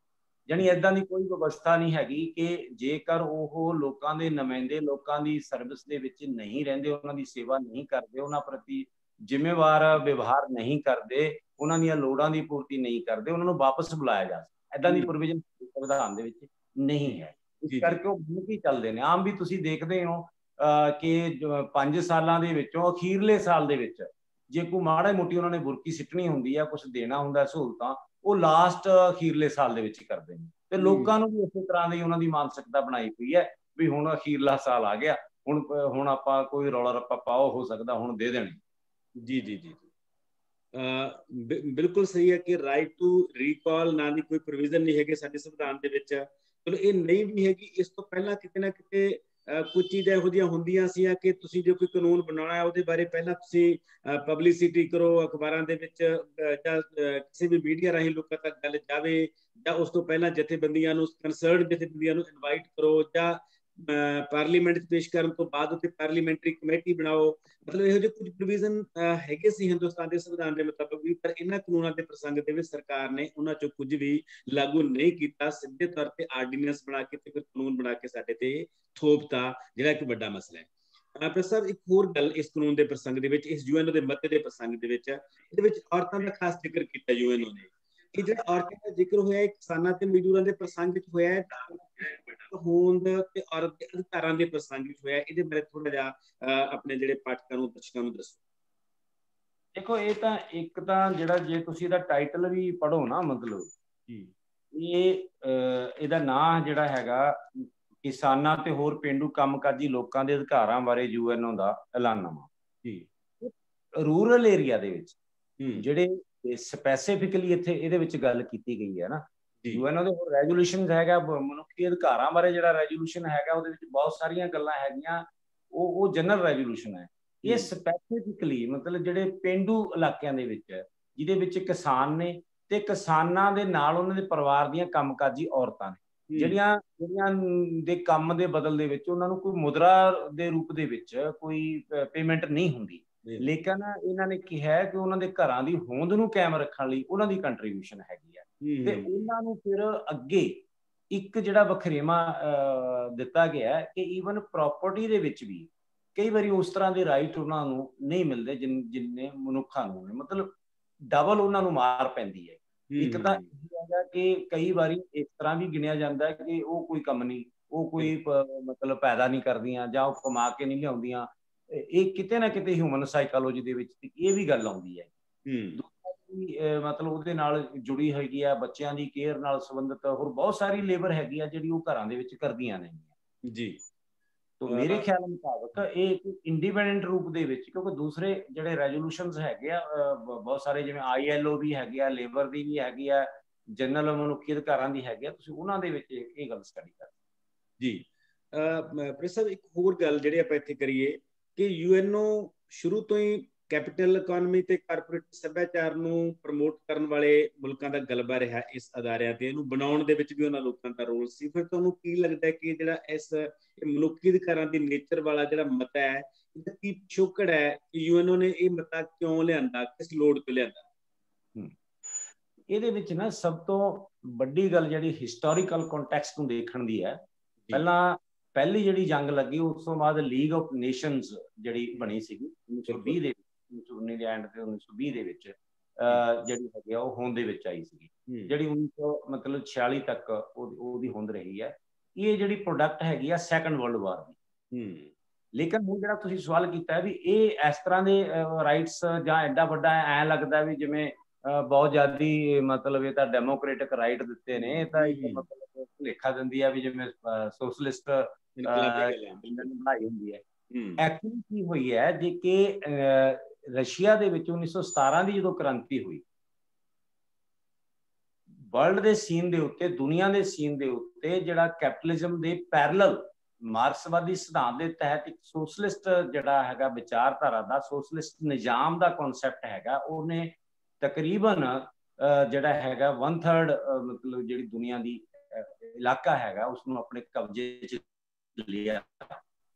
ਜਾਣੀ ਏਦਾਂ ਦੀ ਕੋਈ ਵਿਵਸਥਾ ਨਹੀਂ ਹੈਗੀ ਕਿ ਜੇਕਰ ਉਹ ਲੋਕਾਂ ਦੇ ਨੁਮਾਇੰਦੇ ਲੋਕਾਂ ਦੀ ਸਰਵਿਸ ਦੇ ਵਿੱਚ ਨਹੀਂ ਰਹਿੰਦੇ, ਉਹਨਾਂ ਦੀ ਸੇਵਾ ਨਹੀਂ ਕਰਦੇ, ਉਹਨਾਂ ਪ੍ਰਤੀ ਜ਼ਿੰਮੇਵਾਰ ਵਿਵਹਾਰ ਨਹੀਂ ਕਰਦੇ, ਉਹਨਾਂ ਦੀਆਂ ਲੋੜਾਂ ਦੀ ਪੂਰਤੀ ਨਹੀਂ ਕਰਦੇ, ਉਹਨਾਂ ਨੂੰ ਵਾਪਸ ਬੁਲਾਇਆ ਜਾ ਸਕਦਾ। ਏਦਾਂ ਦੀ ਪ੍ਰੋਵੀਜ਼ਨ ਸੰਵਿਧਾਨ ਦੇ ਵਿੱਚ ਨਹੀਂ ਹੈ। ਇਸ ਕਰਕੇ ਉਹ ਬਣ ਕੇ ਚੱਲਦੇ ਨੇ। ਆਮ ਵੀ ਤੁਸੀਂ ਦੇਖਦੇ ਹੋ ਕਿ 5 ਸਾਲਾਂ ਦੇ ਵਿੱਚੋਂ ਅਖੀਰਲੇ ਸਾਲ ਦੇ ਵਿੱਚ ਜੇ ਕੋਈ ਮਾੜਾ ਮੋਟੀ ਉਹਨਾਂ ਨੇ ਬੁਰਕੀ ਸਿੱਟਣੀ ਹੁੰਦੀ ਹੈ, ਕੁਝ ਦੇਣਾ ਹੁੰਦਾ ਸਹੂਲਤਾਂ, ਉਹ ਲਾਸਟ ਅਖੀਰਲੇ ਸਾਲ ਦੇ ਵਿੱਚ ਕਰਦੇ ਨੇ। ਤੇ ਲੋਕਾਂ ਨੂੰ ਵੀ ਇਸੇ ਤਰ੍ਹਾਂ ਦੀ ਉਹਨਾਂ ਦੀ ਮਾਨਸਿਕਤਾ ਬਣਾਈ ਹੋਈ ਹੈ ਵੀ ਹੁਣ ਅਖੀਰਲਾ ਸਾਲ ਆ ਗਿਆ, ਹੁਣ ਆਪਾਂ ਕੋਈ ਰੌਲਾ ਰੱਪਾ ਪਾਓ, ਹੋ ਸਕਦਾ ਹੁਣ ਦੇ ਦੇਣੇ। ਜੀ ਜੀ ਜੀ ਬਿਲਕੁਲ ਸਹੀ ਹੈ ਕਿ ਰਾਈਟ ਟੂ ਰੀਕਾਲ ਨਾਂ ਦੀ ਕੋਈ ਪ੍ਰੋਵੀਜ਼ਨ ਨਹੀਂ ਹੈਗੇ ਸਾਡੇ ਸੰਵਿਧਾਨ ਦੇ ਵਿੱਚ। ਚਲੋ ਇਹ ਨਹੀਂ ਵੀ ਹੈਗੀ, ਇਸ ਤੋਂ ਪਹਿਲਾਂ ਕਿਤੇ ਨਾ ਕਿਤੇ ਕੁਝ ਚੀਜ਼ਾਂ ਇਹੋ ਜਿਹੀਆਂ ਹੁੰਦੀਆਂ ਸੀ ਕਿ ਤੁਸੀਂ ਜੇ ਕੋਈ ਕਾਨੂੰਨ ਬਣਾਉਣਾ ਹੈ ਉਹਦੇ ਬਾਰੇ ਪਹਿਲਾਂ ਤੁਸੀਂ ਪਬਲਿਸਿਟੀ ਕਰੋ, ਅਖਬਾਰਾਂ ਦੇ ਵਿੱਚ ਜਾਂ ਕਿਸੇ ਵੀ ਮੀਡੀਆ ਰਾਹੀਂ ਲੋਕਾਂ ਤੱਕ ਗੱਲ ਜਾਵੇ, ਜਾਂ ਉਸ ਤੋਂ ਪਹਿਲਾਂ ਜਥੇਬੰਦੀਆਂ ਨੂੰ, ਕੰਸਰਨਡ ਜਥੇਬੰਦੀਆਂ ਨੂੰ ਇਨਵਾਈਟ ਕਰੋ, ਜਾਂ ਪਾਰਲੀਮੈਂਟ 'ਚ ਪੇਸ਼ ਕਰਨ ਤੋਂ ਬਾਅਦ ਉੱਤੇ ਪਾਰਲੀਮੈਂਟਰੀ ਕਮੇਟੀ ਬਣਾਓ। ਮਤਲਬ ਇਹੋ ਜਿਹੇ ਕੁਝ ਪ੍ਰੋਵੀਜ਼ਨ ਹੈਗੇ ਸੀ ਹਿੰਦੁਸਤਾਨ ਦੇ ਸੰਵਿਧਾਨ ਦੇ ਮੁਤਾਬਕ ਵੀ, ਪਰ ਇਹਨਾਂ ਕਾਨੂੰਨਾਂ ਦੇ ਪ੍ਰਸੰਗ ਦੇ ਵਿੱਚ ਸਰਕਾਰ ਨੇ ਉਹਨਾਂ 'ਚੋਂ ਕੁਝ ਵੀ ਲਾਗੂ ਨਹੀਂ ਕੀਤਾ। ਸਿੱਧੇ ਤੌਰ ਤੇ ਆਰਡੀਨੈਂਸ ਬਣਾ ਕੇ ਤੇ ਫਿਰ ਕਾਨੂੰਨ ਬਣਾ ਕੇ ਸਾਡੇ ਤੇ ਥੋਪਤਾ, ਜਿਹੜਾ ਇੱਕ ਵੱਡਾ ਮਸਲਾ ਹੈ। ਪ੍ਰੋਫੈਸਰ ਸਾਹਿਬ, ਇੱਕ ਹੋਰ ਗੱਲ ਇਸ ਕਾਨੂੰਨ ਦੇ ਪ੍ਰਸੰਗ ਦੇ ਵਿੱਚ, ਇਸ UNO ਦੇ ਮਤੇ ਦੇ ਪ੍ਰਸੰਗ ਦੇ ਵਿੱਚ, ਇਹਦੇ ਵਿੱਚ ਔਰਤਾਂ ਦਾ ਖਾਸ ਜ਼ਿਕਰ ਕੀਤਾ UNO ਨੇ। ਇਹ ਜਿਹੜਾ ਔਰਤਾਂ ਦਾ ਜ਼ਿਕਰ ਹੋਇਆ ਹੈ ਕਿਸਾਨਾਂ ਤੇ ਮਜ਼ਦੂਰਾਂ ਦੇ ਪ੍ਰਸੰਗ ਵਿੱਚ ਹੋਇਆ ਹੈ, ਹੋਂਦ ਤੇ ਔਰਤ ਦੇ ਅਧਿਕਾਰਾਂ ਦੇ ਪ੍ਰਸੰਗ ਵਿੱਚ ਹੋਇਆ। ਇਹਦੇ ਬਾਰੇ ਥੋੜਾ ਜਿਹਾ ਆਪਣੇ ਜਿਹੜੇ ਪਾਠਕਾਂ ਨੂੰ, ਦਰਸ਼ਕਾਂ ਨੂੰ ਦੱਸੋ। ਦੇਖੋ, ਇਹ ਤਾਂ ਇੱਕ ਤਾਂ ਜਿਹੜਾ, ਜੇ ਤੁਸੀਂ ਇਹਦਾ ਟਾਈਟਲ ਵੀ ਪੜ੍ਹੋ ਨਾ, ਮਤਲਬ ਇਹਦਾ ਨਾਂ ਜਿਹੜਾ ਹੈਗਾ ਕਿਸਾਨਾਂ ਤੇ ਹੋਰ ਪੇਂਡੂ ਕੰਮਕਾਜੀ ਲੋਕਾਂ ਦੇ ਅਧਿਕਾਰਾਂ ਬਾਰੇ UNO ਦਾ ਐਲਾਨਨਾਮਾ। ਰੂਰਲ ਏਰੀਆ ਦੇ ਵਿੱਚ ਜਿਹੜੇ ਸਪੈਸੀਫਿਕਲੀ ਇੱਥੇ ਇਹਦੇ ਵਿੱਚ ਗੱਲ ਕੀਤੀ ਗਈ ਹੈ ਨਾ, UNO ਦੇ ਹੋਰ ਰੈਜ਼ੋਲੂਸ਼ਨ ਹੈਗਾ ਮਨੁੱਖੀ ਅਧਿਕਾਰਾਂ ਬਾਰੇ, ਜਿਹੜਾ ਰੈਜ਼ੋਲੂਸ਼ਨ ਹੈਗਾ ਉਹਦੇ ਵਿੱਚ ਬਹੁਤ ਸਾਰੀਆਂ ਗੱਲਾਂ ਹੈਗੀਆਂ, ਉਹ ਜਨਰਲ ਰੈਜ਼ੋਲੂਸ਼ਨ ਹੈ। ਇਹ ਸਪੈਸੀਫਿਕਲੀ ਮਤਲਬ ਜਿਹੜੇ ਪੇਂਡੂ ਇਲਾਕਿਆਂ ਦੇ ਵਿੱਚ, ਜਿਹਦੇ ਵਿੱਚ ਕਿਸਾਨ ਨੇ ਤੇ ਕਿਸਾਨਾਂ ਦੇ ਨਾਲ ਉਹਨਾਂ ਦੇ ਪਰਿਵਾਰ ਦੀਆਂ ਕੰਮਕਾਜੀ ਔਰਤਾਂ ਨੇ, ਜਿਹੜੀਆਂ ਦੇ ਕੰਮ ਦੇ ਬਦਲ ਦੇ ਵਿੱਚ ਉਹਨਾਂ ਨੂੰ ਕੋਈ ਮੁਦਰਾ ਦੇ ਰੂਪ ਦੇ ਵਿੱਚ ਕੋਈ ਪੇਮੈਂਟ ਨਹੀਂ ਹੁੰਦੀ, ਲੇਕਿਨ ਇਹਨਾਂ ਨੇ ਕਿਹਾ ਕਿ ਉਹਨਾਂ ਦੇ ਘਰਾਂ ਦੀ ਹੋਂਦ ਨੂੰ ਕਾਇਮ ਰੱਖਣ ਲਈ ਉਹਨਾਂ ਦੀ ਕੰਟਰੀਬਿਊਸ਼ਨ ਹੈਗੀ ਹੈ। ਤੇ ਉਹਨਾਂ ਨੂੰ ਫਿਰ ਅੱਗੇ ਇੱਕ ਜਿਹੜਾ ਵਖਰੇਵਾਂ ਦਿੱਤਾ ਗਿਆ ਕਿ ਈਵਨ ਪ੍ਰਾਪਰਟੀ ਦੇ ਵਿੱਚ ਵੀ ਕਈ ਵਾਰੀ ਉਸ ਤਰ੍ਹਾਂ ਦੇ ਰਾਈਟ ਉਹਨਾਂ ਨੂੰ ਨਹੀਂ ਮਿਲਦੇ ਜਿੰਨੇ ਮਨੁੱਖਾਂ ਨੂੰ, ਮਤਲਬ ਡਬਲ ਉਹਨਾਂ ਨੂੰ ਮਾਰ ਪੈਂਦੀ ਹੈ। ਇੱਕ ਤਾਂ ਇਹ ਹੈਗਾ ਕਿ ਕਈ ਵਾਰੀ ਇਸ ਤਰ੍ਹਾਂ ਵੀ ਗਿਣਿਆ ਜਾਂਦਾ ਕਿ ਉਹ ਕੋਈ ਕੰਮ ਨਹੀਂ, ਉਹ ਕੋਈ ਮਤਲਬ ਪੈਦਾ ਨਹੀਂ ਕਰਦੀਆਂ ਜਾਂ ਉਹ ਕਮਾ ਕੇ ਨਹੀਂ ਲਿਆਉਂਦੀਆਂ। ਇਹ ਕਿਤੇ ਨਾ ਕਿਤੇ ਹਿਊਮਨ ਸਾਈਕੋਲੋਜੀ ਦੇ ਵਿੱਚ ਇਹ ਵੀ ਗੱਲ ਆਉਂਦੀ ਹੈ। ਮਤਲਬ ਉਹਦੇ ਨਾਲ ਜੁੜੀ ਹੈਗੀ ਆ, ਬੱਚਿਆਂ ਦੀ ਕੇਅਰ ਨਾਲ ਸੰਬੰਧਿਤ ਹੋਰ ਬਹੁਤ ਸਾਰੀ ਲੇਬਰ ਹੈਗੀ ਆ ਜਿਹੜੀ ਉਹ ਘਰਾਂ ਦੇ ਵਿੱਚ ਕਰਦੀਆਂ ਨੇ ਜੀ। तो मेरे ख्याल मुताबिक ਇਹ ਇੱਕ ਇੰਡੀਪੈਂਡੈਂਟ ਰੂਪ ਦੇ ਵਿੱਚ, ਕਿਉਂਕਿ ਦੂਸਰੇ ਜਿਹੜੇ ਰੈਜ਼ੋਲੂਸ਼ਨਸ ਹੈਗੇ ਆ ਬਹੁਤ ਸਾਰੇ, ਜਿਵੇਂ ILO ਵੀ ਹੈਗੇ ਆ, ਲੇਬਰ ਦੀ ਵੀ ਹੈਗੀ ਆ, ਜਨਰਲ ਮਨੁੱਖੀ ਅਧਿਕਾਰਾਂ ਦੀ ਹੈਗੀ ਆ, ਤੁਸੀਂ ਉਹਨਾਂ ਦੇ ਵਿੱਚ ਇਹ ਗੱਲ ਸਟੱਡੀ ਕਰ ਜੀ। ਪ੍ਰੋਫੈਸਰ ਸਾਹਿਬ, ਇੱਕ ਹੋਰ ਗੱਲ ਜਿਹੜੀ ਆਪਾਂ ਇੱਥੇ ਕਰੀਏ ਕਿ UNO ਸ਼ੁਰੂ ਤੋਂ ਹੀ ਕੈਪੀਟਲ ਇਕਨੋਮੀ ਤੇ ਕਾਰਪੋਰੇਟ ਸੱਭਿਆਚਾਰ ਨੂੰ ਪ੍ਰਮੋਟ ਕਰਨ ਵਾਲੇ ਮੁਲਕਾਂ ਦਾ ਗਲਬਾ ਰਿਹਾ ਇਸ ਅਦਾਰਿਆਂ ਤੇ, ਇਹਨੂੰ ਬਣਾਉਣ ਦੇ ਵਿੱਚ ਵੀ ਉਹਨਾਂ ਲੋਕਾਂ ਦਾ ਰੋਲ ਸੀ। ਫਿਰ ਤੁਹਾਨੂੰ ਕੀ ਲੱਗਦਾ ਕਿ ਜਿਹੜਾ ਇਸ ਮਨੁੱਖੀ ਅਧਿਕਾਰਾਂ ਦੀ ਨੇਚਰ ਵਾਲਾ ਜਿਹੜਾ ਮਤਾ ਹੈ, ਇਹਦਾ ਕੀ ਪਿਛੋਕੜ ਹੈ ਕਿ UNO ਨੇ ਇਹ ਮਤਾ ਕਿਉਂ ਲਿਆਂਦਾ, ਕਿਸ ਲੋੜ ਤੋਂ ਲਿਆਂਦਾ? ਇਹਦੇ ਵਿੱਚ ਨਾ ਸਭ ਤੋਂ ਵੱਡੀ ਗੱਲ ਜਿਹੜੀ ਹਿਸਟੋਰੀਕਲ ਕੰਟੈਕਸਟ ਨੂੰ ਦੇਖਣ ਦੀ ਹੈ। ਪਹਿਲੀ ਜਿਹੜੀ ਜੰਗ ਲੱਗੀ, ਉਸ ਤੋਂ ਬਾਅਦ ਲੀਗ ਆਫ ਨੇਸ਼ਨਸ ਜਿਹੜੀ ਬਣੀ ਸੀਗੀ 1920 ਦੇ 1919 ਦੇ ਐਂਡ ਤੇ 1920 ਦੇ ਵਿੱਚ, ਜਿਹੜੀ ਹੈਗੀ ਆ ਉਹ ਹੋਂਦ ਦੇ ਵਿੱਚ ਆਈ ਸੀਗੀ, ਜਿਹੜੀ 1946 ਤੱਕ ਉਹਦੀ ਹੋਂਦ ਰਹੀ ਹੈ। ਇਹ ਜਿਹੜੀ ਪ੍ਰੋਡਕਟ ਹੈਗੀ ਆ ਸੈਕੰਡ ਵਰਲਡ ਵਾਰ ਦੀ। ਲੇਕਿਨ ਹੁਣ ਜਿਹੜਾ ਤੁਸੀਂ ਸਵਾਲ ਕੀਤਾ ਵੀ ਇਹ ਇਸ ਤਰ੍ਹਾਂ ਦੇ ਰਾਈਟਸ ਜਾਂ ਐਡਾ ਵੱਡਾ ਐ ਲੱਗਦਾ ਵੀ ਜਿਵੇਂ ਬਹੁਤ ਜ਼ਿਆਦੀ ਮਤਲਬ ਇਹ ਤਾਂ ਡੈਮੋਕ੍ਰੇਟਿਕ ਰਾਈਟ ਦਿੱਤੇ ਨੇ, ਤਾਂ ਇੱਕ ਮਤਲਬ ਭੁਲੇਖਾ ਦਿੰਦੀ ਆ ਵੀ ਜਿਵੇਂ ਸੋਸ਼ਲਿਸਟ ਬਣਾਈ ਹੁੰਦੀ ਹੈ। ਐਕਚੁਅਲੀ ਕੀ ਹੋਈ ਹੈ ਜੇ ਕਿ ਰਸ਼ੀਆ ਦੇ ਵਿੱਚ 1917 ਦੀ ਜਦੋਂ ਕ੍ਰਾਂਤੀ ਹੋਈ, ਵਰਲਡ ਦੇ ਸੀਨ ਦੇ ਉੱਤੇ, ਦੁਨੀਆ ਦੇ ਸੀਨ ਦੇ ਉੱਤੇ ਜਿਹੜਾ ਕੈਪੀਟਲਿਜ਼ਮ ਦੇ ਪੈਰਲਲ ਮਾਰਕਸਵਾਦੀ ਸਿਧਾਂਤ ਦੇ ਤਹਿਤ ਇੱਕ ਸੋਸ਼ਲਿਸਟ ਜਿਹੜਾ ਹੈਗਾ ਵਿਚਾਰਧਾਰਾ ਦਾ, ਸੋਸ਼ਲਿਸਟ ਨਿਜ਼ਾਮ ਦਾ ਕਨਸੈਪਟ ਹੈਗਾ, ਉਹਨੇ ਤਕਰੀਬਨ ਜਿਹੜਾ ਹੈਗਾ 1/3 ਮਤਲਬ ਜਿਹੜੀ ਦੁਨੀਆ ਦੀ ਇਲਾਕਾ ਹੈਗਾ ਉਸਨੂੰ ਆਪਣੇ ਕਬਜ਼ੇ 'ਚ ਲਿਆ।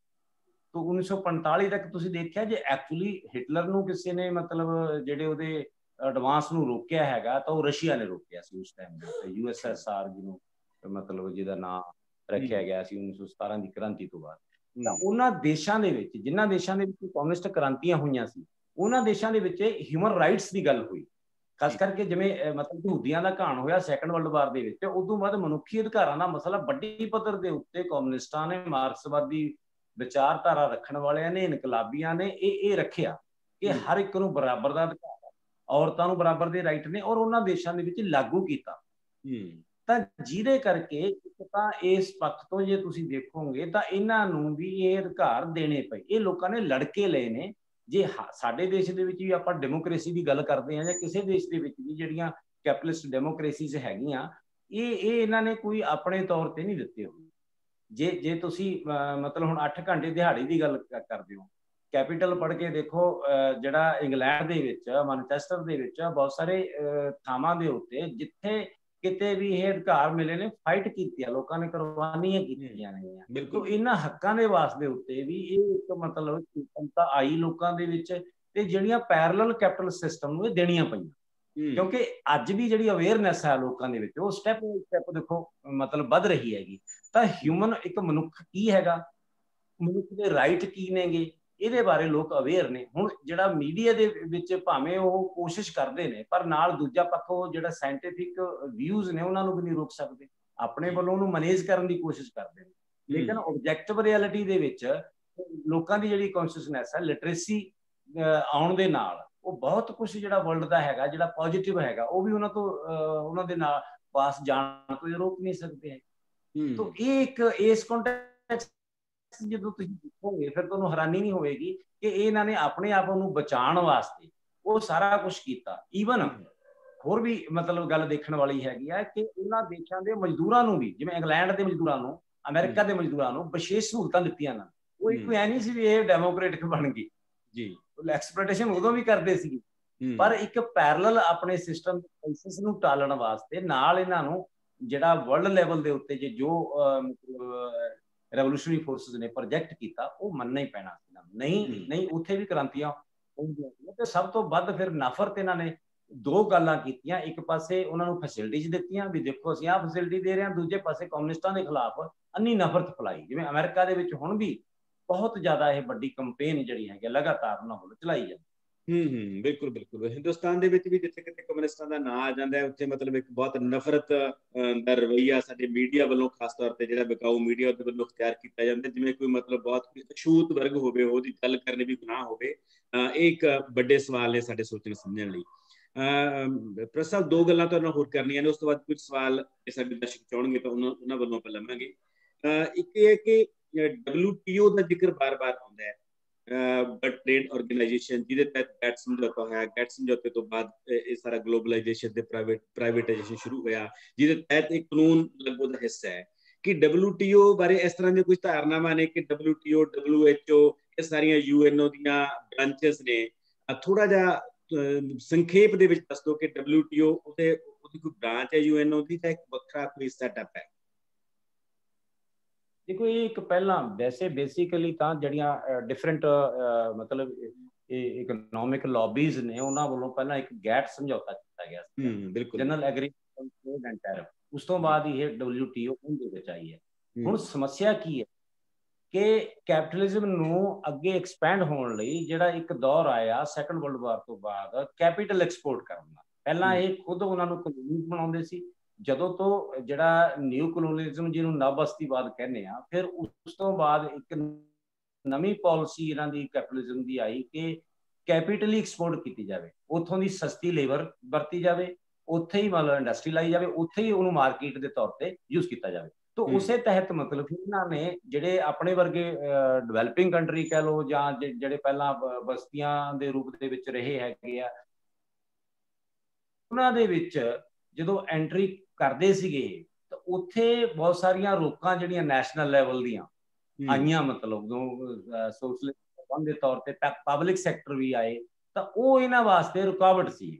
ਤੋਂ 1945 ਤੱਕ ਤੁਸੀਂ ਦੇਖਿਆ ਜੇ ਐਕਚੁਅਲੀ ਹਿਟਲਰ ਨੂੰ ਕਿਸੇ ਨੇ ਮਤਲਬ ਜਿਹੜੇ ਉਹਦੇ ਐਡਵਾਂਸ ਨੂੰ ਰੋਕਿਆ ਹੈਗਾ ਤਾਂ ਉਹ ਰਸ਼ੀਆ ਨੇ ਰੋਕਿਆ ਸੀ ਉਸ ਟਾਈਮ ਦੇ। USSR ਜਿਹਨੂੰ ਮਤਲਬ ਜਿਹਦਾ ਨਾਮ ਰੱਖਿਆ ਗਿਆ ਸੀ 1917 ਦੀ ਕ੍ਰਾਂਤੀ ਤੋਂ ਬਾਅਦ। ਤਾਂ ਉਹਨਾਂ ਦੇਸ਼ਾਂ ਦੇ ਵਿੱਚ, ਜਿਨ੍ਹਾਂ ਦੇਸ਼ਾਂ ਦੇ ਵਿੱਚ ਕਮਿਊਨਿਸਟ ਕ੍ਰਾਂਤੀਆਂ ਹੋਈਆਂ ਸੀ, ਉਹਨਾਂ ਦੇਸ਼ਾਂ ਦੇ ਵਿੱਚ ਹਿਊਮਨ ਰਾਈਟਸ ਦੀ ਗੱਲ ਹੋਈ। ਖਾਸ ਕਰਕੇ ਜਿਵੇਂ ਮਤਲਬ ਯਹੂਦੀਆਂ ਦਾ ਘਾਣ ਹੋਇਆ ਸੈਕੰਡ ਵਰਲਡ ਵਾਰ ਦੇ ਵਿੱਚ, ਉਦੋਂ ਬਾਅਦ ਮਨੁੱਖੀ ਅਧਿਕਾਰਾਂ ਦਾ ਮਸਲਾ ਵੱਡੀ ਪੱਧਰ ਦੇ ਉੱਤੇ ਕਮਿਊਨਿਸਟਾਂ ਨੇ, ਮਾਰਕਸਵਾਦੀ ਵਿਚਾਰਧਾਰਾ ਰੱਖਣ ਵਾਲਿਆਂ ਨੇ, ਇਨਕਲਾਬੀਆਂ ਨੇ ਇਹ ਰੱਖਿਆ ਕਿ ਹਰ ਇੱਕ ਨੂੰ ਬਰਾਬਰ ਦਾ ਅਧਿਕਾਰ ਹੈ, ਔਰਤਾਂ ਨੂੰ ਬਰਾਬਰ ਦੇ ਰਾਈਟ ਨੇ, ਔਰ ਉਹਨਾਂ ਦੇਸ਼ਾਂ ਦੇ ਵਿੱਚ ਲਾਗੂ ਕੀਤਾ। ਤਾਂ ਜਿਹਦੇ ਕਰਕੇ ਇੱਕ ਤਾਂ ਇਸ ਪੱਖ ਤੋਂ ਜੇ ਤੁਸੀਂ ਦੇਖੋਗੇ ਤਾਂ ਇਹਨਾਂ ਨੂੰ ਵੀ ਇਹ ਅਧਿਕਾਰ ਦੇਣੇ ਪਏ। ਇਹ ਲੋਕਾਂ ਨੇ ਲੜ ਕੇ ਲਏ ਨੇ। ਜੇ ਸਾਡੇ ਦੇਸ਼ ਦੇ ਵਿੱਚ ਵੀ ਆਪਾਂ ਡੈਮੋਕ੍ਰੇਸੀ ਦੀ ਗੱਲ ਕਰਦੇ ਹਾਂ ਜਾਂ ਕਿਸੇ ਦੇਸ਼ ਦੇ ਵਿੱਚ ਵੀ ਜਿਹੜੀਆਂ ਕੈਪੀਟਲਿਸਟ ਡੈਮੋਕ੍ਰੇਸੀਜ਼ ਹੈਗੀਆਂ, ਇਹ ਇਹਨਾਂ ਨੇ ਕੋਈ ਆਪਣੇ ਤੌਰ ਤੇ ਨਹੀਂ ਦਿੱਤੇ ਹੋਏ। ਜੇ ਤੁਸੀਂ ਮਤਲਬ ਹੁਣ 8 ਘੰਟੇ ਦਿਹਾੜੀ ਦੀ ਗੱਲ ਕਰਦੇ ਹੋ, ਕੈਪੀਟਲ ਪੜ੍ਹ ਕੇ ਦੇਖੋ, ਜਿਹੜਾ ਇੰਗਲੈਂਡ ਦੇ ਵਿੱਚ, ਮੈਨਚੈਸਟਰ ਦੇ ਵਿੱਚ ਬਹੁਤ ਸਾਰੇ ਥਾਵਾਂ ਦੇ ਉੱਤੇ ਜਿੱਥੇ ਕਿਤੇ ਵੀ ਇਹ ਅਧਿਕਾਰ ਮਿਲੇ ਨੇ, ਫਾਈਟ ਕੀਤੀ ਆ ਲੋਕਾਂ ਨੇ, ਕੁਰਬਾਨੀਆਂ ਕੀਤੀਆਂ ਨੇ। ਤੋਂ ਇਹਨਾਂ ਹੱਕਾਂ ਦੇ ਵਾਸਤੇ ਉੱਤੇ ਵੀ ਇਹ ਇੱਕ ਮਤਲਬ ਚਿੰਤਾ ਆਈ ਲੋਕਾਂ ਦੇ ਵਿੱਚ, ਤੇ ਜਿਹੜੀਆਂ ਪੈਰਲਲ ਕੈਪੀਟਲ ਸਿਸਟਮ ਨੂੰ ਇਹ ਦੇਣੀਆਂ ਪਈਆਂ। ਕਿਉਂਕਿ ਅੱਜ ਵੀ ਜਿਹੜੀ ਅਵੇਅਰਨੈਸ ਹੈ ਲੋਕਾਂ ਦੇ ਵਿੱਚ, ਉਹ ਸਟੈਪ ਦੇਖੋ ਮਤਲਬ ਵੱਧ ਰਹੀ ਹੈਗੀ। ਤਾਂ ਹਿਊਮਨ, ਇੱਕ ਮਨੁੱਖ ਕੀ ਹੈਗਾ, ਮਨੁੱਖ ਦੇ ਰਾਈਟ ਕੀ ਨੇਗੇ, ਇਹਦੇ ਬਾਰੇ ਲੋਕ ਅਵੇਅਰ ਨੇ। ਹੁਣ ਜਿਹੜਾ ਮੀਡੀਆ ਦੇ ਵਿੱਚ ਭਾਵੇਂ ਉਹ ਕੋਸ਼ਿਸ਼ ਕਰਦੇ ਨੇ, ਪਰ ਨਾਲ ਦੂਜਾ ਪੱਖ ਉਹ ਜਿਹੜਾ ਸਾਇੰਟੀਫਿਕ ਵਿਊਜ਼ ਨੇ ਉਹਨਾਂ ਨੂੰ ਵੀ ਨਹੀਂ ਰੋਕ ਸਕਦੇ, ਆਪਣੇ ਵੱਲੋਂ ਉਹਨੂੰ ਮੈਨੇਜ ਕਰਨ ਦੀ ਕੋਸ਼ਿਸ਼ ਕਰਦੇ ਨੇ। ਲੇਕਿਨ ਆਬਜੈਕਟਿਵ ਰਿਐਲਿਟੀ ਦੇ ਵਿੱਚ ਲੋਕਾਂ ਦੀ ਜਿਹੜੀ ਕੌਨਸ਼ੀਅਸਨੈਸ ਹੈ, ਲਿਟਰੇਸੀ ਆਉਣ ਦੇ ਨਾਲ ਉਹ ਬਹੁਤ ਕੁਝ ਜਿਹੜਾ ਵਰਲਡ ਦਾ ਹੈਗਾ, ਜਿਹੜਾ ਪੋਜ਼ਿਟਿਵ ਹੈਗਾ, ਉਹ ਵੀ ਉਹਨਾਂ ਤੋਂ, ਉਹਨਾਂ ਦੇ ਨਾਲ ਪਾਸ ਜਾਣ ਤੋਂ ਰੋਕ ਨਹੀਂ ਸਕਦੇ ਹੈ। ਤਾਂ ਇਹ ਇੱਕ ਇਸ ਕੰਟੈਕਸਟ ਜਦੋਂ ਤੁਸੀਂ ਦੇਖੋਗੇ ਫਿਰ ਤੁਹਾਨੂੰ ਹੈਰਾਨੀ ਨਹੀਂ ਹੋਵੇਗੀ ਕਿ ਇਹਨਾਂ ਨੇ ਆਪਣੇ ਆਪ ਨੂੰ ਬਚਾਉਣ ਵਾਸਤੇ ਉਹ ਸਾਰਾ ਕੁਝ ਕੀਤਾ। ਈਵਨ ਹੋਰ ਵੀ ਮਤਲਬ ਗੱਲ ਦੇਖਣ ਵਾਲੀ ਹੈਗੀ ਹੈ ਕਿ ਉਹਨਾਂ ਦੇਸ਼ਾਂ ਦੇ ਮਜ਼ਦੂਰਾਂ ਨੂੰ ਵੀ, ਜਿਵੇਂ ਇੰਗਲੈਂਡ ਦੇ ਮਜ਼ਦੂਰਾਂ ਨੂੰ, ਅਮਰੀਕਾ ਦੇ ਮਜ਼ਦੂਰਾਂ ਨੂੰ ਵਿਸ਼ੇਸ਼ ਸਹੂਲਤਾਂ ਦਿੱਤੀਆਂ ਨਾ। ਉਹ ਇੱਕ ਐ ਨਹੀਂ ਸੀ ਵੀ ਇਹ ਡੈਮੋਕ੍ਰੇਟਿਕ ਬਣ ਗਈ ਜੀ, ਐਕਸਪਲੋਇਟੇਸ਼ਨ ਉਦੋਂ ਵੀ ਕਰਦੇ ਸੀ, ਪਰ ਇੱਕ ਪੈਰਲਲ ਆਪਣੇ ਸਿਸਟਮ ਕ੍ਰਾਈਸਿਸ ਨੂੰ ਟਾਲਣ ਵਾਸਤੇ ਨਾਲ ਇਹਨਾਂ ਨੂੰ ਜਿਹੜਾ ਵਰਲਡ ਲੈਵਲ ਦੇ ਉੱਤੇ ਜੋ ਰੈਵੋਲੂਸ਼ਨਰੀ ਫੋਰਸਿਸ ਨੇ ਪ੍ਰੋਜੈਕਟ ਕੀਤਾ, ਉਹ ਮੰਨਣਾ ਹੀ ਪੈਣਾ ਸੀ। ਨਹੀਂ ਉੱਥੇ ਵੀ ਕ੍ਰਾਂਤੀਆਂ ਹੁੰਦੀਆਂ। ਤੇ ਸਭ ਤੋਂ ਵੱਧ ਫਿਰ ਨਫ਼ਰਤ ਇਹਨਾਂ ਨੇ ਦੋ ਗੱਲਾਂ ਕੀਤੀਆਂ। ਇੱਕ ਪਾਸੇ ਉਹਨਾਂ ਨੂੰ ਫੈਸਿਲਿਟੀਜ਼ ਦਿੱਤੀਆਂ ਵੀ ਦੇਖੋ ਅਸੀਂ ਆਹ ਫੈਸਿਲਿਟੀ ਦੇ ਰਹੇ ਹਾਂ, ਦੂਜੇ ਪਾਸੇ ਕਮਿਊਨਿਸਟਾਂ ਦੇ ਖਿਲਾਫ ਅੰਨੀ ਨਫ਼ਰਤ ਫੈਲਾਈ। ਜਿਵੇਂ ਅਮਰੀਕਾ ਦੇ ਵਿੱਚ ਹੁਣ ਵੀ ਬਹੁਤ ਜ਼ਿਆਦਾ ਇਹ ਵੱਡੀ ਕੰਪੇਨ ਜਿਹੜੀ ਹੈਗੀ ਲਗਾਤਾਰ ਉਹਨਾਂ ਵੱਲੋਂ ਚਲਾਈ ਜਾਂਦੀ। ਬਿਲਕੁਲ ਬਿਲਕੁਲ। ਹਿੰਦੁਸਤਾਨ ਦੇ ਵਿੱਚ ਵੀ ਜਿੱਥੇ ਕਿਤੇ ਕਮਿਊਨਿਸਟਾਂ ਦਾ ਨਾਂ ਆ ਜਾਂਦਾ ਹੈ, ਉੱਥੇ ਮਤਲਬ ਇੱਕ ਬਹੁਤ ਨਫ਼ਰਤ ਦਾ ਰਵੱਈਆ ਸਾਡੇ ਮੀਡੀਆ ਵੱਲੋਂ, ਖਾਸ ਤੌਰ ਤੇ ਜਿਹੜਾ ਵਿਕਾਊ ਮੀਡੀਆ ਦੇ ਵੱਲੋਂ ਅਖਤਿਆਰ ਕੀਤਾ ਜਾਂਦਾ। ਜਿਵੇਂ ਕੋਈ ਮਤਲਬ ਬਹੁਤ ਅਛੂਤ ਵਰਗ ਹੋਵੇ, ਉਹਦੀ ਗੱਲ ਕਰਨੀ ਵੀ ਗੁਨਾਹ ਹੋਵੇ। ਇਹ ਇੱਕ ਵੱਡੇ ਸਵਾਲ ਨੇ ਸਾਡੇ ਸੋਚਣ ਸਮਝਣ ਲਈ। ਪ੍ਰੋਫੈਸਰ ਸਾਹਿਬ, ਦੋ ਗੱਲਾਂ ਤੁਹਾਡੇ ਨਾਲ ਹੋਰ ਕਰਨੀਆਂ ਨੇ, ਉਸ ਤੋਂ ਬਾਅਦ ਕੁਝ ਸਵਾਲ ਸਾਡੇ ਦਰਸ਼ਕ ਚਾਹਣਗੇ ਤਾਂ ਉਹਨਾਂ ਵੱਲੋਂ ਆਪਾਂ ਲਵਾਂਗੇ। ਇੱਕ ਇਹ ਹੈ ਕਿ WTO ਦਾ ਜ਼ਿਕਰ ਬਾਰ-ਬਾਰ ਆਉਂਦਾ ਹੈ, ਵਰਲਡ ਟ੍ਰੇਡ ਆਰਗੇਨਾਈਜੇਸ਼ਨ, ਜਿਹਦੇ ਤਹਿਤ ਗੈਟ ਸਮਝੌਤਾ ਹੋਇਆ। ਗੈਟ ਸਮਝੌਤੇ ਤੋਂ ਬਾਅਦ ਇਹ ਸਾਰਾ ਗਲੋਬਲਾਈਜੇਸ਼ਨ ਤੇ ਪ੍ਰਾਈਵੇਟਾਈਜੇਸ਼ਨ ਸ਼ੁਰੂ ਹੋਇਆ, ਜਿਹਦੇ ਤਹਿਤ ਇਹ ਕਾਨੂੰਨ ਲੱਗੂ ਦਾ ਹਿੱਸਾ ਹੈ। ਕਿ WTO ਬਾਰੇ ਇਸ ਤਰ੍ਹਾਂ ਦੀਆਂ ਕੁਝ ਧਾਰਨਾਵਾਂ ਨੇ ਕਿ WTO, WHO, ਇਹ ਸਾਰੀਆਂ UNO ਦੀਆਂ ਬ੍ਰਾਂਚਸ ਨੇ। ਥੋੜਾ ਜਿਹਾ ਸੰਖੇਪ ਦੇ ਵਿੱਚ ਦੱਸ ਦਿਓ ਕਿ WTO ਉਹਦੀ ਕੋਈ ਬ੍ਰਾਂਚ ਹੈ UNO ਦੀ, ਜਾਂ ਇੱਕ ਵੱਖਰਾ ਕੋਈ ਸੈਟਅਪ ਹੈ? ਦੇਖੋ, ਇਹ ਇੱਕ ਪਹਿਲਾਂ ਵੈਸੇ ਬੇਸਿਕਲੀ ਤਾਂ ਜਿਹੜੀਆਂ ਡਿਫਰੈਂਟ ਮਤਲਬ ਇਹ ਇਕਨੋਮਿਕ ਲੌਬੀਜ਼ ਨੇ, ਉਹਨਾਂ ਵੱਲੋਂ ਪਹਿਲਾਂ ਇੱਕ ਗੈਟ ਸਮਝੌਤਾ ਕੀਤਾ ਗਿਆ ਸੀ, ਬਿਲਕੁਲ, general agriculture trade and tariff. ਉਸ ਤੋਂ ਬਾਅਦ ਇਹ WTO ਉਹਦੇ ਵਿੱਚ ਆਈ ਹੈ। ਹੁਣ ਸਮੱਸਿਆ ਕੀ ਹੈ ਕਿ ਕੈਪੀਟਲਿਜ਼ਮ ਨੂੰ ਅੱਗੇ ਐਕਸਪੈਂਡ ਹੋਣ ਲਈ ਜਿਹੜਾ ਇੱਕ ਦੌਰ ਆਇਆ ਸੈਕੰਡ ਵਰਲਡ ਵਾਰ ਤੋਂ ਬਾਅਦ, ਕੈਪੀਟਲ ਐਕਸਪੋਰਟ ਕਰਨ ਦਾ। ਪਹਿਲਾਂ ਇਹ ਖੁਦ ਉਹਨਾਂ ਨੂੰ ਕਲੋਨੀ ਬਣਾਉਂਦੇ ਸੀ। ਜਦੋਂ ਤੋਂ ਜਿਹੜਾ ਨਿਊ ਕਲੋਨੀਅਲਿਜ਼ਮ, ਜਿਹਨੂੰ ਨਵਬਸਤੀਵਾਦ ਕਹਿੰਦੇ ਆ, ਫਿਰ ਉਸ ਤੋਂ ਬਾਅਦ ਇੱਕ ਨਵੀਂ ਪਾਲਿਸੀ ਇਹਨਾਂ ਦੀ ਕੈਪੀਟਲਿਜ਼ਮ ਦੀ ਆਈ ਕਿ ਕੈਪੀਟਲੀ ਐਕਸਪੋਰਟ ਕੀਤੀ ਜਾਵੇ, ਉੱਥੋਂ ਦੀ ਸਸਤੀ ਲੇਬਰ ਵਰਤੀ ਜਾਵੇ, ਉੱਥੇ ਹੀ ਮਤਲਬ ਇੰਡਸਟਰੀ ਲਾਈ ਜਾਵੇ, ਉੱਥੇ ਹੀ ਉਹਨੂੰ ਮਾਰਕੀਟ ਦੇ ਤੌਰ ਤੇ ਯੂਜ਼ ਕੀਤਾ ਜਾਵੇ। ਤਾਂ ਉਸੇ ਤਹਿਤ ਮਤਲਬ ਇਹਨਾਂ ਨੇ ਜਿਹੜੇ ਆਪਣੇ ਵਰਗੇ ਡਿਵੈਲਪਿੰਗ ਕੰਟਰੀ ਕਹਿ ਲਓ, ਜਾਂ ਜਿਹੜੇ ਪਹਿਲਾਂ ਬਸਤੀਆਂ ਦੇ ਰੂਪ ਦੇ ਵਿੱਚ ਰਹੇ ਹੈਗੇ ਆ, ਉਹਨਾਂ ਦੇ ਵਿੱਚ ਜਦੋਂ ਐਂਟਰੀ ਕਰਦੇ ਸੀਗੇ ਤਾਂ ਉੱਥੇ ਬਹੁਤ ਸਾਰੀਆਂ ਰੋਕਾਂ ਜਿਹੜੀਆਂ ਨੈਸ਼ਨਲ ਲੈਵਲ ਦੀਆਂ ਆਈਆਂ, ਮਤਲਬ ਸੋਸ਼ਲਿਸਟ ਦੇ ਤੌਰ ਤੇ ਪਬਲਿਕ ਸੈਕਟਰ ਵੀ ਆਏ, ਤਾਂ ਉਹ ਇਹਨਾਂ ਵਾਸਤੇ ਰੁਕਾਵਟ ਸੀ।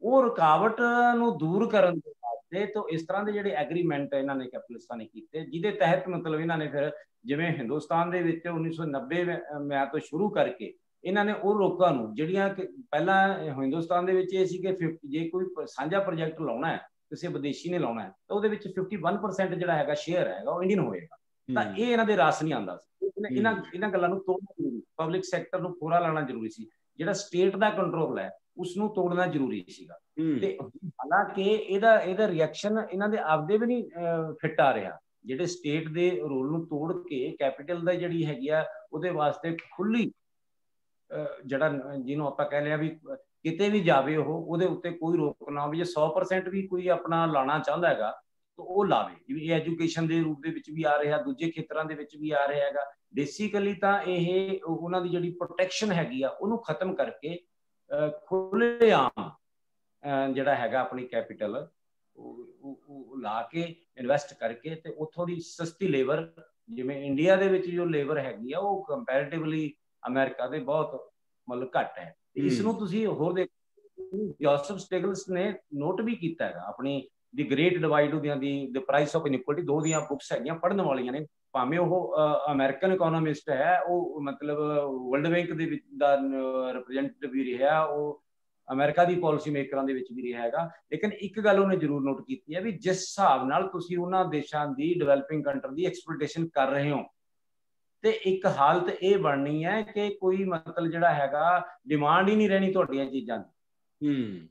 ਉਹ ਰੁਕਾਵਟ ਨੂੰ ਦੂਰ ਕਰਨ ਦੇ ਵਾਸਤੇ ਤਾਂ ਇਸ ਤਰ੍ਹਾਂ ਦੇ ਜਿਹੜੇ ਐਗਰੀਮੈਂਟ ਇਹਨਾਂ ਨੇ ਕੈਪੀਟਲਿਸਟਾਂ ਨੇ ਕੀਤੇ, ਜਿਹਦੇ ਤਹਿਤ ਮਤਲਬ ਇਹਨਾਂ ਨੇ ਫਿਰ ਜਿਵੇਂ ਹਿੰਦੁਸਤਾਨ ਦੇ ਵਿੱਚ 1990 ਤੋਂ ਸ਼ੁਰੂ ਕਰਕੇ ਇਹਨਾਂ ਨੇ ਉਹ ਲੋਕਾਂ ਨੂੰ ਜਿਹੜੀਆਂ ਕਿ ਪਹਿਲਾਂ ਹਿੰਦੁਸਤਾਨ ਦੇ ਵਿੱਚ ਇਹ ਸੀ ਕਿ ਜੇ ਕੋਈ ਸਾਂਝਾ ਪ੍ਰੋਜੈਕਟ ਲਾਉਣਾ ਹੈ, ਕਿਸੇ ਵਿਦੇਸ਼ੀ ਨੇ ਲਾਉਣਾ ਹੈ, ਤਾਂ ਉਹਦੇ ਵਿੱਚ 51% ਜਿਹੜਾ ਹੈਗਾ ਸ਼ੇਅਰ ਹੈਗਾ ਉਹ ਇੰਡੀਅਨ ਹੋਏਗਾ। ਤਾਂ ਇਹ ਇਹਨਾਂ ਦੇ ਰਸ ਨਹੀਂ ਆਉਂਦਾ ਸੀ। ਇਹਨਾਂ ਗੱਲਾਂ ਨੂੰ ਤੋੜਨਾ ਜ਼ਰੂਰੀ, ਪਬਲਿਕ ਸੈਕਟਰ ਨੂੰ ਪੂਰਾ ਲਾਉਣਾ ਜ਼ਰੂਰੀ ਸੀ। ਜਿਹੜਾ ਸਟੇਟ ਦਾ ਕੰਟਰੋਲ ਹੈ ਉਸਨੂੰ ਤੋੜਨਾ ਜ਼ਰੂਰੀ ਸੀਗਾ। ਤੇ ਹਾਲਾਂਕਿ ਇਹਦਾ ਰਿਐਕਸ਼ਨ ਇਹਨਾਂ ਦੇ ਆਪਦੇ ਵੀ ਨਹੀਂ ਫਿੱਟ ਆ ਰਿਹਾ। ਜਿਹੜੇ ਸਟੇਟ ਦੇ ਰੋਲ ਨੂੰ ਤੋੜ ਕੇ ਕੈਪੀਟਲ ਦਾ ਜਿਹੜੀ ਹੈਗੀ ਆ ਉਹਦੇ ਵਾਸਤੇ ਖੁੱਲੀ, ਜਿਹੜਾ ਜਿਹਨੂੰ ਆਪਾਂ ਕਹਿ ਲਿਆ ਵੀ ਕਿਤੇ ਵੀ ਜਾਵੇ ਉਹਦੇ ਉੱਤੇ ਕੋਈ ਰੋਕ ਨਾ ਹੋਵੇ। ਜੇ 100% ਵੀ ਕੋਈ ਆਪਣਾ ਲਾਣਾ ਚਾਹੁੰਦਾ ਹੈਗਾ ਤਾਂ ਉਹ ਲਾਵੇ। ਜਿਵੇਂ ਐਜੂਕੇਸ਼ਨ ਦੇ ਰੂਪ ਦੇ ਵਿੱਚ ਵੀ ਆ ਰਿਹਾ, ਦੂਜੇ ਖੇਤਰਾਂ ਦੇ ਵਿੱਚ ਵੀ ਆ ਰਿਹਾ ਹੈਗਾ। ਬੇਸਿਕਲੀ ਤਾਂ ਇਹ ਉਹਨਾਂ ਦੀ ਜਿਹੜੀ ਪ੍ਰੋਟੈਕਸ਼ਨ ਹੈਗੀ ਆ ਉਹਨੂੰ ਖਤਮ ਕਰਕੇ ਖੁੱਲ੍ਹੇਆਮ ਜਿਹੜਾ ਹੈਗਾ ਆਪਣੀ ਕੈਪੀਟਲ ਉਹ ਲਾ ਕੇ ਇਨਵੈਸਟ ਕਰਕੇ ਤੇ ਉੱਥੋਂ ਦੀ ਸਸਤੀ ਲੇਬਰ, ਜਿਵੇਂ ਇੰਡੀਆ ਦੇ ਵਿੱਚ ਜੋ ਲੇਬਰ ਹੈਗੀ ਆ ਉਹ ਕੰਪੈਰੀਟਿਵਲੀ ਅਮਰੀਕਾ ਦੇ ਬਹੁਤ ਮਤਲਬ ਘੱਟ ਹੈ। ਇਸ ਨੂੰ ਤੁਸੀਂ ਹੋਰ ਦੇਖੋ, ਜੋਸਫ ਸਟਿਗਲਸ ਨੇ ਨੋਟ ਵੀ ਕੀਤਾ ਹੈਗਾ ਆਪਣੀ ਦੀ ਗ੍ਰੇਟ ਡਿਵਾਈਡ ਉਹਦੀਆਂ ਦੀ ਦ ਪ੍ਰਾਈਸ ਆਫ ਇਨਇਕੁਅਲਿਟੀ, 2 ਦੀਆਂ ਬੁੱਕਸ ਹੈਗੀਆਂ ਪੜ੍ਹਨ ਵਾਲੀਆਂ ਨੇ। ਭਾਵੇਂ ਉਹ ਅਮਰੀਕਨ ਇਕੋਨੋਮਿਸਟ ਹੈ, ਉਹ ਮਤਲਬ ਵਰਲਡ ਬੈਂਕ ਦੇ ਵਿੱਚ ਦਾ ਰਿਪਰੈਜ਼ੈਂਟੇਟਿਵ ਵੀ ਰਿਹਾ, ਉਹ ਅਮਰੀਕਾ ਦੀ ਪਾਲਿਸੀ ਮੇਕਰਾਂ ਦੇ ਵਿੱਚ ਵੀ ਰਿਹਾ ਹੈਗਾ। ਲੇਕਿਨ ਇੱਕ ਗੱਲ ਉਹਨੇ ਜ਼ਰੂਰ ਨੋਟ ਕੀਤੀ ਹੈ ਵੀ ਜਿਸ ਹਿਸਾਬ ਨਾਲ ਤੁਸੀਂ ਉਹਨਾਂ ਦੇਸ਼ਾਂ ਦੀ ਡਿਵੈਲਪਿੰਗ ਕੰਟਰੀ ਦੀ ਐਕਸਪਲੋਇਟੇਸ਼ਨ ਕਰ ਰਹੇ ਹੋ, ਤੇ ਇੱਕ ਹਾਲਤ ਇਹ ਬਣਨੀ ਹੈ ਕਿ ਕੋਈ ਮਤਲਬ ਜਿਹੜਾ ਹੈਗਾ ਡਿਮਾਂਡ ਹੀ ਨਹੀਂ ਰਹਿਣੀ ਤੁਹਾਡੀਆਂ ਚੀਜ਼ਾਂ ਦੀ।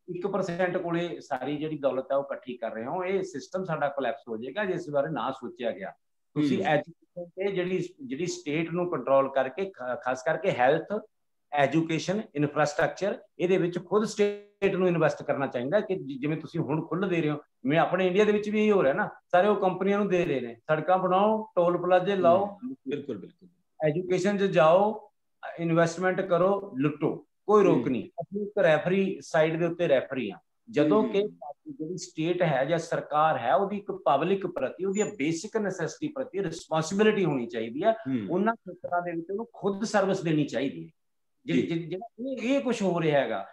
1% ਕੋਲੇ ਸਾਰੀ ਜਿਹੜੀ ਦੌਲਤ ਹੈ ਉਹ ਇਕੱਠੀ ਕਰ ਰਹੇ ਹੋ। ਇਹ ਸਿਸਟਮ ਸਾਡਾ ਕੋਲੈਪਸ ਹੋ ਜਾਏਗਾ ਜੇ ਇਸ ਬਾਰੇ ਨਾ ਸੋਚਿਆ ਗਿਆ। ਤੁਸੀਂ ਐਜੂਕੇਸ਼ਨ ਤੇ ਜਿਹੜੀ ਸਟੇਟ ਨੂੰ ਕੰਟਰੋਲ ਕਰਕੇ, ਖਾਸ ਕਰਕੇ ਹੈਲਥ, ਐਜੂਕੇਸ਼ਨ, ਇਨਫਰਾਸਟਰਕਚਰ, ਇਹਦੇ ਵਿੱਚ ਖੁਦ ਸਟੇਟ ਨੂੰ ਇਨਵੈਸਟ ਕਰਨਾ ਚਾਹੀਦਾ। ਕਿ ਜਿਵੇਂ ਤੁਸੀਂ ਹੁਣ ਖੁੱਲ੍ਹ ਦੇ ਰਹੇ ਹੋ, ਜਿਵੇਂ ਆਪਣੇ ਇੰਡੀਆ ਦੇ ਵਿੱਚ ਵੀ ਇਹੀ ਹੋ ਰਿਹਾ ਨਾ, ਸਾਰੇ ਉਹ ਕੰਪਨੀਆਂ ਨੂੰ ਦੇ ਰਹੇ ਨੇ, ਸੜਕਾਂ ਬਣਾਓ, ਟੋਲ ਪਲਾਜ਼ੇ ਲਾਓ, ਬਿਲਕੁਲ ਐਜੂਕੇਸ਼ਨ 'ਚ ਜਾਓ, ਇਨਵੈਸਟਮੈਂਟ ਕਰੋ, ਲੁੱਟੋ, ਕੋਈ ਰੋਕ ਨਹੀਂ। ਅਸੀਂ ਇੱਕ ਰੈਫਰੀ ਸਾਈਡ ਦੇ ਉੱਤੇ ਰੈਫਰੀ ਆ। ਜਦੋਂ ਕਿ ਜਿਹੜੀ ਸਟੇਟ ਹੈ ਜਾਂ ਸਰਕਾਰ ਹੈ ਉਹਦੀ ਇੱਕ ਪਬਲਿਕ ਪ੍ਰਤੀ, ਉਹਦੀ ਬੇਸਿਕ ਨੈਸੈਸਿਟੀ ਪ੍ਰਤੀ ਰਿਸਪੌਂਸਿਬਿਲਿਟੀ ਹੋਣੀ ਚਾਹੀਦੀ ਹੈ। ਉਹਨਾਂ ਖੇਤਰਾਂ ਦੇ ਵਿੱਚ ਉਹਨੂੰ ਖੁਦ ਸਰਵਿਸ ਦੇਣੀ ਚਾਹੀਦੀ ਹੈ। ਜਿਹੜਾ ਇਹ ਕੁਝ ਹੋ ਰਿਹਾ ਹੈਗਾ,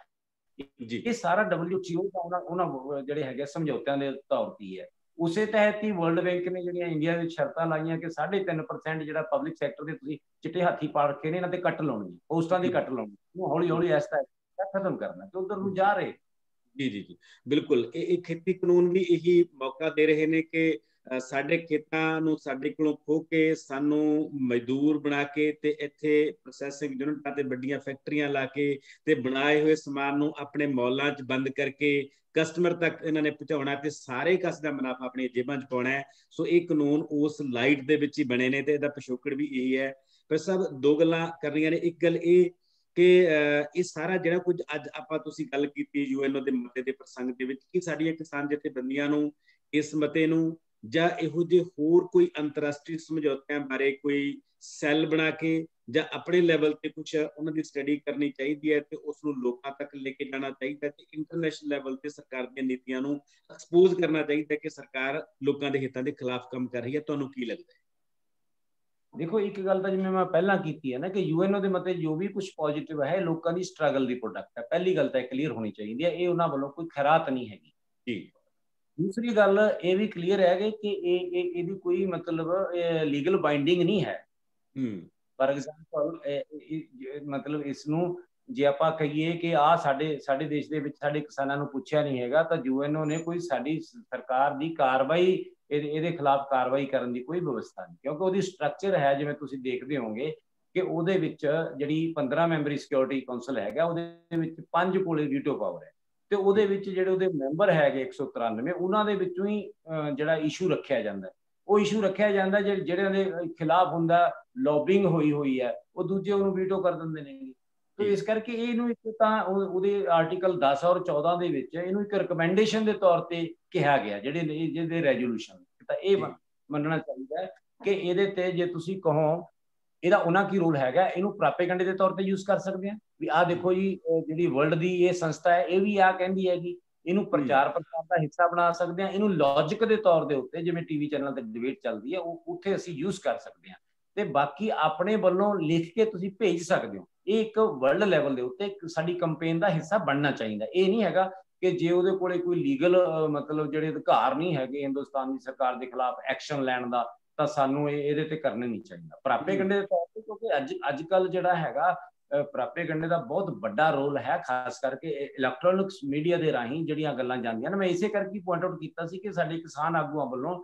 ਇਹ ਸਾਰਾ WTO ਦਾ ਉਹਨਾਂ ਜਿਹੜੇ ਹੈਗੇ ਸਮਝੌਤਿਆਂ ਦੇ ਤੌਰ ਤੇ ਹੈ। ਉਸੇ ਤਹਿਤ ਹੀ ਵਰਲਡ ਬੈਂਕ ਨੇ ਜਿਹੜੀਆਂ ਇੰਡੀਆ ਵਿੱਚ ਸ਼ਰਤਾਂ ਲਾਈਆਂ ਕਿ 3.5% ਜਿਹੜਾ ਪਬਲਿਕ ਸੈਕਟਰ ਦੇ ਤੁਸੀਂ ਚਿੱਟੇ ਹਾਥੀ ਪਾੜ ਕੇ ਨੇ ਇਹਨਾਂ ਤੇ ਕੱਟ ਲਾਉਣੀ, ਪੋਸਟਾਂ ਦੀ ਕੱਟ ਲਾਉਣੀ, ਹੌਲੀ ਹੌਲੀ ਇਸ ਤਰ੍ਹਾਂ ਖਤਮ ਕਰਨਾ ਤੇ ਉਧਰ ਨੂੰ ਜਾ ਰਹੇ। ਜੀ ਬਿਲਕੁਲ। ਇਹ ਖੇਤੀ ਕਾਨੂੰਨ ਵੀ ਇਹੀ ਮੌਕਾ ਦੇ ਰਹੇ ਨੇ ਕਿ ਸਾਡੇ ਖੇਤਾਂ ਨੂੰ ਸਾਡੇ ਕੋਲੋਂ ਖੋਹ ਕੇ ਸਾਨੂੰ ਮਜ਼ਦੂਰ ਬਣਾ ਕੇ ਤੇ ਇੱਥੇ ਪ੍ਰੋਸੈਸਿੰਗ ਯੂਨਿਟਾਂ ਤੇ ਵੱਡੀਆਂ ਫੈਕਟਰੀਆਂ ਲਾ ਕੇ ਤੇ ਬਣਾਏ ਹੋਏ ਸਮਾਨ ਨੂੰ ਆਪਣੇ ਮੌਲਾਂ 'ਚ ਬੰਦ ਕਰਕੇ ਕਸਟਮਰ ਤੱਕ ਇਹਨਾਂ ਨੇ ਪਹੁੰਚਾਉਣਾ ਤੇ ਸਾਰੇ ਕਸ ਦਾ ਮੁਨਾਫਾ ਆਪਣੀਆਂ ਜੇਬਾਂ 'ਚ ਪਾਉਣਾ ਹੈ। ਸੋ ਇਹ ਕਾਨੂੰਨ ਉਸ ਲਾਈਟ ਦੇ ਵਿੱਚ ਹੀ ਬਣੇ ਨੇ ਤੇ ਇਹਦਾ ਪਿਛੋਕੜ ਵੀ ਇਹੀ ਹੈ। ਪਰ ਸਭ 2 ਗੱਲਾਂ ਕਰਨੀਆਂ ਨੇ। ਇੱਕ ਗੱਲ ਇਹ ਕਿ ਇਹ ਸਾਰਾ ਜਿਹੜਾ ਕੁਝ ਅੱਜ ਆਪਾਂ ਤੁਸੀਂ ਗੱਲ ਕੀਤੀ UNO ਦੇ ਮਤੇ ਦੇ ਪ੍ਰਸੰਗ ਦੇ ਵਿੱਚ, ਕਿ ਸਾਡੀਆਂ ਕਿਸਾਨ ਜਥੇਬੰਦੀਆਂ ਨੂੰ ਇਸ ਮਤੇ ਨੂੰ ਜਾਂ ਇਹੋ ਜਿਹੇ ਹੋਰ ਕੋਈ ਅੰਤਰਰਾਸ਼ਟਰੀ ਸਮਝੌਤਿਆਂ ਬਾਰੇ ਕੋਈ ਸੈੱਲ ਬਣਾ ਕੇ ਜਾਂ ਆਪਣੇ ਲੈਵਲ ਤੇ ਕੁਝ ਉਹਨਾਂ ਦੀ ਸਟੱਡੀ ਕਰਨੀ ਚਾਹੀਦੀ ਹੈ ਤੇ ਉਸ ਨੂੰ ਲੋਕਾਂ ਤੱਕ ਲੈ ਕੇ ਜਾਣਾ ਚਾਹੀਦਾ ਤੇ ਇੰਟਰਨੈਸ਼ਨਲ ਲੈਵਲ ਤੇ ਸਰਕਾਰ ਦੀਆਂ ਨੀਤੀਆਂ ਨੂੰ ਐਕਸਪੋਜ਼ ਕਰਨਾ ਚਾਹੀਦਾ ਕਿ ਸਰਕਾਰ ਲੋਕਾਂ ਦੇ ਹਿੱਤਾਂ ਦੇ ਖਿਲਾਫ ਕੰਮ ਕਰ ਰਹੀ ਹੈ? ਤੁਹਾਨੂੰ ਕੀ ਲੱਗਦਾ ਹੈ? ਦੇਖੋ, ਇੱਕ ਗੱਲ ਤਾਂ ਜਿਵੇਂ ਮੈਂ ਪਹਿਲਾਂ ਕੀਤੀ ਹੈ ਨਾ ਕਿ ਯੂਐਨਓ ਦੇ ਮਤੇ ਜੋ ਵੀ ਕੁਝ ਪੋਜ਼ਿਟਿਵ ਹੈ ਲੋਕਾਂ ਦੀ ਸਟਰਗਲ ਦੀ ਪ੍ਰੋਡਕਟ ਹੈ। ਪਹਿਲੀ ਗੱਲ ਤਾਂ ਕਲੀਅਰ ਹੋਣੀ ਚਾਹੀਦੀ ਹੈ, ਇਹ ਉਹਨਾਂ ਵੱਲੋਂ ਕੋਈ ਖੈਰਾਤ ਨਹੀਂ ਹੈਗੀ ਜੀ। ਦੂਸਰੀ ਗੱਲ ਇਹ ਵੀ ਕਲੀਅਰ ਹੈ ਕਿ ਇਹਦੀ ਕੋਈ ਮਤਲਬ ਲੀਗਲ ਬਾਈਂਡਿੰਗ ਨਹੀਂ ਹੈ। ਫॉर एग्जांपल ਮਤਲਬ ਇਸ ਨੂੰ ਜੇ ਆਪਾਂ ਕਹੀਏ ਕਿ ਸਾਡੇ ਦੇਸ਼ ਦੇ ਵਿੱਚ ਸਾਡੇ ਕਿਸਾਨਾਂ ਨੂੰ ਪੁੱਛਿਆ ਨਹੀਂ ਹੈਗਾ ਤਾਂ ਯੂਐਨਓ ਨੇ ਕੋਈ ਸਾਡੀ ਸਰਕਾਰ ਦੀ ਕਾਰਵਾਈ ਇਹਦੇ ਖਿਲਾਫ ਕਾਰਵਾਈ ਕਰਨ ਦੀ ਕੋਈ ਵਿਵਸਥਾ ਨਹੀਂ, ਕਿਉਂਕਿ ਉਹਦੀ ਸਟਰਕਚਰ ਹੈ ਜਿਵੇਂ ਤੁਸੀਂ ਦੇਖਦੇ ਹੋਵੋਗੇ ਕਿ ਉਹਦੇ ਵਿੱਚ ਜਿਹੜੀ 15 ਮੈਂਬਰੀ ਸਿਕਿਉਰਿਟੀ ਕਾਉਂਸਲ ਹੈਗਾ ਉਹਦੇ ਵਿੱਚ 5 ਕੋਲੇ ਵੀਟੋ ਪਾਵਰ ਹੈ ਤੇ ਉਹਦੇ ਵਿੱਚ ਜਿਹੜੇ ਉਹਦੇ ਮੈਂਬਰ ਹੈਗੇ 193 ਉਹਨਾਂ ਦੇ ਵਿੱਚੋਂ ਹੀ ਜਿਹੜਾ ਇਸ਼ੂ ਰੱਖਿਆ ਜਾਂਦਾ, ਉਹ ਇਸ਼ੂ ਰੱਖਿਆ ਜਾਂਦਾ ਜਿਹੜੇ ਉਹਦੇ ਖਿਲਾਫ ਹੁੰਦਾ ਲੌਬਿੰਗ ਹੋਈ ਹੈ ਉਹ ਦੂਜੇ ਉਹਨੂੰ ਵੀਟੋ ਕਰ ਦਿੰਦੇ ਨੇ। ਤੇ ਇਸ ਕਰਕੇ ਇਹਨੂੰ ਇੱਕ ਤਾਂ ਉਹਦੇ ਆਰਟੀਕਲ 10 ਔਰ 14 ਦੇ ਵਿੱਚ ਇਹਨੂੰ ਇੱਕ ਰਿਕਮੈਂਡੇਸ਼ਨ ਦੇ ਤੌਰ ਤੇ ਕਿਹਾ ਗਿਆ ਜਿਹਦੇ ਰੈਜ਼ੋਲੂਸ਼ਨ, ਤਾਂ ਇਹ ਮੰਨਣਾ ਚਾਹੀਦਾ ਕਿ ਇਹਦੇ ਤੇ ਜੇ ਤੁਸੀਂ ਕਹੋ ਇਹਦਾ ਉਹਨਾਂ ਕੀ ਰੋਲ ਹੈਗਾ, ਇਹਨੂੰ ਪ੍ਰਾਪੇਗੰਡੇ ਦੇ ਤੌਰ ਤੇ ਯੂਜ਼ ਕਰ ਸਕਦੇ ਆ ਵੀ ਆਹ ਦੇਖੋ ਜੀ ਜਿਹੜੀ ਵਰਲਡ ਦੀ ਇਹ ਸੰਸਥਾ ਹੈ ਇਹ ਵੀ ਆਹ ਕਹਿੰਦੀ ਹੈਗੀ, ਇਹਨੂੰ ਪ੍ਰਚਾਰ ਪ੍ਰਸਾਰ ਦਾ ਹਿੱਸਾ ਬਣਾ ਸਕਦੇ ਆ, ਇਹਨੂੰ ਲੌਜਿਕ ਦੇ ਤੌਰ ਦੇ ਉੱਤੇ ਜਿਵੇਂ ਟੀਵੀ ਚੈਨਲ ਤੇ ਡਿਬੇਟ ਚੱਲਦੀ ਹੈ ਉਹ ਉੱਥੇ ਅਸੀਂ ਯੂਜ਼ ਕਰ ਸਕਦੇ ਹਾਂ ਤੇ ਬਾਕੀ ਆਪਣੇ ਵੱਲੋਂ ਲਿਖ ਕੇ ਤੁਸੀਂ ਭੇਜ ਸਕਦੇ ਹੋ। ਇਹ ਇੱਕ ਵਰਲਡ ਲੈਵਲ ਦੇ ਉੱਤੇ ਸਾਡੀ ਕੰਪੇਨ ਦਾ ਹਿੱਸਾ ਬਣਨਾ ਚਾਹੀਦਾ। ਇਹ ਨਹੀਂ ਹੈਗਾ ਕਿ ਜੇ ਉਹਦੇ ਕੋਲੇ ਕੋਈ ਲੀਗਲ ਮਤਲਬ ਜਿਹੜੇ ਅਧਿਕਾਰ ਨਹੀਂ ਹੈਗੇ ਹਿੰਦੁਸਤਾਨ ਦੀ ਸਰਕਾਰ ਦੇ ਖਿਲਾਫ ਐਕਸ਼ਨ ਲੈਣ ਦਾ ਤਾਂ ਸਾਨੂੰ ਇਹਦੇ ਤੇ ਕਰਨਾ ਨਹੀਂ ਚਾਹੀਦਾ ਪ੍ਰਾਪੇਗੰਡੇ ਦੇ ਤੌਰ ਤੇ, ਕਿਉਂਕਿ ਅੱਜ ਕੱਲ ਜਿਹੜਾ ਹੈਗਾ ਪ੍ਰਾਪੇਗੰਡੇ ਦਾ ਬਹੁਤ ਵੱਡਾ ਰੋਲ ਹੈ, ਖਾਸ ਕਰਕੇ ਇਲੈਕਟ੍ਰੋਨਿਕਸ ਮੀਡੀਆ ਦੇ ਰਾਹੀਂ ਜਿਹੜੀਆਂ ਗੱਲਾਂ ਜਾਂਦੀਆਂ ਨੇ। ਮੈਂ ਇਸੇ ਕਰਕੇ ਪੁਆਇੰਟ ਆਊਟ ਕੀਤਾ ਸੀ ਕਿ ਸਾਡੇ ਕਿਸਾਨ ਆਗੂਆਂ ਵੱਲੋਂ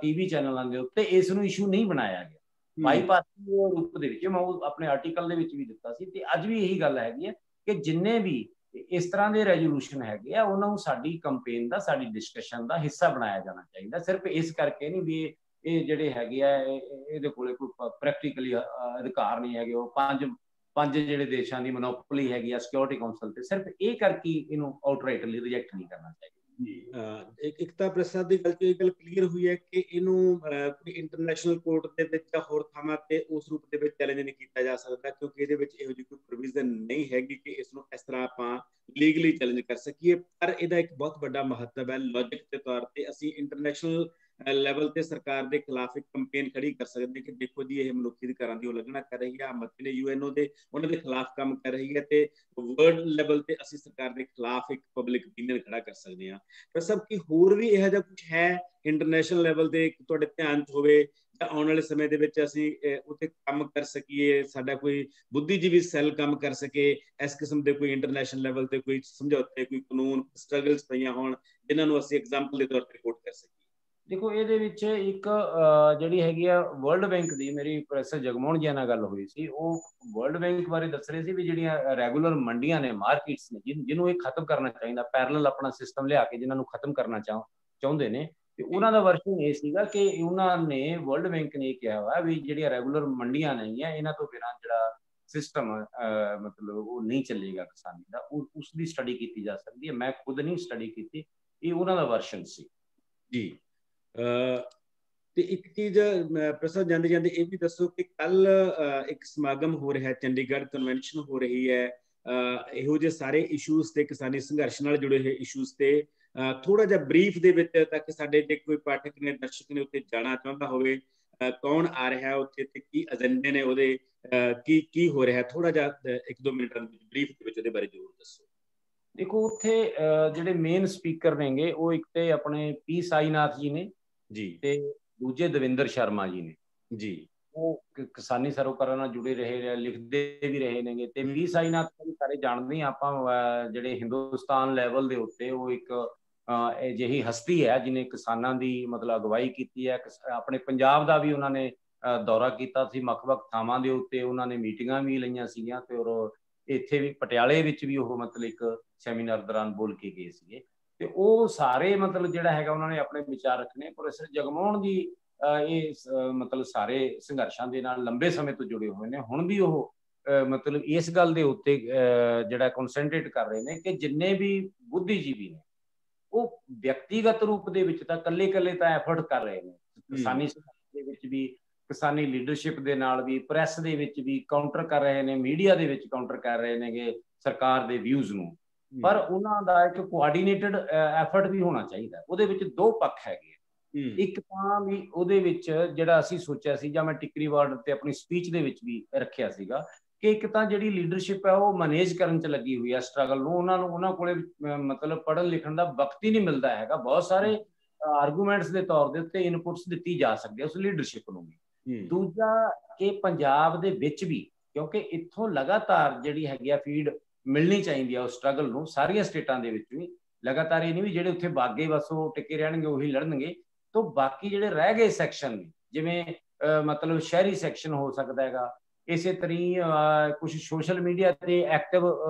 ਟੀਵੀ ਚੈਨਲਾਂ ਦੇ ਉੱਤੇ ਇਸ ਨੂੰ ਇਸ਼ੂ ਨਹੀਂ ਬਣਾਇਆ ਗਿਆ ਬਾਈਪਾਸੀ ਰੂਪ ਦੇ ਵਿੱਚ। ਮੈਂ ਉਹ ਆਪਣੇ ਆਰਟੀਕਲ ਦੇ ਵਿੱਚ ਵੀ ਦਿੱਤਾ ਸੀ ਤੇ ਅੱਜ ਵੀ ਇਹੀ ਗੱਲ ਹੈਗੀ ਹੈ ਕਿ ਜਿੰਨੇ ਵੀ ਇਸ ਤਰ੍ਹਾਂ ਦੇ ਰੈਜ਼ੋਲੂਸ਼ਨ ਹੈਗੇ ਆ ਉਹਨਾਂ ਨੂੰ ਸਾਡੀ ਕੰਪੇਨ ਦਾ ਸਾਡੀ ਡਿਸਕਸ਼ਨ ਦਾ ਹਿੱਸਾ ਬਣਾਇਆ ਜਾਣਾ ਚਾਹੀਦਾ। ਸਿਰਫ ਇਸ ਕਰਕੇ ਨਹੀਂ ਵੀ ਇਹ ਜਿਹੜੇ ਹੈਗੇ ਆ ਇਹਦੇ ਕੋਲੇ ਕੋਈ ਪ੍ਰੈਕਟੀਕਲੀ ਅਧਿਕਾਰ ਨਹੀਂ ਹੈਗੇ, ਉਹ ਪੰਜ ਜਿਹੜੇ ਦੇਸ਼ਾਂ ਦੀ ਮੋਨੋਪੋਲੀ ਹੈਗੀ ਆ ਸਿਕਿਉਰਿਟੀ ਕਾਉਂਸਲ ਤੇ, ਸਿਰਫ ਇਹ ਕਰਕੇ ਇਹਨੂੰ ਆਊਟਰਾਈਟਲੀ ਰਿਜੈਕਟ ਨਹੀਂ ਕਰਨਾ ਚਾਹੀਦਾ। ਇੱਕ ਤਾਂ ਪ੍ਰਸਾਦ ਦੀ ਗੱਲ ਤੋਂ ਇਹ ਗੱਲ ਕਲੀਅਰ ਹੋਈ ਹੈ ਕਿ ਇਹਨੂੰ ਕੋਈ ਇੰਟਰਨੈਸ਼ਨਲ ਕੋਰਟ ਦੇ ਵਿੱਚ ਜਾਂ ਹੋਰ ਥਾਵਾਂ ਤੇ ਉਸ ਰੂਪ ਦੇ ਵਿੱਚ ਚੈਲੰਜ ਨਹੀਂ ਕੀਤਾ ਜਾ ਸਕਦਾ, ਕਿਉਂਕਿ ਇਹਦੇ ਵਿੱਚ ਇਹੋ ਜਿਹੀ ਕੋਈ ਪ੍ਰੋਵੀਜ਼ਨ ਨਹੀਂ ਹੈਗੀ ਕਿ ਇਸ ਨੂੰ ਇਸ ਤਰ੍ਹਾਂ ਆਪਾਂ ਲੀਗਲੀ ਚੈਲੰਜ ਕਰ ਸਕੀਏ। ਪਰ ਇਹਦਾ ਇੱਕ ਬਹੁਤ ਵੱਡਾ ਮਹੱਤਵ ਹੈ ਲੌਜਿਕ ਦੇ ਤੌਰ ਤੇ। ਅਸੀਂ ਇੰਟਰਨੈਸ਼ਨਲ ਲੈਵਲ ਤੇ ਸਰਕਾਰ ਦੇ ਖਿਲਾਫ ਇੱਕ ਕੰਪੇਨ ਖੜੀ ਕਰ ਸਕਦੇ ਕਿ ਦੇਖੋ ਜੀ ਇਹ ਮਨੁੱਖੀ ਅਧਿਕਾਰਾਂ ਦੀ ਉਲੰਘਣਾ ਕਰ ਰਹੀ ਹੈ, ਮਤੇ ਨੇ ਯੂਐਨਓ ਦੇ ਉਹਨਾਂ ਦੇ ਖਿਲਾਫ ਕੰਮ ਕਰ ਰਹੀ ਹੈ ਤੇ ਵਰਲਡ ਲੈਵਲ ਤੇ ਅਸੀਂ ਸਰਕਾਰ ਦੇ ਖਿਲਾਫ ਇੱਕ ਪਬਲਿਕ ਓਪੀਨੀਅਨ ਖੜਾ ਕਰ ਸਕਦੇ ਹਾਂ। ਪਰ ਸਭ ਕੀ ਹੋਰ ਵੀ ਇਹੋ ਜਿਹਾ ਕੁਝ ਹੈ ਇੰਟਰਨੈਸ਼ਨਲ ਲੈਵਲ ਤੇ ਤੁਹਾਡੇ ਧਿਆਨ 'ਚ ਹੋਵੇ ਜਾਂ ਆਉਣ ਵਾਲੇ ਸਮੇਂ ਦੇ ਵਿੱਚ ਅਸੀਂ ਉੱਥੇ ਕੰਮ ਕਰ ਸਕੀਏ, ਸਾਡਾ ਕੋਈ ਬੁੱਧੀਜੀਵੀ ਸੈੱਲ ਕੰਮ ਕਰ ਸਕੇ, ਇਸ ਕਿਸਮ ਦੇ ਕੋਈ ਇੰਟਰਨੈਸ਼ਨਲ ਲੈਵਲ ਤੇ ਕੋਈ ਸਮਝੌਤੇ, ਕੋਈ ਕਾਨੂੰਨ, ਸਟਰਗਲਸ ਪਈਆਂ ਹੋਣ ਜਿਨ੍ਹਾਂ ਨੂੰ ਅਸੀਂ ਐਗਜ਼ਾਮਪਲ ਦੇ ਤੌਰ ਤੇ ਕੋਟ ਕਰ ਸਕੀਏ? ਦੇਖੋ, ਇਹਦੇ ਵਿੱਚ ਇੱਕ ਜਿਹੜੀ ਹੈਗੀ ਆ ਵਰਲਡ ਬੈਂਕ ਦੀ ਮੇਰੀ ਪ੍ਰੋਫੈਸਰ ਜਗਮੋਹਨ ਜੀ ਨਾਲ ਗੱਲ ਹੋਈ ਸੀ। ਉਹ ਵਰਲਡ ਬੈਂਕ ਬਾਰੇ ਦੱਸ ਰਹੇ ਸੀ ਵੀ ਜਿਹੜੀਆਂ ਰੈਗੂਲਰ ਮੰਡੀਆਂ ਨੇ, ਮਾਰਕੀਟਸ ਨੇ, ਜਿਹਨੂੰ ਇਹ ਖਤਮ ਕਰਨਾ ਚਾਹੀਦਾ, ਪੈਰਲਲ ਆਪਣਾ ਸਿਸਟਮ ਲਿਆ ਕੇ ਜਿਨ੍ਹਾਂ ਨੂੰ ਖਤਮ ਕਰਨਾ ਚਾਹੁੰਦੇ ਨੇ। ਤੇ ਉਹਨਾਂ ਦਾ ਵਰਸ਼ਨ ਇਹ ਸੀਗਾ ਕਿ ਉਹਨਾਂ ਨੇ ਵਰਲਡ ਬੈਂਕ ਨੇ ਕਿਹਾ ਹੋਇਆ ਵੀ ਜਿਹੜੀਆਂ ਰੈਗੂਲਰ ਮੰਡੀਆਂ ਨਹੀਂ ਆ ਇਹਨਾਂ ਤੋਂ ਬਿਨਾਂ ਜਿਹੜਾ ਸਿਸਟਮ ਮਤਲਬ ਉਹ ਨਹੀਂ ਚੱਲੇਗਾ ਕਿਸਾਨੀ ਦਾ, ਉਸ ਦੀ ਸਟੱਡੀ ਕੀਤੀ ਜਾ ਸਕਦੀ ਹੈ। ਮੈਂ ਖੁਦ ਨਹੀਂ ਸਟੱਡੀ ਕੀਤੀ, ਇਹ ਉਹਨਾਂ ਦਾ ਵਰਸ਼ਨ ਸੀ ਜੀ। ਤੇ ਇੱਕ ਚੀਜ਼ ਪ੍ਰਸਾਦ ਜਾਂਦੇ ਜਾਂਦੇ ਇਹ ਵੀ ਦੱਸੋ ਕਿ ਕੱਲ ਇੱਕ ਸਮਾਗਮ ਹੋ ਰਿਹਾ, ਚੰਡੀਗੜ੍ਹ ਕਨਵੈਨਸ਼ਨ ਹੋ ਰਹੀ ਹੈ, ਇਹੋ ਜਿਹੇ ਸਾਰੇ ਇਸ਼ੂਜ਼ ਤੇ ਕਿਸਾਨੀ ਸੰਘਰਸ਼ ਨਾਲ ਜੁੜੇ ਹੋਏ ਇਸ਼ੂਜ਼ ਤੇ ਥੋੜਾ ਜਿਹਾ ਬਰੀਫ ਦੇ ਵਿੱਚ, ਤਾਂ ਕਿ ਸਾਡੇ ਜੇ ਕੋਈ ਪਾਠਕ ਨੇ, ਦਰਸ਼ਕ ਨੇ ਉੱਥੇ ਜਾਣਾ ਚਾਹੁੰਦਾ ਹੋਵੇ, ਕੌਣ ਆ ਰਿਹਾ ਉੱਥੇ ਤੇ ਕੀ ਏਜੰਡੇ ਨੇ ਉਹਦੇ, ਕੀ ਹੋ ਰਿਹਾ, ਥੋੜਾ ਜਿਹਾ 1-2 ਮਿੰਟਾਂ ਦੇ ਬਰੀਫ ਦੇ ਵਿੱਚ ਉਹਦੇ ਬਾਰੇ ਜ਼ਰੂਰ ਦੱਸੋ। ਦੇਖੋ, ਉੱਥੇ ਜਿਹੜੇ ਮੇਨ ਸਪੀਕਰ ਨੇਗੇ ਉਹ ਇੱਕ ਤੇ ਆਪਣੇ ਪੀ ਸਾਈਨਾਥ ਜੀ ਨੇ ਜੀ ਤੇ ਦੂਜੇ ਦਵਿੰਦਰ ਸ਼ਰਮਾ ਜੀ ਨੇ ਜੀ। ਉਹ ਕਿਸਾਨੀ ਸਰੋਕਾਰਾਂ ਨਾਲ ਜੁੜੇ ਰਹੇ, ਲਿਖਦੇ ਵੀ ਰਹੇ ਨੇਗੇ। ਤੇ ਪੀ ਸਾਈਨਾਥ ਸਾਰੇ ਜਾਣਦੇ ਹਾਂ ਆਪਾਂ, ਜਿਹੜੇ ਹਿੰਦੁਸਤਾਨ ਲੈਵਲ ਦੇ ਉੱਤੇ ਉਹ ਇੱਕ ਅਜਿਹੀ ਹਸਤੀ ਹੈ ਜਿਹਨੇ ਕਿਸਾਨਾਂ ਦੀ ਮਤਲਬ ਅਗਵਾਈ ਕੀਤੀ ਹੈ। ਆਪਣੇ ਪੰਜਾਬ ਦਾ ਵੀ ਉਹਨਾਂ ਨੇ ਦੌਰਾ ਕੀਤਾ ਸੀ, ਵੱਖ-ਵੱਖ ਥਾਵਾਂ ਦੇ ਉੱਤੇ ਉਹਨਾਂ ਨੇ ਮੀਟਿੰਗਾਂ ਵੀ ਲਈਆਂ ਸੀਗੀਆਂ ਤੇ ਔਰ ਇੱਥੇ ਵੀ ਪਟਿਆਲੇ ਵਿੱਚ ਵੀ ਉਹ ਮਤਲਬ ਇੱਕ ਸੈਮੀਨਾਰ ਦੌਰਾਨ ਬੋਲ ਕੇ ਗਏ ਸੀਗੇ। ਤੇ ਉਹ ਸਾਰੇ ਮਤਲਬ ਜਿਹੜਾ ਹੈਗਾ ਉਹਨਾਂ ਨੇ ਆਪਣੇ ਵਿਚਾਰ ਰੱਖਣੇ। ਪ੍ਰੋਫੈਸਰ ਜਗਮੋਹਨ ਜੀ ਇਹ ਮਤਲਬ ਸਾਰੇ ਸੰਘਰਸ਼ਾਂ ਦੇ ਨਾਲ ਲੰਬੇ ਸਮੇਂ ਤੋਂ ਜੁੜੇ ਹੋਏ ਨੇ। ਹੁਣ ਵੀ ਉਹ ਮਤਲਬ ਇਸ ਗੱਲ ਦੇ ਉੱਤੇ ਜਿਹੜਾ ਕਨਸੈਂਟਰੇਟ ਕਰ ਰਹੇ ਨੇ ਕਿ ਜਿੰਨੇ ਵੀ ਬੁੱਧੀਜੀਵੀ ਨੇ ਉਹ ਵਿਅਕਤੀਗਤ ਰੂਪ ਦੇ ਵਿੱਚ ਤਾਂ ਕੱਲੇ ਤਾਂ ਐਫਰਟ ਕਰ ਰਹੇ ਨੇ, ਕਿਸਾਨੀ ਦੇ ਵਿੱਚ ਵੀ, ਕਿਸਾਨੀ ਲੀਡਰਸ਼ਿਪ ਦੇ ਨਾਲ ਵੀ, ਪ੍ਰੈਸ ਦੇ ਵਿੱਚ ਵੀ ਕਾਊਂਟਰ ਕਰ ਰਹੇ ਨੇ, ਮੀਡੀਆ ਦੇ ਵਿੱਚ ਕਾਊਂਟਰ ਕਰ ਰਹੇ ਨੇਗੇ ਸਰਕਾਰ ਦੇ ਵਿਊਜ਼ ਨੂੰ, ਪਰ ਉਹਨਾਂ ਦਾ ਇੱਕ ਕੋਆਰਡੀਨੇਟਡ ਐਫਰਟ ਵੀ ਹੋਣਾ ਚਾਹੀਦਾ। ਉਹਦੇ ਵਿੱਚ ਦੋ ਪੱਖ ਹੈਗੇ। ਇੱਕ ਤਾਂ ਵੀ ਉਹਦੇ ਵਿੱਚ ਜਿਹੜਾ ਅਸੀਂ ਸੋਚਿਆ ਸੀ, ਜਾਂ ਮੈਂ ਟਿੱਕਰੀ ਵਾਰਡ ਤੇ ਆਪਣੀ ਸਪੀਚ ਦੇ ਵਿੱਚ ਵੀ ਰੱਖਿਆ ਸੀਗਾ, ਕਿ ਇੱਕ ਤਾਂ ਜਿਹੜੀ ਲੀਡਰਸ਼ਿਪ ਹੈ ਉਹ ਮੈਨੇਜ ਕਰਨ 'ਚ ਲੱਗੀ ਹੋਈ ਹੈ ਸਟਰਗਲ ਨੂੰ, ਉਹਨਾਂ ਕੋਲੇ ਮਤਲਬ ਪੜ੍ਹਨ ਲਿਖਣ ਦਾ ਵਕਤ ਹੀ ਨਹੀਂ ਮਿਲਦਾ ਹੈਗਾ। ਬਹੁਤ ਸਾਰੇ ਆਰਗੂਮੈਂਟਸ ਦੇ ਤੌਰ ਦੇ ਉੱਤੇ ਇਨਪੁਟਸ ਦਿੱਤੀ ਜਾ ਸਕਦੀ ਹੈ ਉਸ ਲੀਡਰਸ਼ਿਪ ਨੂੰ ਵੀ। ਦੂਜਾ ਕਿ ਪੰਜਾਬ ਦੇ ਵਿੱਚ ਵੀ, ਕਿਉਂਕਿ ਇੱਥੋਂ ਲਗਾਤਾਰ ਜਿਹੜੀ ਹੈਗੀ ਆ ਫੀਡ ਮਿਲਣੀ ਚਾਹੀਦੀ ਆ ਉਸ ਸਟਰਗਲ ਨੂੰ, ਸਾਰੀਆਂ ਸਟੇਟਾਂ ਦੇ ਵਿੱਚ ਵੀ ਲਗਾਤਾਰ। ਇਹ ਨਹੀਂ ਵੀ ਜਿਹੜੇ ਉੱਥੇ ਬਾਗੇ ਬਸ ਉਹ ਟਿੱਕੇ ਰਹਿਣਗੇ ਉਹੀ ਲੜਨਗੇ, ਤੋਂ ਬਾਕੀ ਜਿਹੜੇ ਰਹਿ ਗਏ ਸੈਕਸ਼ਨ ਨੇ, ਜਿਵੇਂ ਮਤਲਬ ਸ਼ਹਿਰੀ ਸੈਕਸ਼ਨ ਹੋ ਸਕਦਾ ਹੈਗਾ, ਇਸੇ ਤਰ੍ਹਾਂ ਕੁਝ ਸੋਸ਼ਲ ਮੀਡੀਆ ਤੇ ਐਕਟਿਵ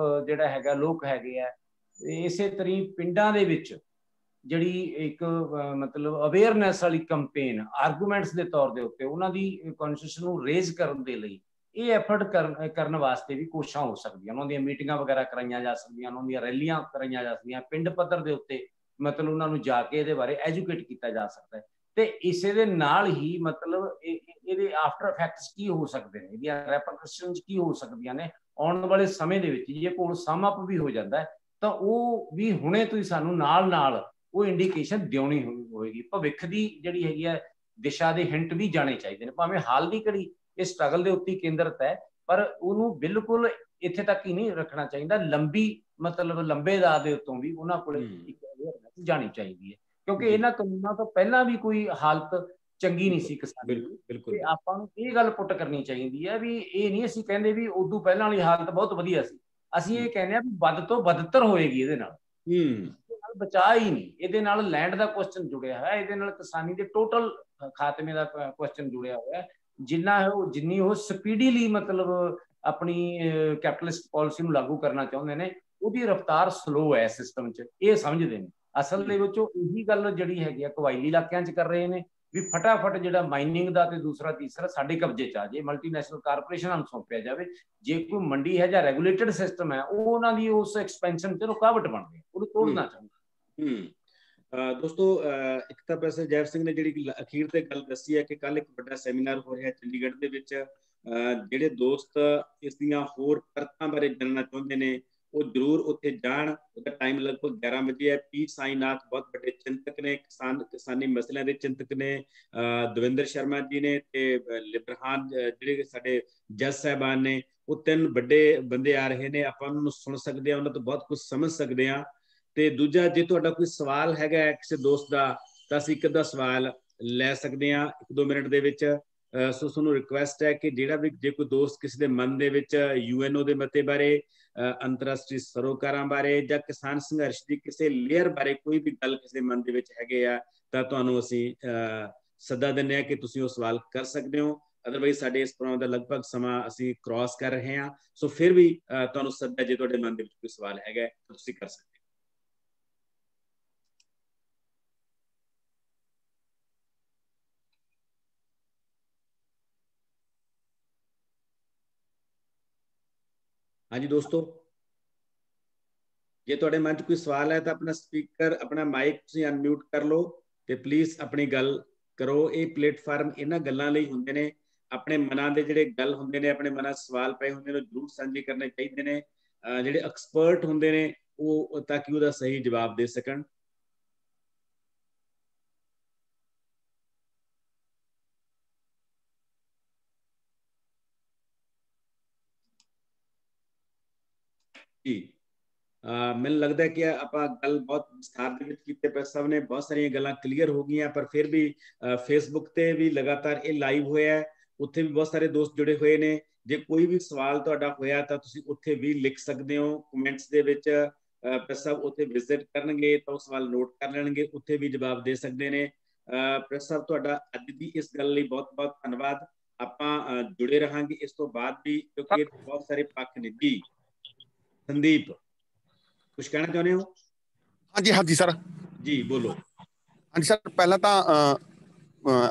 ਜਿਹੜਾ ਹੈਗਾ ਲੋਕ ਹੈਗੇ ਆ, ਇਸੇ ਤਰ੍ਹਾਂ ਪਿੰਡਾਂ ਦੇ ਵਿੱਚ ਜਿਹੜੀ ਇੱਕ ਮਤਲਬ ਅਵੇਅਰਨੈਸ ਵਾਲੀ ਕੰਪੇਨ ਆਰਗੂਮੈਂਟਸ ਦੇ ਤੌਰ ਦੇ ਉੱਤੇ ਉਹਨਾਂ ਦੀ ਕੌਨਸ਼ੀਅਸ ਨੂੰ ਰੇਜ਼ ਕਰਨ ਦੇ ਲਈ ਇਹ ਐਫਰਟ ਕਰਨ ਵਾਸਤੇ ਵੀ ਕੋਸ਼ਿਸ਼ਾਂ ਹੋ ਸਕਦੀਆਂ। ਉਹਨਾਂ ਦੀਆਂ ਮੀਟਿੰਗਾਂ ਵਗੈਰਾ ਕਰਾਈਆਂ ਜਾ ਸਕਦੀਆਂ, ਉਹਨਾਂ ਦੀਆਂ ਰੈਲੀਆਂ ਕਰਾਈਆਂ ਜਾ ਸਕਦੀਆਂ, ਪਿੰਡ ਪੱਧਰ ਦੇ ਉੱਤੇ ਮਤਲਬ ਉਹਨਾਂ ਨੂੰ ਜਾ ਕੇ ਇਹਦੇ ਬਾਰੇ ਐਜੂਕੇਟ ਕੀਤਾ ਜਾ ਸਕਦਾ ਹੈ। ਤੇ ਇਸੇ ਦੇ ਨਾਲ ਹੀ ਮਤਲਬ ਇਹਦੇ ਆਫਟਰ ਇਫੈਕਟਸ ਕੀ ਹੋ ਸਕਦੇ ਨੇ, ਇਹਦੀਆਂ ਰੈਪਰਕਸ਼ਨਸ ਕੀ ਹੋ ਸਕਦੀਆਂ ਨੇ ਆਉਣ ਵਾਲੇ ਸਮੇਂ ਦੇ ਵਿੱਚ। ਜੇ ਕੋਲ ਸਮ ਅਪ ਵੀ ਹੋ ਜਾਂਦਾ ਹੈ ਤਾਂ ਉਹ ਵੀ ਹੁਣੇ ਤੋਂ ਹੀ ਸਾਨੂੰ ਨਾਲ ਉਹ ਇੰਡੀਕੇਸ਼ਨ ਦੇਣੀ ਹੋਏਗੀ। ਭਵਿੱਖ ਦੀ ਜਿਹੜੀ ਹੈਗੀ ਹੈ ਦਿਸ਼ਾ ਦੇ ਹਿੰਟ ਵੀ ਜਾਣੇ ਚਾਹੀਦੇ ਨੇ। ਭਾਵੇਂ ਹਾਲ ਦੀ ਘੜੀ ਇਹ ਸਟਰਗਲ ਦੇ ਉੱਤੇ ਕੇਂਦਰਿਤ ਹੈ, ਪਰ ਉਹਨੂੰ ਬਿਲਕੁਲ ਇੱਥੇ ਤੱਕ ਹੀ ਨਹੀਂ ਰੱਖਣਾ ਚਾਹੀਦਾ। ਲੰਬੇ ਦਾਅ ਦੇ ਉੱਤੋਂ ਵੀ ਉਹਨਾਂ ਕੋਲ ਇੱਕ ਅਵੇਅਰਨੈਸ ਜਾਣੀ ਚਾਹੀਦੀ ਹੈ, ਕਿਉਂਕਿ ਇਹਨਾਂ ਕਾਨੂੰਨਾਂ ਤੋਂ ਪਹਿਲਾਂ ਵੀ ਕੋਈ ਹਾਲਤ ਚੰਗੀ ਨਹੀਂ ਸੀ ਕਿਸਾਨੀ ਦੀ। ਤੇ ਆਪਾਂ ਨੂੰ ਇਹ ਗੱਲ ਪੁੱਟ ਕਰਨੀ ਚਾਹੀਦੀ ਹੈ ਵੀ ਇਹ ਨਹੀਂ ਅਸੀਂ ਕਹਿੰਦੇ ਵੀ ਉਦੋਂ ਪਹਿਲਾਂ ਵਾਲੀ ਹਾਲਤ ਬਹੁਤ ਵਧੀਆ ਸੀ, ਅਸੀਂ ਇਹ ਕਹਿੰਦੇ ਆ ਵੀ ਵੱਧ ਤੋਂ ਬਦਤਰ ਹੋਏਗੀ ਇਹਦੇ ਨਾਲ। ਬਚਾ ਹੀ ਨਹੀਂ, ਇਹਦੇ ਨਾਲ ਲੈਂਡ ਦਾ ਕੁਐਸਚਨ ਜੁੜਿਆ ਹੋਇਆ, ਇਹਦੇ ਨਾਲ ਕਿਸਾਨੀ ਦੇ ਟੋਟਲ ਖਾਤਮੇ ਦਾ ਕੁਐਸਚਨ ਜੁੜਿਆ ਹੋਇਆ। ਜਿੰਨੀ ਉਹ ਸਪੀਡੀਲੀ ਮਤਲਬ ਆਪਣੀ ਕੈਪੀਟਲਿਸਟ ਪਾਲਿਸੀ ਨੂੰ ਲਾਗੂ ਕਰਨਾ ਚਾਹੁੰਦੇ ਨੇ, ਉਹਦੀ ਰਫ਼ਤਾਰ ਸਲੋ ਹੈ ਸਿਸਟਮ 'ਚ, ਇਹ ਸਮਝਦੇ ਨੇ। ਅਸਲ ਦੇ ਵਿੱਚ ਉਹ ਇਹੀ ਗੱਲ ਜਿਹੜੀ ਹੈਗੀ ਆ ਕਬਾਇਲੀ ਇਲਾਕਿਆਂ 'ਚ ਕਰ ਰਹੇ ਨੇ ਵੀ ਫਟਾਫਟ ਜਿਹੜਾ ਮਾਈਨਿੰਗ ਦਾ ਤੇ ਦੂਸਰਾ ਤੀਸਰਾ ਸਾਡੇ ਕਬਜ਼ੇ 'ਚ ਆ ਜੇ, ਮਲਟੀਨੈਸ਼ਨਲ ਕਾਰਪੋਰੇਸ਼ਨਾਂ ਨੂੰ ਸੌਂਪਿਆ ਜਾਵੇ। ਜੇ ਕੋਈ ਮੰਡੀ ਹੈ ਜਾਂ ਰੈਗੂਲੇਟਡ ਸਿਸਟਮ ਹੈ, ਉਹ ਉਹਨਾਂ ਦੀ ਉਸ ਐਕਸਪੈਂਸ਼ਨ 'ਚ ਰੁਕਾਵਟ ਬਣਦੀ ਹੈ, ਉਹਨੂੰ ਤੋੜਨਾ ਚਾਹੁੰਦਾ। ਦੋਸਤੋ, ਇੱਕ ਤਾਂ ਪ੍ਰੋਫੈਸਰ ਜੈਵ ਸਿੰਘ ਨੇ ਜਿਹੜੀ ਅਖੀਰ ਤੇ ਗੱਲ ਦੱਸੀ ਹੈ ਕਿ ਕੱਲ ਇੱਕ ਵੱਡਾ ਸੈਮੀਨਾਰ ਹੋ ਰਿਹਾ ਚੰਡੀਗੜ੍ਹ ਦੇ ਵਿੱਚ। ਜਿਹੜੇ ਦੋਸਤ ਇਸ ਦੀਆਂ ਹੋਰ ਪਰਤਾਂ ਬਾਰੇ ਜਾਣਨਾ ਚਾਹੁੰਦੇ ਨੇ ਉਹ ਜ਼ਰੂਰ ਉੱਥੇ ਜਾਣ। ਉਹਦਾ ਟਾਈਮ ਲਗਭਗ 11 ਵਜੇ ਹੈ। ਪੀ ਸਾਈਨਾਥ ਬਹੁਤ ਵੱਡੇ ਚਿੰਤਕ ਨੇ, ਕਿਸਾਨੀ ਮਸਲਿਆਂ ਦੇ ਚਿੰਤਕ ਨੇ। ਦਵਿੰਦਰ ਸ਼ਰਮਾ ਜੀ ਨੇ ਤੇ ਲਿਬਰਹਾਨ ਜਿਹੜੇ ਸਾਡੇ ਜੱਜ ਸਾਹਿਬਾਨ ਨੇ, ਉਹ ਤਿੰਨ ਵੱਡੇ ਬੰਦੇ ਆ ਰਹੇ ਨੇ। ਆਪਾਂ ਉਹਨਾਂ ਨੂੰ ਸੁਣ ਸਕਦੇ ਹਾਂ, ਉਹਨਾਂ ਤੋਂ ਬਹੁਤ ਕੁਝ ਸਮਝ ਸਕਦੇ ਹਾਂ। ਤੇ ਦੂਜਾ, ਜੇ ਤੁਹਾਡਾ ਕੋਈ ਸਵਾਲ ਹੈਗਾ ਕਿਸੇ ਦੋਸਤ ਦਾ ਤਾਂ ਅਸੀਂ ਇੱਕ ਅੱਧਾ ਸਵਾਲ ਲੈ ਸਕਦੇ ਹਾਂ 1-2 ਮਿੰਟ ਦੇ ਵਿੱਚ। ਸੋ ਤੁਹਾਨੂੰ ਰਿਕੁਐਸਟ ਹੈ ਕਿ ਜਿਹੜਾ ਵੀ ਜੇ ਕੋਈ ਦੋਸਤ ਕਿਸੇ ਦੇ ਮਨ ਦੇ ਵਿੱਚ UNO ਦੇ ਮਤੇ ਬਾਰੇ, ਅੰਤਰਰਾਸ਼ਟਰੀ ਸਰੋਕਾਰਾਂ ਬਾਰੇ ਜਾਂ ਕਿਸਾਨ ਸੰਘਰਸ਼ ਦੀ ਕਿਸੇ ਲੇਅਰ ਬਾਰੇ ਕੋਈ ਵੀ ਗੱਲ ਕਿਸੇ ਦੇ ਮਨ ਦੇ ਵਿੱਚ ਹੈਗੇ ਆ, ਤਾਂ ਤੁਹਾਨੂੰ ਅਸੀਂ ਸੱਦਾ ਦਿੰਦੇ ਹਾਂ ਕਿ ਤੁਸੀਂ ਉਹ ਸਵਾਲ ਕਰ ਸਕਦੇ ਹੋ। ਅਦਰਵਾਈਜ਼ ਸਾਡੇ ਇਸ ਪ੍ਰੋਗਰਾਮ ਦਾ ਲਗਭਗ ਸਮਾਂ ਅਸੀਂ ਕ੍ਰਾਸ ਕਰ ਰਹੇ ਹਾਂ। ਸੋ ਫਿਰ ਵੀ ਤੁਹਾਨੂੰ ਸੱਦਾ, ਜੇ ਤੁਹਾਡੇ ਮਨ ਦੇ ਵਿੱਚ ਕੋਈ ਸਵਾਲ ਹੈਗਾ ਤਾਂ ਤੁਸੀਂ ਕਰ ਸਕਦੇ ਹੋ। ਹਾਂਜੀ ਦੋਸਤੋ, ਜੇ ਤੁਹਾਡੇ ਮਨ 'ਚ ਕੋਈ ਸਵਾਲ ਹੈ ਤਾਂ ਆਪਣਾ ਸਪੀਕਰ, ਆਪਣਾ ਮਾਈਕ ਤੁਸੀਂ ਅਨਮਿਊਟ ਕਰ ਲਓ ਤੇ ਪਲੀਜ਼ ਆਪਣੀ ਗੱਲ ਕਰੋ। ਇਹ ਪਲੇਟਫਾਰਮ ਇਹਨਾਂ ਗੱਲਾਂ ਲਈ ਹੁੰਦੇ ਨੇ। ਆਪਣੇ ਮਨਾਂ ਦੇ ਜਿਹੜੇ ਗੱਲ ਹੁੰਦੇ ਨੇ, ਆਪਣੇ ਮਨਾਂ 'ਚ ਸਵਾਲ ਪਏ ਹੁੰਦੇ ਨੇ, ਜ਼ਰੂਰ ਸਾਂਝੇ ਕਰਨੇ ਚਾਹੀਦੇ ਨੇ ਜਿਹੜੇ ਐਕਸਪਰਟ ਹੁੰਦੇ ਨੇ ਉਹ, ਤਾਂ ਕਿ ਉਹਦਾ ਸਹੀ ਜਵਾਬ ਦੇ ਸਕਣ। ਜੀ, ਮੈਨੂੰ ਲੱਗਦਾ ਕਿ ਆਪਾਂ ਗੱਲ ਬਹੁਤ ਵਿਸਥਾਰ ਦੇ ਵਿੱਚ ਕੀਤੇ ਪਏ, ਸਭ ਨੇ ਬਹੁਤ ਸਾਰੀਆਂ ਗੱਲਾਂ ਕਲੀਅਰ ਹੋ ਗਈਆਂ। ਪਰ ਫਿਰ ਵੀ ਫੇਸਬੁੱਕ ਤੇ ਵੀ ਲਗਾਤਾਰ ਇਹ ਲਾਈਵ ਹੋਇਆ, ਉੱਥੇ ਵੀ ਬਹੁਤ ਸਾਰੇ ਦੋਸਤ ਜੁੜੇ ਹੋਏ ਨੇ। ਜੇ ਕੋਈ ਵੀ ਸਵਾਲ ਤੁਹਾਡਾ ਹੋਇਆ ਤਾਂ ਤੁਸੀਂ ਉੱਥੇ ਵੀ ਲਿਖ ਸਕਦੇ ਹੋ ਕਮੈਂਟਸ ਦੇ ਵਿੱਚ। ਪ੍ਰੈਸ ਸਾਹਿਬ ਉੱਥੇ ਵਿਜ਼ਿਟ ਕਰਨਗੇ ਤਾਂ ਉਹ ਸਵਾਲ ਨੋਟ ਕਰ ਲੈਣਗੇ, ਉੱਥੇ ਵੀ ਜਵਾਬ ਦੇ ਸਕਦੇ ਨੇ। ਪ੍ਰੈਸ ਸਾਹਿਬ, ਤੁਹਾਡਾ ਅੱਜ ਦੀ ਇਸ ਗੱਲ ਲਈ ਬਹੁਤ ਬਹੁਤ ਧੰਨਵਾਦ। ਆਪਾਂ ਜੁੜੇ ਰਹਾਂਗੇ ਇਸ ਤੋਂ ਬਾਅਦ ਵੀ, ਕਿਉਂਕਿ ਬਹੁਤ ਸਾਰੇ ਪੱਖ ਨੇ। ਜੀ ਸੰਦੀਪ, ਕੁਝ ਕਹਿਣਾ ਚਾਹੁੰਦੇ ਹੋ? ਹਾਂਜੀ ਸਰ, ਜੀ ਬੋਲੋ। ਹਾਂਜੀ ਸਰ, ਪਹਿਲਾਂ ਤਾਂ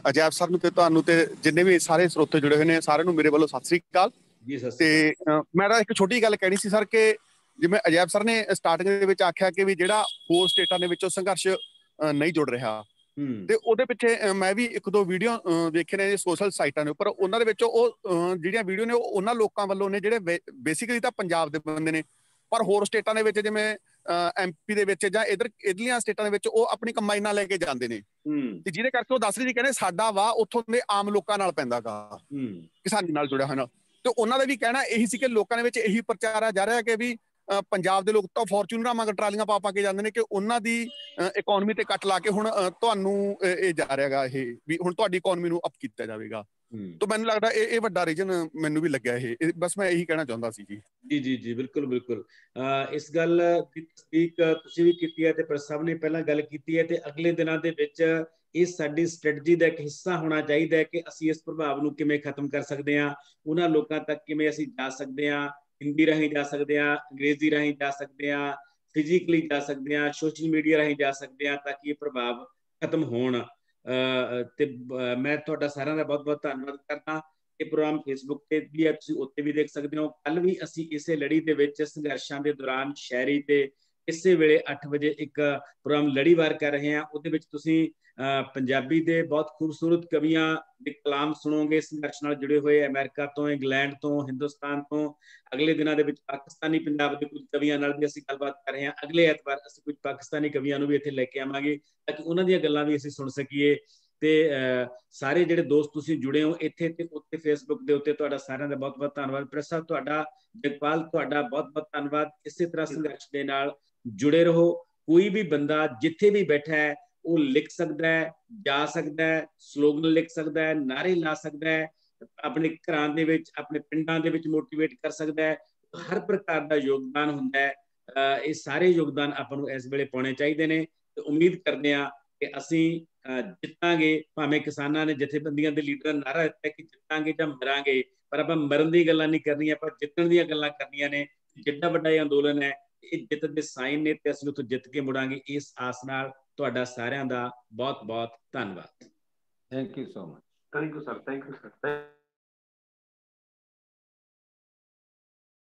ਅਜੈਬ ਸਰ ਨੂੰ ਤੇ ਤੁਹਾਨੂੰ ਤੇ ਜਿੰਨੇ ਵੀ ਸਾਰੇ ਸਰੋਤੇ ਜੁੜੇ ਹੋਏ ਨੇ ਸਾਰਿਆਂ ਨੂੰ ਮੇਰੇ ਵੱਲੋਂ ਸਤਿ ਸ੍ਰੀ ਅਕਾਲ। ਜੀ ਸਤਿ ਸ੍ਰੀ ਅਕਾਲ। ਤੇ ਮੈਂ ਤਾਂ ਇੱਕ ਛੋਟੀ ਗੱਲ ਕਹਿਣੀ ਸੀ ਸਰ ਕਿ ਜਿਵੇਂ ਅਜੈਬ ਸਰ ਨੇ ਸਟਾਰਟਿੰਗ ਦੇ ਵਿੱਚ ਆਖਿਆ ਕਿ ਵੀ ਜਿਹੜਾ ਹੋਰ ਸਟੇਟਾਂ ਦੇ ਵਿੱਚੋਂ ਸੰਘਰਸ਼ ਨਹੀਂ ਜੁੜ ਰਿਹਾ, ਤੇ ਉਹਦੇ ਪਿੱਛੇ ਮੈਂ ਵੀ 1-2 ਵੀਡੀਓ ਵੇਖੇ ਨੇ ਸੋਸ਼ਲ ਸਾਈਟਾਂ ਦੇ ਉੱਪਰ। ਉਹਨਾਂ ਦੇ ਵਿੱਚੋਂ ਉਹ ਜਿਹੜੀਆਂ ਵੀਡੀਓ ਨੇ ਉਹ ਉਹਨਾਂ ਲੋਕਾਂ ਵੱਲੋਂ ਨੇ ਜਿਹੜੇ ਬੇਸਿਕਲੀ ਤਾਂ ਪੰਜਾਬ ਦੇ ਬੰਦੇ ਨੇ, ਪਰ ਹੋਰ ਸਟੇਟਾਂ ਦੇ ਵਿੱਚ ਜਿਵੇਂ MP ਦੇ ਵਿੱਚ ਜਾਂ ਇਧਰਲੀਆਂ ਸਟੇਟਾਂ ਦੇ ਵਿੱਚ ਉਹ ਆਪਣੀ ਕੰਬਾਈਨਾਂ ਲੈ ਕੇ ਜਾਂਦੇ ਨੇ, ਤੇ ਜਿਹਦੇ ਕਰਕੇ ਉਹ ਦੱਸ ਰਹੇ ਸੀ ਕਹਿੰਦੇ ਸਾਡਾ ਵਾਹ ਉੱਥੋਂ ਦੇ ਆਮ ਲੋਕਾਂ ਨਾਲ ਪੈਂਦਾ ਗਾ, ਕਿਸਾਨੀ ਨਾਲ ਜੁੜਿਆ ਹੋਇਆ। ਤੇ ਉਹਨਾਂ ਦਾ ਵੀ ਕਹਿਣਾ ਇਹੀ ਸੀ ਕਿ ਲੋਕਾਂ ਦੇ ਵਿੱਚ ਇਹੀ ਪ੍ਰਚਾਰਿਆ ਜਾ ਰਿਹਾ ਕਿ ਵੀ ਪੰਜਾਬ ਦੇ ਲੋਕ ਤਾਂ ਫੋਰਚੂਨਰਾਂ ਮਗਰ ਟਰਾਲੀਆਂ ਪਾ ਕੇ ਜਾਂਦੇ ਨੇ ਕਿ ਉਹਨਾਂ ਦੀ ਇਕਨੋਮੀ ਤੇ ਕੱਟ ਲਾ ਕੇ ਹੁਣ ਤੁਹਾਨੂੰ ਇਹ ਜਾ ਰਿਹਾਗਾ ਇਹ ਵੀ ਹੁਣ ਤੁਹਾਡੀ ਇਕਨੋਮੀ ਨੂੰ ਅਪ ਕੀਤਾ ਜਾਵੇਗਾ। ਤਾਂ ਮੈਨੂੰ ਲੱਗਦਾ ਇਹ ਵੱਡਾ ਰੀਜਨ ਮੈਨੂੰ ਵੀ ਲੱਗਿਆ ਇਹ। ਬਸ ਮੈਂ ਇਹੀ ਕਹਿਣਾ ਚਾਹੁੰਦਾ ਸੀ ਜੀ। ਜੀ ਬਿਲਕੁਲ ਬਿਲਕੁਲ। ਇਸ ਗੱਲ ਦੀ ਤਸਦੀਕ ਤੁਸੀਂ ਵੀ ਕੀਤੀ ਹੈ ਤੇ ਪਰ ਸਭ ਨੇ ਪਹਿਲਾਂ ਗੱਲ ਕੀਤੀ ਹੈ, ਤੇ ਅਗਲੇ ਦਿਨਾਂ ਦੇ ਵਿੱਚ ਇਹ ਸਾਡੀ ਸਟ੍ਰੈਟਜੀ ਦਾ ਇੱਕ ਹਿੱਸਾ ਹੋਣਾ ਚਾਹੀਦਾ ਹੈ ਕਿ ਅਸੀਂ ਇਸ ਪ੍ਰਭਾਵ ਨੂੰ ਕਿਵੇਂ ਖਤਮ ਕਰ ਸਕਦੇ ਹਾਂ, ਉਹਨਾਂ ਲੋਕਾਂ ਤੱਕ ਕਿਵੇਂ ਅਸੀਂ ਜਾ ਸਕਦੇ ਹਾਂ। ਹਿੰਦੀ ਰਾਹੀਂ ਜਾ ਸਕਦੇ ਹਾਂ, ਅੰਗਰੇਜ਼ੀ ਰਾਹੀਂ ਜਾ ਸਕਦੇ ਹਾਂ, ਫਿਜ਼ੀਕਲੀ ਜਾ ਸਕਦੇ ਹਾਂ, ਸੋਸ਼ਲ ਮੀਡੀਆ ਰਾਹੀਂ ਜਾ ਸਕਦੇ ਹਾਂ, ਤਾਂ ਕਿ ਇਹ ਪ੍ਰਭਾਵ ਖਤਮ ਹੋਣ। ਤੇ ਮੈਂ ਤੁਹਾਡਾ ਸਾਰਿਆਂ ਦਾ ਬਹੁਤ ਬਹੁਤ ਧੰਨਵਾਦ ਕਰਦਾ। ਇਹ ਪ੍ਰੋਗਰਾਮ ਫੇਸਬੁੱਕ ਤੇ ਵੀ ਹੈ, ਤੁਸੀਂ ਉੱਤੇ ਵੀ ਦੇਖ ਸਕਦੇ ਹੋ। ਕੱਲ ਵੀ ਅਸੀਂ ਇਸੇ ਲੜੀ ਦੇ ਵਿੱਚ ਸੰਘਰਸ਼ਾਂ ਦੇ ਦੌਰਾਨ ਸ਼ਾਇਰੀ ਤੇ ਇਸੇ ਵੇਲੇ 8 ਵਜੇ ਇੱਕ ਪ੍ਰੋਗਰਾਮ ਲੜੀਵਾਰ ਕਰ ਰਹੇ ਹਾਂ। ਉਹਦੇ ਵਿੱਚ ਤੁਸੀਂ ਪੰਜਾਬੀ ਦੇ ਬਹੁਤ ਖੂਬਸੂਰਤ ਕਵੀਆਂ ਦੇ ਕਲਾਮ ਸੁਣੋਗੇ, ਸੰਘਰਸ਼ ਨਾਲ ਜੁੜੇ ਹੋਏ, ਅਮਰੀਕਾ ਤੋਂ, ਇੰਗਲੈਂਡ ਤੋਂ, ਹਿੰਦੁਸਤਾਨ ਤੋਂ। ਅਗਲੇ ਦਿਨਾਂ ਦੇ ਵਿੱਚ ਪਾਕਿਸਤਾਨੀ ਪੰਜਾਬ ਦੇ ਕੁਝ ਕਵੀਆਂ ਨਾਲ ਵੀ ਅਸੀਂ ਗੱਲਬਾਤ ਕਰ ਰਹੇ ਹਾਂ। ਅਗਲੇ ਐਤਵਾਰ ਅਸੀਂ ਕੁਝ ਪਾਕਿਸਤਾਨੀ ਕਵੀਆਂ ਨੂੰ ਵੀ ਇੱਥੇ ਲੈ ਕੇ ਆਵਾਂਗੇ ਤਾਂ ਕਿ ਉਹਨਾਂ ਦੀਆਂ ਗੱਲਾਂ ਵੀ ਅਸੀਂ ਸੁਣ ਸਕੀਏ। ਤੇ ਸਾਰੇ ਜਿਹੜੇ ਦੋਸਤ ਤੁਸੀਂ ਜੁੜੇ ਹੋ ਇੱਥੇ ਤੇ ਉੱਤੇ ਫੇਸਬੁੱਕ ਦੇ ਉੱਤੇ, ਤੁਹਾਡਾ ਸਾਰਿਆਂ ਦਾ ਬਹੁਤ ਬਹੁਤ ਧੰਨਵਾਦ। ਪ੍ਰੈਸ ਸਾਹਿਬ ਤੁਹਾਡਾ, ਜਗਪਾਲ ਤੁਹਾਡਾ ਬਹੁਤ ਬਹੁਤ ਧੰਨਵਾਦ। ਇਸੇ ਤਰ੍ਹਾਂ ਸੰਘਰਸ਼ ਦੇ ਨਾਲ ਜੁੜੇ ਰਹੋ। ਕੋਈ ਵੀ ਬੰਦਾ ਜਿੱਥੇ ਵੀ ਬੈਠਾ ਹੈ ਉਹ ਲਿਖ ਸਕਦਾ ਹੈ, ਜਾ ਸਕਦਾ ਹੈ, ਸਲੋਗਨ ਲਿਖ ਸਕਦਾ ਹੈ, ਨਾਅਰੇ ਲਾ ਸਕਦਾ ਹੈ, ਆਪਣੇ ਘਰਾਂ ਦੇ ਵਿੱਚ, ਆਪਣੇ ਪਿੰਡਾਂ ਦੇ ਵਿੱਚ ਮੋਟੀਵੇਟ ਕਰ ਸਕਦਾ ਹੈ। ਹਰ ਪ੍ਰਕਾਰ ਦਾ ਯੋਗਦਾਨ ਹੁੰਦਾ ਹੈ। ਇਹ ਸਾਰੇ ਯੋਗਦਾਨ ਆਪਾਂ ਨੂੰ ਇਸ ਵੇਲੇ ਪਾਉਣੇ ਚਾਹੀਦੇ ਨੇ ਤੇ ਉਮੀਦ ਕਰਦੇ ਹਾਂ ਕਿ ਅਸੀਂ ਜਿੱਤਾਂਗੇ। ਭਾਵੇਂ ਕਿਸਾਨਾਂ ਨੇ ਜਥੇਬੰਦੀਆਂ ਦੇ ਲੀਡਰਾਂ ਨੇ ਨਾਅਰਾ ਦਿੱਤਾ ਕਿ ਜਿੱਤਾਂਗੇ ਜਾਂ ਮਰਾਂਗੇ, ਪਰ ਆਪਾਂ ਮਰਨ ਦੀ ਗੱਲਾਂ ਨਹੀਂ ਕਰਨੀਆਂ, ਆਪਾਂ ਜਿੱਤਣ ਦੀਆਂ ਗੱਲਾਂ ਕਰਨੀਆਂ ਨੇ। ਜਿੱਡਾ ਵੱਡਾ ਇਹ ਅੰਦੋਲਨ ਹੈ, ਇਹ ਜਿੱਤ ਦੇ ਸਾਈਨ ਨੇ ਤੇ ਅਸੀਂ ਉੱਥੋਂ ਜਿੱਤ ਕੇ ਮੁੜਾਂਗੇ। ਇਸ ਆਸ ਨਾਲ ਤੁਹਾਡਾ ਸਾਰਿਆਂ ਦਾ ਬਹੁਤ ਬਹੁਤ ਧੰਨਵਾਦ। Thank you so much. Thank you sir. Thank you sir.